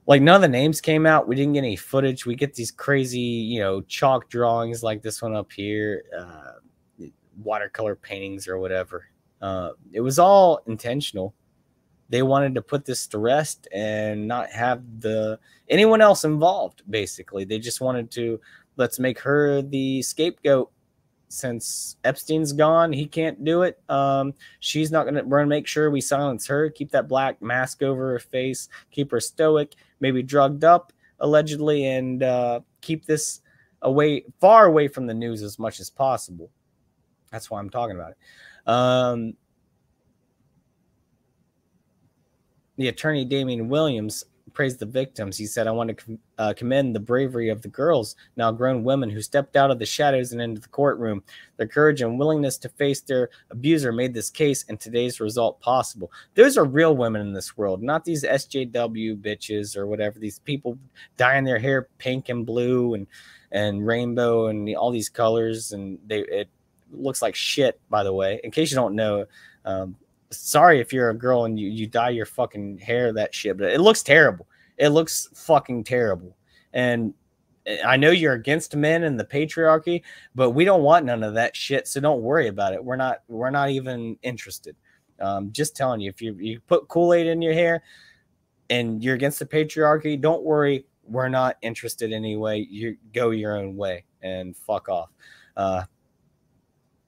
like, none of the names came out. We didn't get any footage. We get these crazy, chalk drawings like this one up here, watercolor paintings or whatever. It was all intentional. They wanted to put this to rest and not have anyone else involved, basically. They just wanted to, let's make her the scapegoat. Since Epstein's gone, he can't do it. She's not we're gonna make sure we silence her, keep that black mask over her face, keep her stoic, maybe drugged up, allegedly, and keep this far away from the news as much as possible. That's why I'm talking about it. The attorney Damian Williams praised the victims. He said, I want to commend the bravery of the girls, now grown women, who stepped out of the shadows and into the courtroom. Their courage and willingness to face their abuser made this case and today's result possible. Those are real women in this world, not these SJW bitches or whatever, these people dyeing their hair pink and blue and rainbow and all these colors, and it looks like shit, by the way. In case you don't know, sorry if you're a girl and you dye your fucking hair that shit, but it looks terrible. It looks fucking terrible. And I know you're against men and the patriarchy, but we don't want none of that shit, so don't worry about it. We're not even interested. Just telling you, if you put Kool-Aid in your hair and you're against the patriarchy, don't worry. We're not interested anyway. You go your own way and fuck off.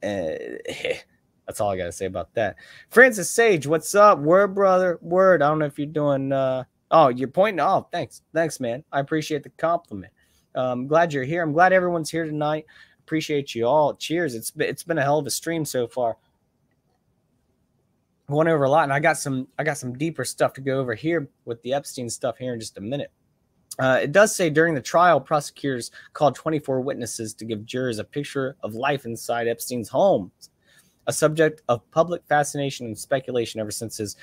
That's all I got to say about that. Francis Sage, what's up? Word, brother. Word. I don't know if you're doing... oh, you're pointing... Oh, thanks. Thanks, man. I appreciate the compliment. I'm glad you're here. I'm glad everyone's here tonight. Appreciate you all. Cheers. It's been a hell of a stream so far. I went over a lot, and I got some deeper stuff to go over here with the Epstein stuff here in just a minute. It does say during the trial, prosecutors called 24 witnesses to give jurors a picture of life inside Epstein's home, a subject of public fascination and speculation ever since his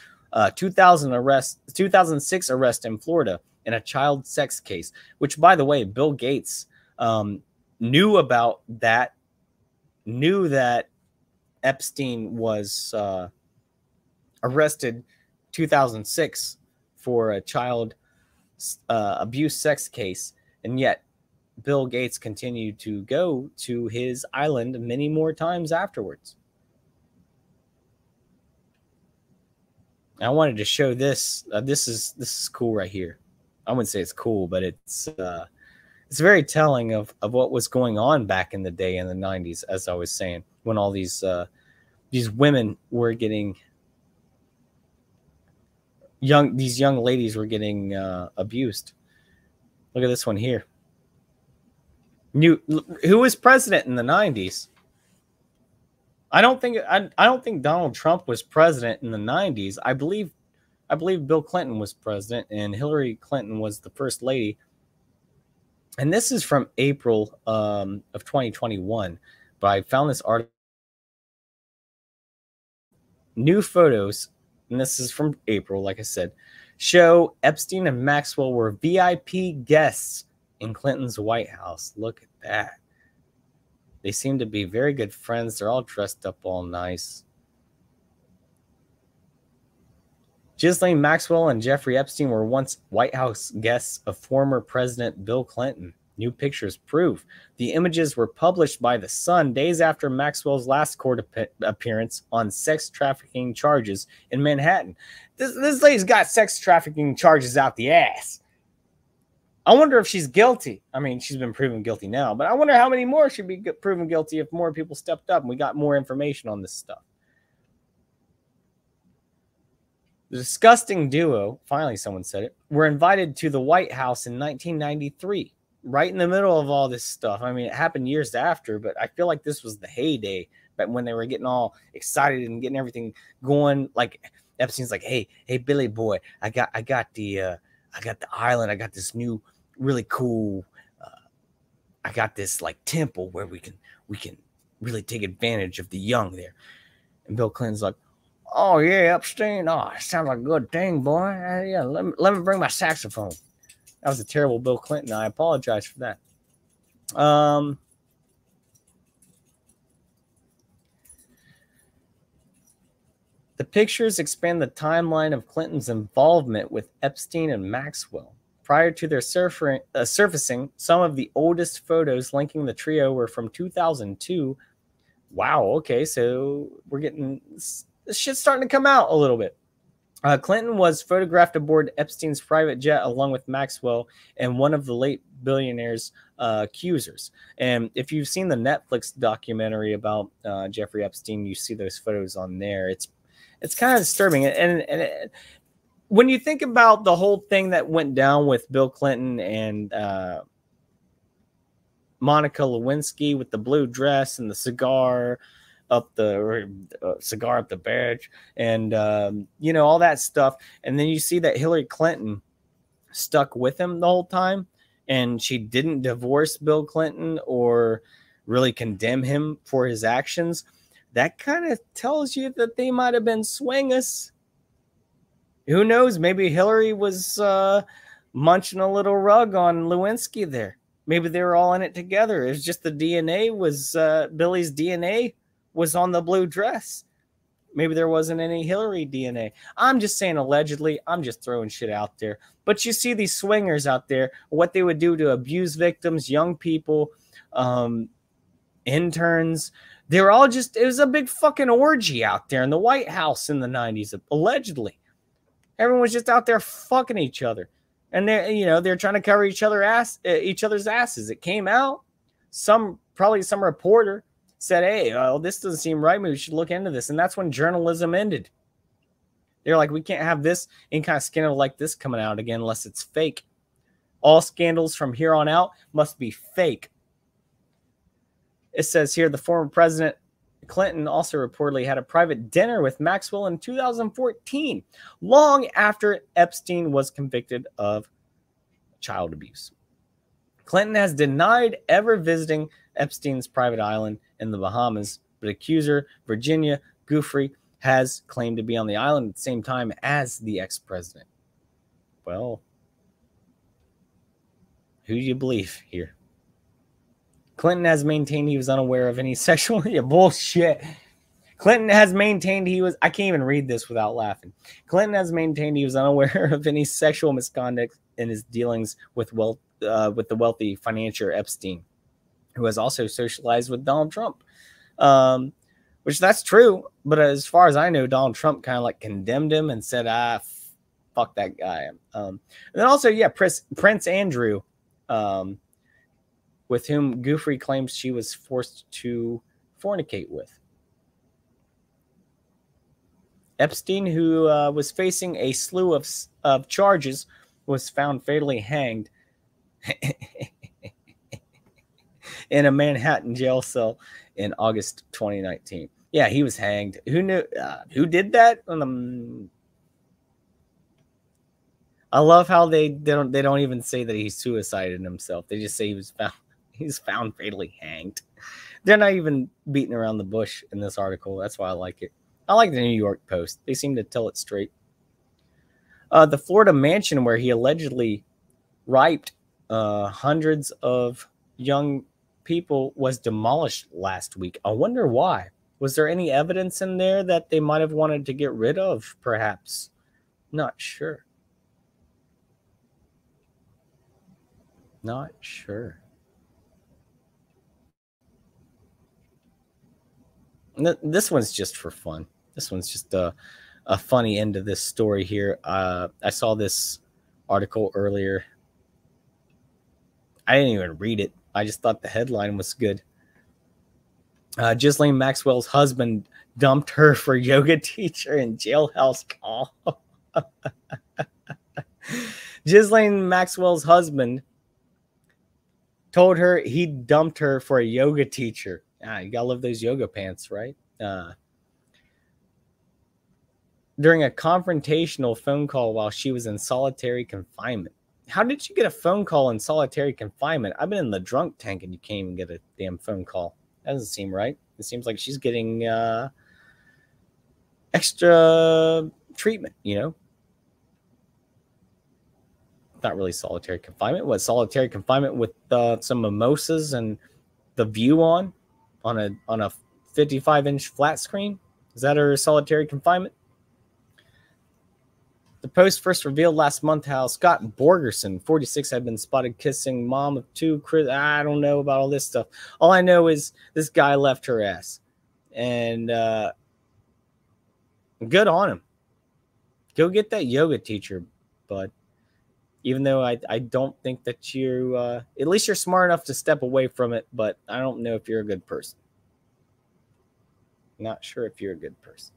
2006 arrest in Florida in a child sex case, which, by the way, Bill Gates knew about that, knew that Epstein was arrested 2006 for a child abuse sex case, and yet Bill Gates continued to go to his island many more times afterwards. I wanted to show this. This is cool right here. I wouldn't say it's cool, but it's very telling of what was going on back in the day in the 90s, as I was saying, when all these women were getting these young ladies were getting abused. Look at this one here. Who was president in the 90s? I don't think Donald Trump was president in the 90s. I believe Bill Clinton was president and Hillary Clinton was the first lady. And this is from April of 2021. But I found this article. New photos, and this is from April, like I said, show Epstein and Maxwell were VIP guests in Clinton's White House. Look at that. They seem to be very good friends. They're all dressed up all nice. Ghislaine Maxwell and Jeffrey Epstein were once White House guests of former President Bill Clinton. New pictures prove. The images were published by The Sun days after Maxwell's last court appearance on sex trafficking charges in Manhattan. This lady's got sex trafficking charges out the ass. I wonder if she's guilty. I mean, she's been proven guilty now, but I wonder how many more should be proven guilty if more people stepped up and we got more information on this stuff. The disgusting duo, finally someone said it, were invited to the White House in 1993, right in the middle of all this stuff. I mean, it happened years after, but I feel like this was the heyday, but when they were getting all excited and getting everything going, like Epstein's like, hey, Billy boy, I got the island. I got this new really cool. I got this like temple where we can really take advantage of the young there. And Bill Clinton's like, oh yeah, Epstein. Oh, sounds like a good thing, boy. Yeah, let me bring my saxophone. That was a terrible Bill Clinton. I apologize for that. The pictures expand the timeline of Clinton's involvement with Epstein and Maxwell. Prior to their surfacing, some of the oldest photos linking the trio were from 2002. Wow, okay, so we're getting... this shit's starting to come out a little bit. Clinton was photographed aboard Epstein's private jet along with Maxwell and one of the late billionaire's accusers. And if you've seen the Netflix documentary about Jeffrey Epstein, you see those photos on there. It's kind of disturbing. And when you think about the whole thing that went down with Bill Clinton and Monica Lewinsky with the blue dress and the cigar up the badge and all that stuff, and then you see that Hillary Clinton stuck with him the whole time and she didn't divorce Bill Clinton or really condemn him for his actions, that kind of tells you that they might have been swingers. Who knows? Maybe Hillary was munching a little rug on Lewinsky there. Maybe they were all in it together. It's just the DNA was Billy's DNA was on the blue dress. Maybe there wasn't any Hillary DNA. I'm just saying allegedly. I'm just throwing shit out there. But you see these swingers out there, what they would do to abuse victims, young people, interns. They were all just, it was a big fucking orgy out there in the White House in the 90s, allegedly. Everyone was just out there fucking each other. And they're trying to cover each other's asses. It came out. Probably some reporter said, hey, this doesn't seem right. Maybe we should look into this. And that's when journalism ended. They're like, we can't have this any kind of scandal like this coming out again unless it's fake. All scandals from here on out must be fake. It says here, the former president Clinton also reportedly had a private dinner with Maxwell in 2014, long after Epstein was convicted of child abuse. Clinton has denied ever visiting Epstein's private island in the Bahamas, but accuser Virginia Giuffre has claimed to be on the island at the same time as the ex-president. Well, who do you believe here? Clinton has maintained he was unaware of any sexual... Yeah, bullshit. Clinton has maintained he was... I can't even read this without laughing. Clinton has maintained he was unaware of any sexual misconduct in his dealings with the wealthy financier Epstein, who has also socialized with Donald Trump. Which that's true, but as far as I know, Donald Trump kind of like condemned him and said, fuck that guy. And then also, yeah, Prince Andrew, with whom Giuffre claims she was forced to fornicate with. Epstein, who was facing a slew of charges, was found fatally hanged in a Manhattan jail cell in August 2019. Yeah, he was hanged. Who knew? Who did that? I love how they don't even say that he suicided himself. They just say he's found fatally hanged. They're not even beating around the bush in this article. That's why I like it. I like the New York Post. They seem to tell it straight. The Florida mansion where he allegedly raped hundreds of young people was demolished last week. I wonder why. Was there any evidence in there that they might have wanted to get rid of, perhaps? Not sure. Not sure. This one's just for fun. This one's just a funny end of this story here. I saw this article earlier. I didn't even read it. I just thought the headline was good. Ghislaine Maxwell's husband dumped her for yoga teacher in jailhouse call. Ghislaine Maxwell's husband told her he dumped her for a yoga teacher. You gotta love those yoga pants, right? during a confrontational phone call while she was in solitary confinement. How did you get a phone call in solitary confinement? I've been in the drunk tank and you can't even get a damn phone call. That doesn't seem right. It seems like she's getting extra treatment, you know? Not really solitary confinement. What, solitary confinement with some mimosas and the view on a 55-inch flat screen? Is that her solitary confinement? The Post first revealed last month how Scott Borgerson, 46, had been spotted kissing mom of two. I don't know about all this stuff. All I know is this guy left her ass. And good on him. Go get that yoga teacher, bud. Even though I don't think that you, at least you're smart enough to step away from it, but I don't know if you're a good person. Not sure if you're a good person.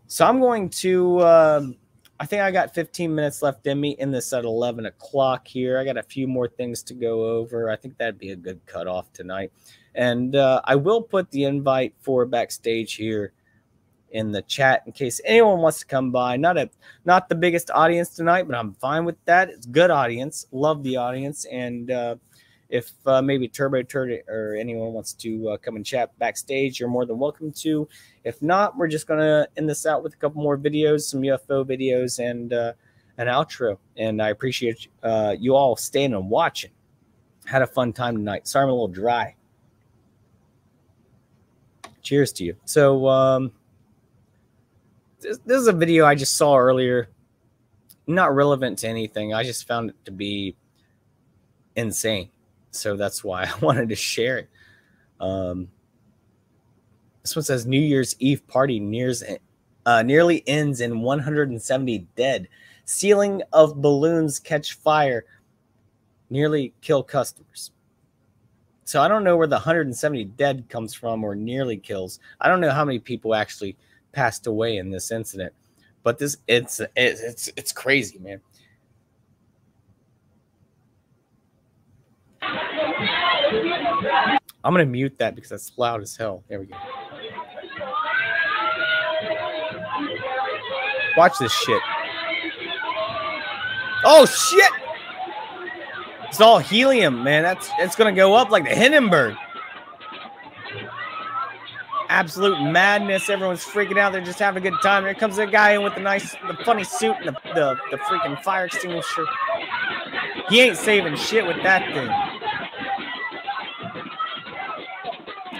So I'm going to, I think I got 15 minutes left in me in this at 11 o'clock here. I got a few more things to go over. I think that'd be a good cutoff tonight. And I will put the invite for backstage here in the chat in case anyone wants to come by. Not the biggest audience tonight, but I'm fine with that. It's good audience. Love the audience. And if maybe Turbo Turd or anyone wants to come and chat backstage, you're more than welcome to. If not, we're just going to end this out with a couple more videos, some UFO videos, and an outro. And I appreciate you all staying and watching. Had a fun time tonight. Sorry I'm a little dry. Cheers to you. So this is a video I just saw earlier. Not relevant to anything. I just found it to be insane. So that's why I wanted to share it. This one says New Year's Eve party nearly ends in 170 dead. Ceiling of balloons catch fire. Nearly kill customers. So I don't know where the 170 dead comes from or nearly kills. I don't know how many people actually passed away in this incident. But this it's crazy, man. I'm going to mute that because that's loud as hell. There we go. Watch this shit. Oh, shit. It's all helium, man. It's going to go up like the Hindenburg. Absolute madness. Everyone's freaking out. They're just having a good time. There comes a guy in with the funny suit and the freaking fire extinguisher. He ain't saving shit with that thing.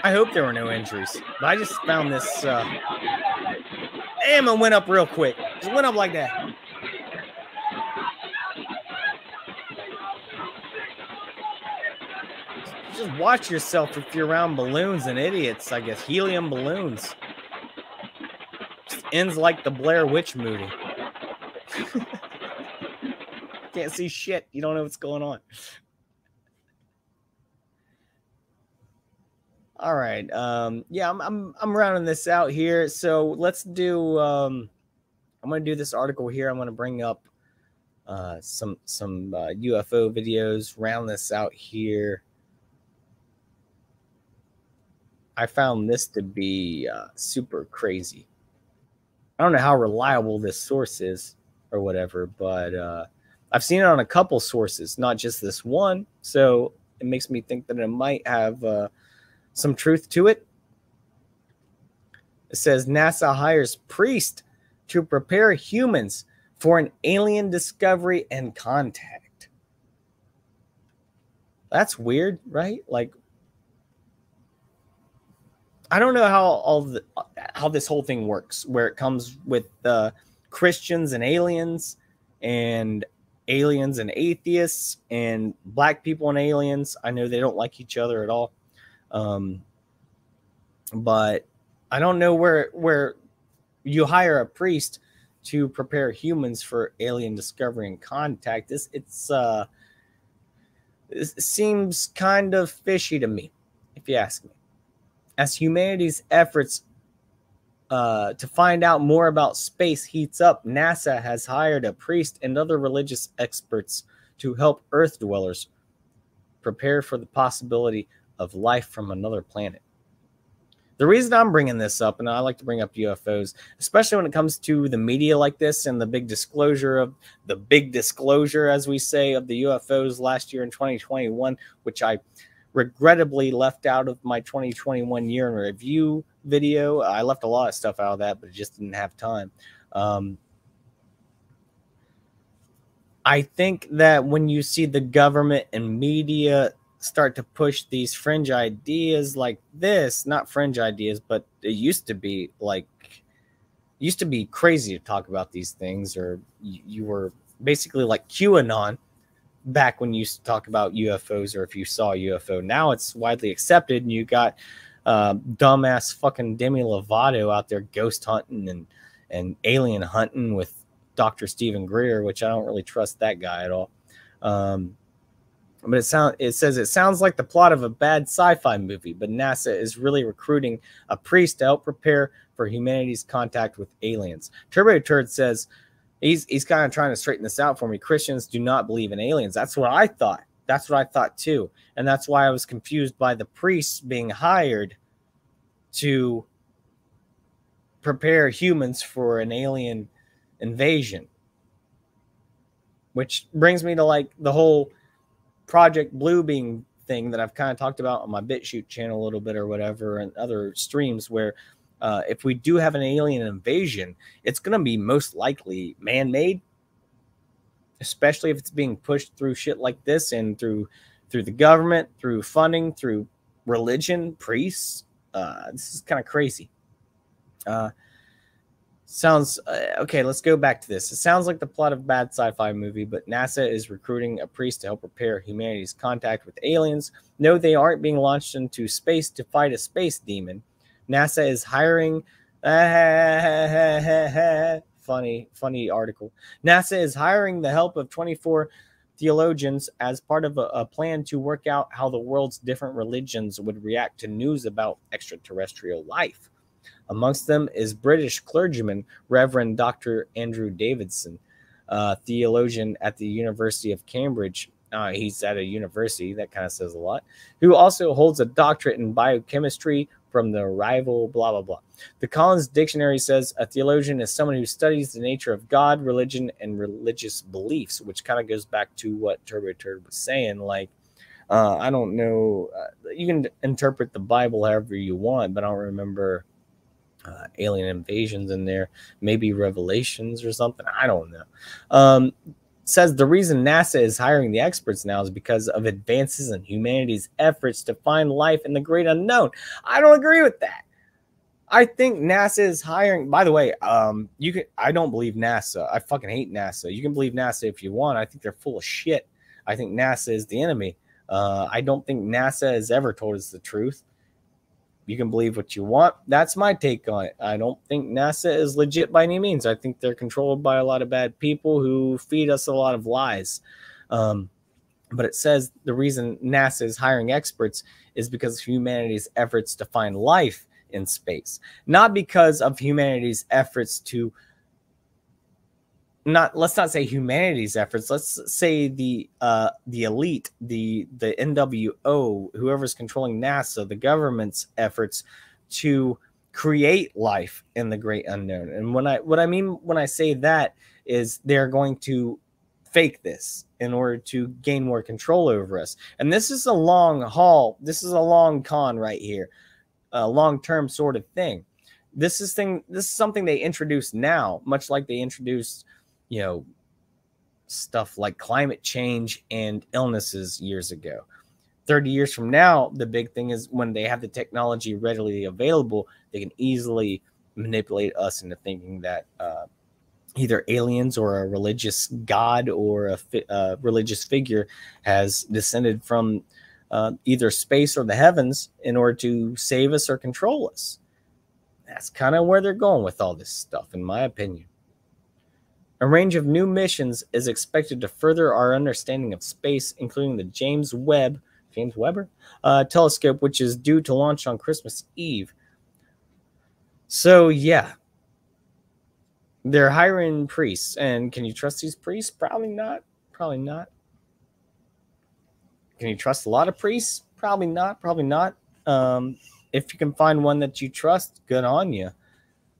I hope there were no injuries. But I just found this. Damn, it went up real quick. Just went up like that. Just watch yourself if you're around balloons and idiots, I guess. Helium balloons. Just ends like the Blair Witch movie. Can't see shit. You don't know what's going on. All right. Yeah, I'm rounding this out here. So let's do. I'm going to do this article here. I'm going to bring up some UFO videos. Round this out here. I found this to be super crazy. I don't know how reliable this source is or whatever, but I've seen it on a couple sources, not just this one. So it makes me think that it might have some truth to it. It says NASA hires priest to prepare humans for an alien discovery and contact. That's weird, right? Like, I don't know how this whole thing works, where it comes with Christians and aliens and atheists and black people and aliens. I know they don't like each other at all. But I don't know where you hire a priest to prepare humans for alien discovery and contact. It seems kind of fishy to me, if you ask me. As humanity's efforts to find out more about space heats up, NASA has hired a priest and other religious experts to help Earth dwellers prepare for the possibility of life from another planet. The reason I'm bringing this up, and I like to bring up UFOs, especially when it comes to the media like this and the big disclosure, as we say, of the UFOs last year in 2021, which I regrettably left out of my 2021 year in review video. I left a lot of stuff out of that, but just didn't have time. I think that when you see the government and media start to push these fringe ideas like this, not fringe ideas, but it used to be crazy to talk about these things, or you were basically like QAnon back when you used to talk about UFOs, or if you saw a UFO. Now it's widely accepted, and you got dumbass fucking Demi Lovato out there ghost hunting and alien hunting with Dr. Stephen Greer, which I don't really trust that guy at all. But it sounds like the plot of a bad sci-fi movie, but NASA is really recruiting a priest to help prepare for humanity's contact with aliens. Turbo Turd says he's kind of trying to straighten this out for me. Christians do not believe in aliens. That's what I thought. That's what I thought too. And that's why I was confused by the priests being hired to prepare humans for an alien invasion. Which brings me to like the whole Project Blue Beam thing that I've kind of talked about on my BitChute channel a little bit or whatever, and other streams, where if we do have an alien invasion, it's going to be most likely man-made, especially if it's being pushed through shit like this and through the government, through funding, through religion, priests. This is kind of crazy. Sounds okay. Let's go back to this. It sounds like the plot of a bad sci-fi movie, but NASA is recruiting a priest to help prepare humanity's contact with aliens. No, they aren't being launched into space to fight a space demon. NASA is hiring. Funny article. NASA is hiring the help of 24 theologians as part of a plan to work out how the world's different religions would react to news about extraterrestrial life. Amongst them is British clergyman Reverend Dr. Andrew Davidson, theologian at the University of Cambridge. He's at a university, that kind of says a lot, who also holds a doctorate in biochemistry from the rival blah, blah, blah. The Collins Dictionary says a theologian is someone who studies the nature of God, religion, and religious beliefs, which kind of goes back to what Turbo Turd was saying. Like, I don't know. You can interpret the Bible however you want, but I don't remember alien invasions in there. Maybe Revelations or something. I don't know. Says the reason NASA is hiring the experts now is because of advances in humanity's efforts to find life in the great unknown. I don't agree with that. I think NASA is hiring. By the way, I don't believe NASA. I fucking hate NASA. You can believe NASA if you want. I think they're full of shit. I think NASA is the enemy. I don't think NASA has ever told us the truth. You can believe what you want. That's my take on it. I don't think NASA is legit by any means. I think they're controlled by a lot of bad people who feed us a lot of lies. But it says the reason NASA is hiring experts is because of humanity's efforts to find life in space, not because of humanity's efforts to let's not say humanity's efforts. Let's say the elite, the NWO, whoever's controlling NASA, the government's efforts to create life in the great unknown. And what I mean when I say that is they're going to fake this in order to gain more control over us. And this is a long haul. This is a long con right here, a long-term sort of thing. This is something they introduced now, much like they introduced, stuff like climate change and illnesses years ago. 30 years from now, the big thing is when they have the technology readily available, they can easily manipulate us into thinking that either aliens or a religious god or a religious figure has descended from either space or the heavens in order to save us or control us. That's kind of where they're going with all this stuff, in my opinion. A range of new missions is expected to further our understanding of space, including the James Webb telescope, which is due to launch on Christmas Eve. So, yeah. They're hiring priests. And can you trust these priests? Probably not. Probably not. Can you trust a lot of priests? Probably not. Probably not. if you can find one that you trust, good on you.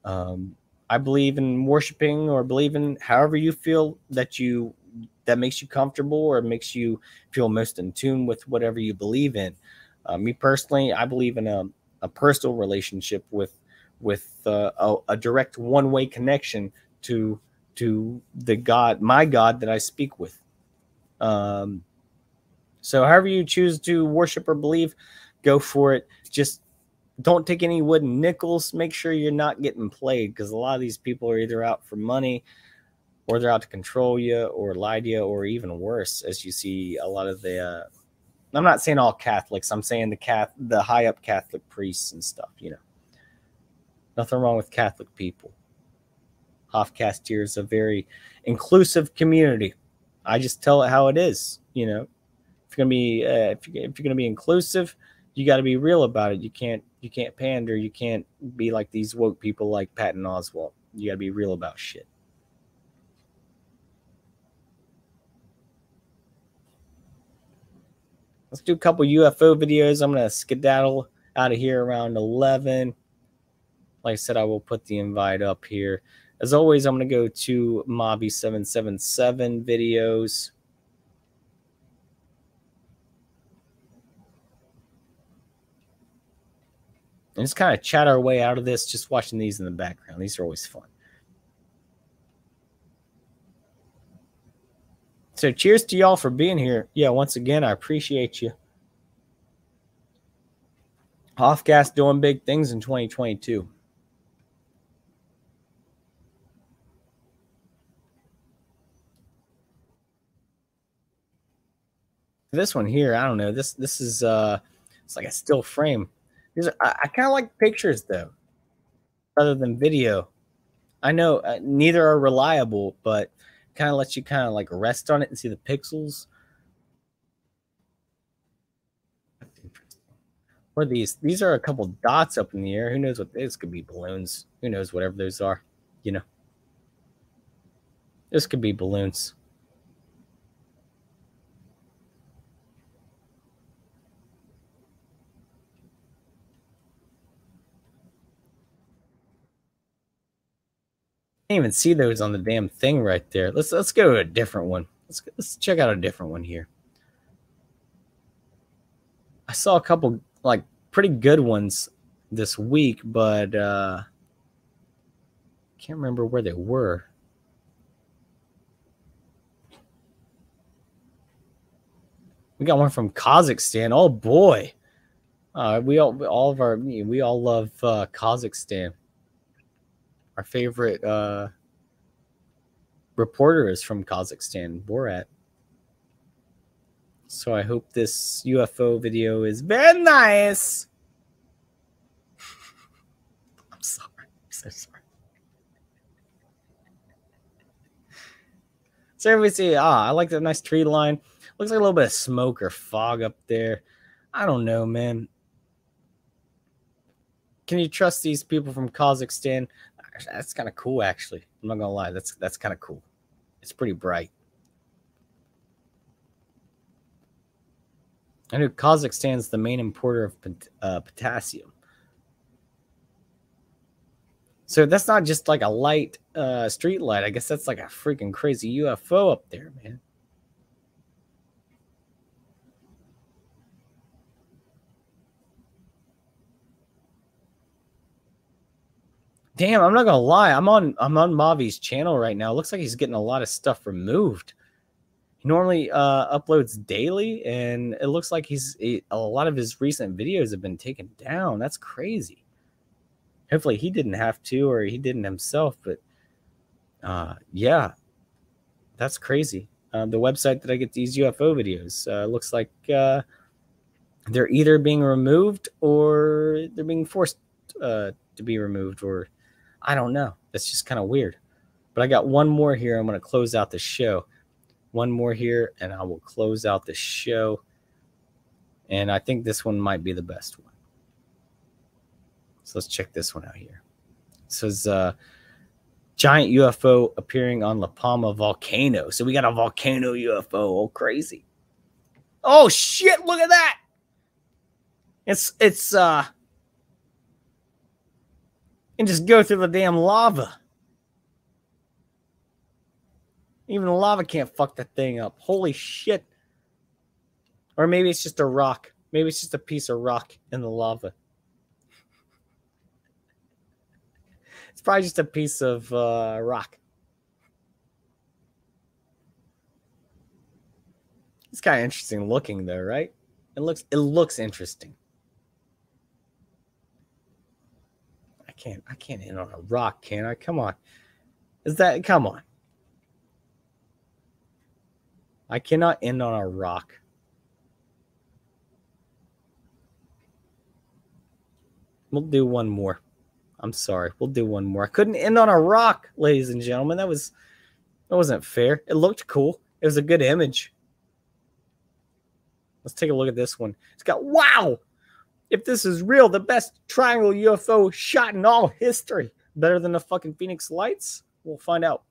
I believe in worshiping, or believe in however you feel that makes you comfortable or makes you feel most in tune with whatever you believe in. Me personally, I believe in a personal relationship with a direct one-way connection to the God, my God, that I speak with. So however you choose to worship or believe, go for it. Just don't take any wooden nickels. Make sure you're not getting played, because a lot of these people are either out for money, or they're out to control you, or lie to you, or even worse, as you see a lot of the I'm not saying all Catholics, I'm saying the high up Catholic priests and stuff, you know. Nothing wrong with Catholic people. Hoffcast here is a very inclusive community. I just tell it how it is, you know. If you're gonna be if you're gonna be inclusive, you got to be real about it. You can't pander. You can't be like these woke people like Patton and Oswalt. You got to be real about shit. Let's do a couple UFO videos. I'm gonna skedaddle out of here around 11. Like I said, I will put the invite up here. As always, I'm going to go to Mobby777 videos. And just kind of chat our way out of this, just watching these in the background. These are always fun. So cheers to y'all for being here. Yeah, once again, I appreciate you. Hoffcast doing big things in 2022. This one here, I don't know. This is it's like a still frame. I kind of like pictures though, rather than video. I know neither are reliable, but kind of lets you kind of like rest on it and see the pixels. What are these? These are a couple dots up in the air. Who knows what this could be? Balloons. Who knows? Whatever those are, you know. This could be balloons. Can't even see those on the damn thing right there. Let's go to a different one. Let's check out a different one here. I saw a couple like pretty good ones this week, but can't remember where they were. We got one from Kazakhstan. Oh boy, we all love Kazakhstan. Our favorite reporter is from Kazakhstan, Borat. So I hope this UFO video is very nice. I'm sorry. I'm so sorry. So everybody see, I like that nice tree line. Looks like a little bit of smoke or fog up there. I don't know, man. Can you trust these people from Kazakhstan? That's kind of cool, actually. I'm not gonna lie. That's kind of cool. It's pretty bright. I know Kazakhstan's the main importer of potassium. So that's not just like a light street light. I guess that's like a freaking crazy UFO up there, man. Damn, I'm not gonna lie. I'm on Mavi's channel right now. It looks like he's getting a lot of stuff removed. He normally uploads daily, and it looks like a lot of his recent videos have been taken down. That's crazy. Hopefully he didn't have to, or he didn't himself, but yeah, that's crazy. The website that I get these UFO videos looks like they're either being removed or they're being forced to be removed, or I don't know. That's just kind of weird. But I got one more here. I'm going to close out the show. One more here, and I will close out the show. And I think this one might be the best one. So let's check this one out here. It says, giant UFO appearing on La Palma volcano. So we got a volcano UFO. Oh, crazy. Oh, shit. Look at that. It's and just go through the damn lava. Even the lava can't fuck that thing up. Holy shit. Or maybe it's just a rock. Maybe it's just a piece of rock in the lava. It's probably just a piece of rock. It's kind of interesting looking though, right? It looks interesting. I can't hit on a rock, can I? Come on. Come on. I cannot end on a rock. We'll do one more. I'm sorry. We'll do one more. I couldn't end on a rock, ladies and gentlemen. That wasn't fair. It looked cool. It was a good image. Let's take a look at this one. It's got, wow! If this is real, the best triangle UFO shot in all history. Better than the fucking Phoenix Lights? We'll find out.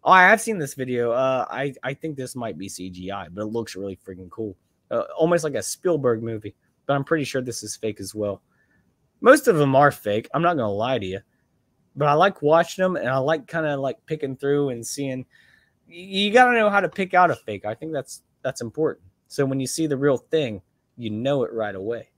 Oh, I have seen this video. I think this might be CGI, but it looks really freaking cool. Almost like a Spielberg movie. But I'm pretty sure this is fake as well. Most of them are fake. I'm not going to lie to you. But I like watching them, and I like kind of like picking through and seeing. You got to know how to pick out a fake. I think that's important. So when you see the real thing, you know it right away.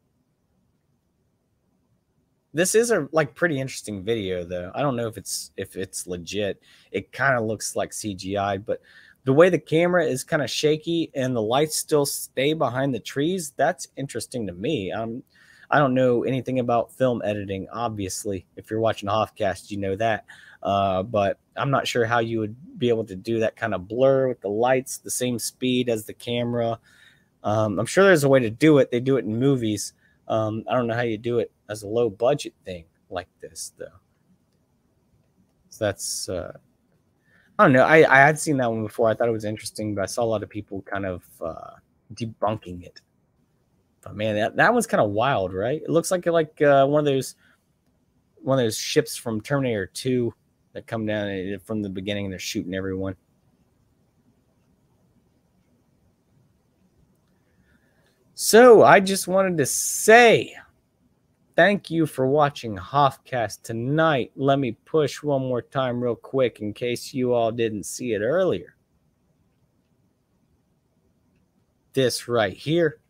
This is a pretty interesting video, though. I don't know if it's legit. It kind of looks like CGI, but the way the camera is kind of shaky and the lights still stay behind the trees, that's interesting to me. I don't know anything about film editing, obviously. If you're watching Hoffcast, you know that. But I'm not sure how you would be able to do that kind of blur with the lights, the same speed as the camera. I'm sure there's a way to do it. They do it in movies. I don't know how you do it as a low budget thing like this, though. So that's, I don't know. I had seen that one before. I thought it was interesting, but I saw a lot of people kind of debunking it. But man, that one's kind of wild, right? It looks like one of those ships from Terminator 2 that come down from the beginning and they're shooting everyone. So I just wanted to say thank you for watching Hoffcast tonight. Let me push one more time real quick in case you all didn't see it earlier. This right here,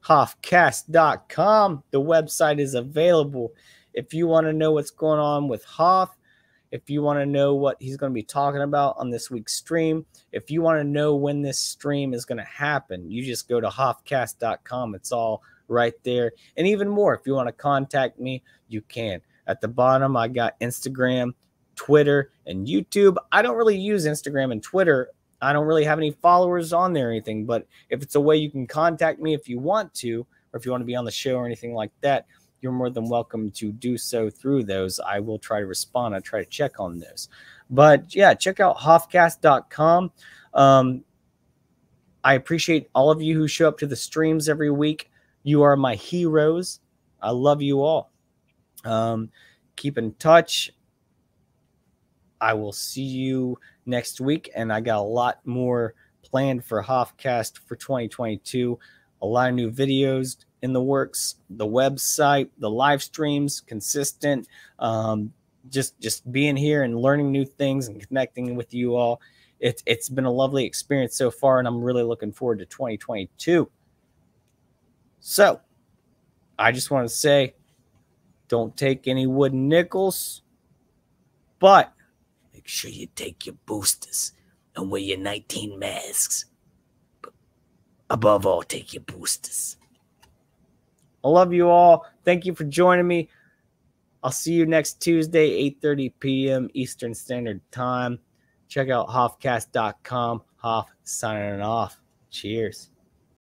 Hoffcast.com. The website is available. If you want to know what's going on with Hoff, if you want to know what he's going to be talking about on this week's stream, if you want to know when this stream is going to happen, you just go to Hoffcast.com. It's all right there. And even more, if you want to contact me, you can. At the bottom, I got Instagram, Twitter, and YouTube. I don't really use Instagram and Twitter. I don't really have any followers on there or anything, but if it's a way you can contact me if you want to, or if you want to be on the show or anything like that, you're more than welcome to do so through those. I will try to respond. I try to check on those. But yeah, check out Hoffcast.com. I appreciate all of you who show up to the streams every week. You are my heroes. I love you all. Keep in touch. I will see you next week, and I got a lot more planned for Hoffcast for 2022. A lot of new videos in the works, the website, the live streams, consistent, just being here and learning new things and connecting with you all. It's been a lovely experience so far, and I'm really looking forward to 2022. So I just want to say, don't take any wooden nickels, but make sure you take your boosters and wear your 19 masks. But above all, take your boosters. I love you all. Thank you for joining me. I'll see you next Tuesday, 8:30 p.m. Eastern Standard Time. Check out Hoffcast.com. Hoff signing off. Cheers.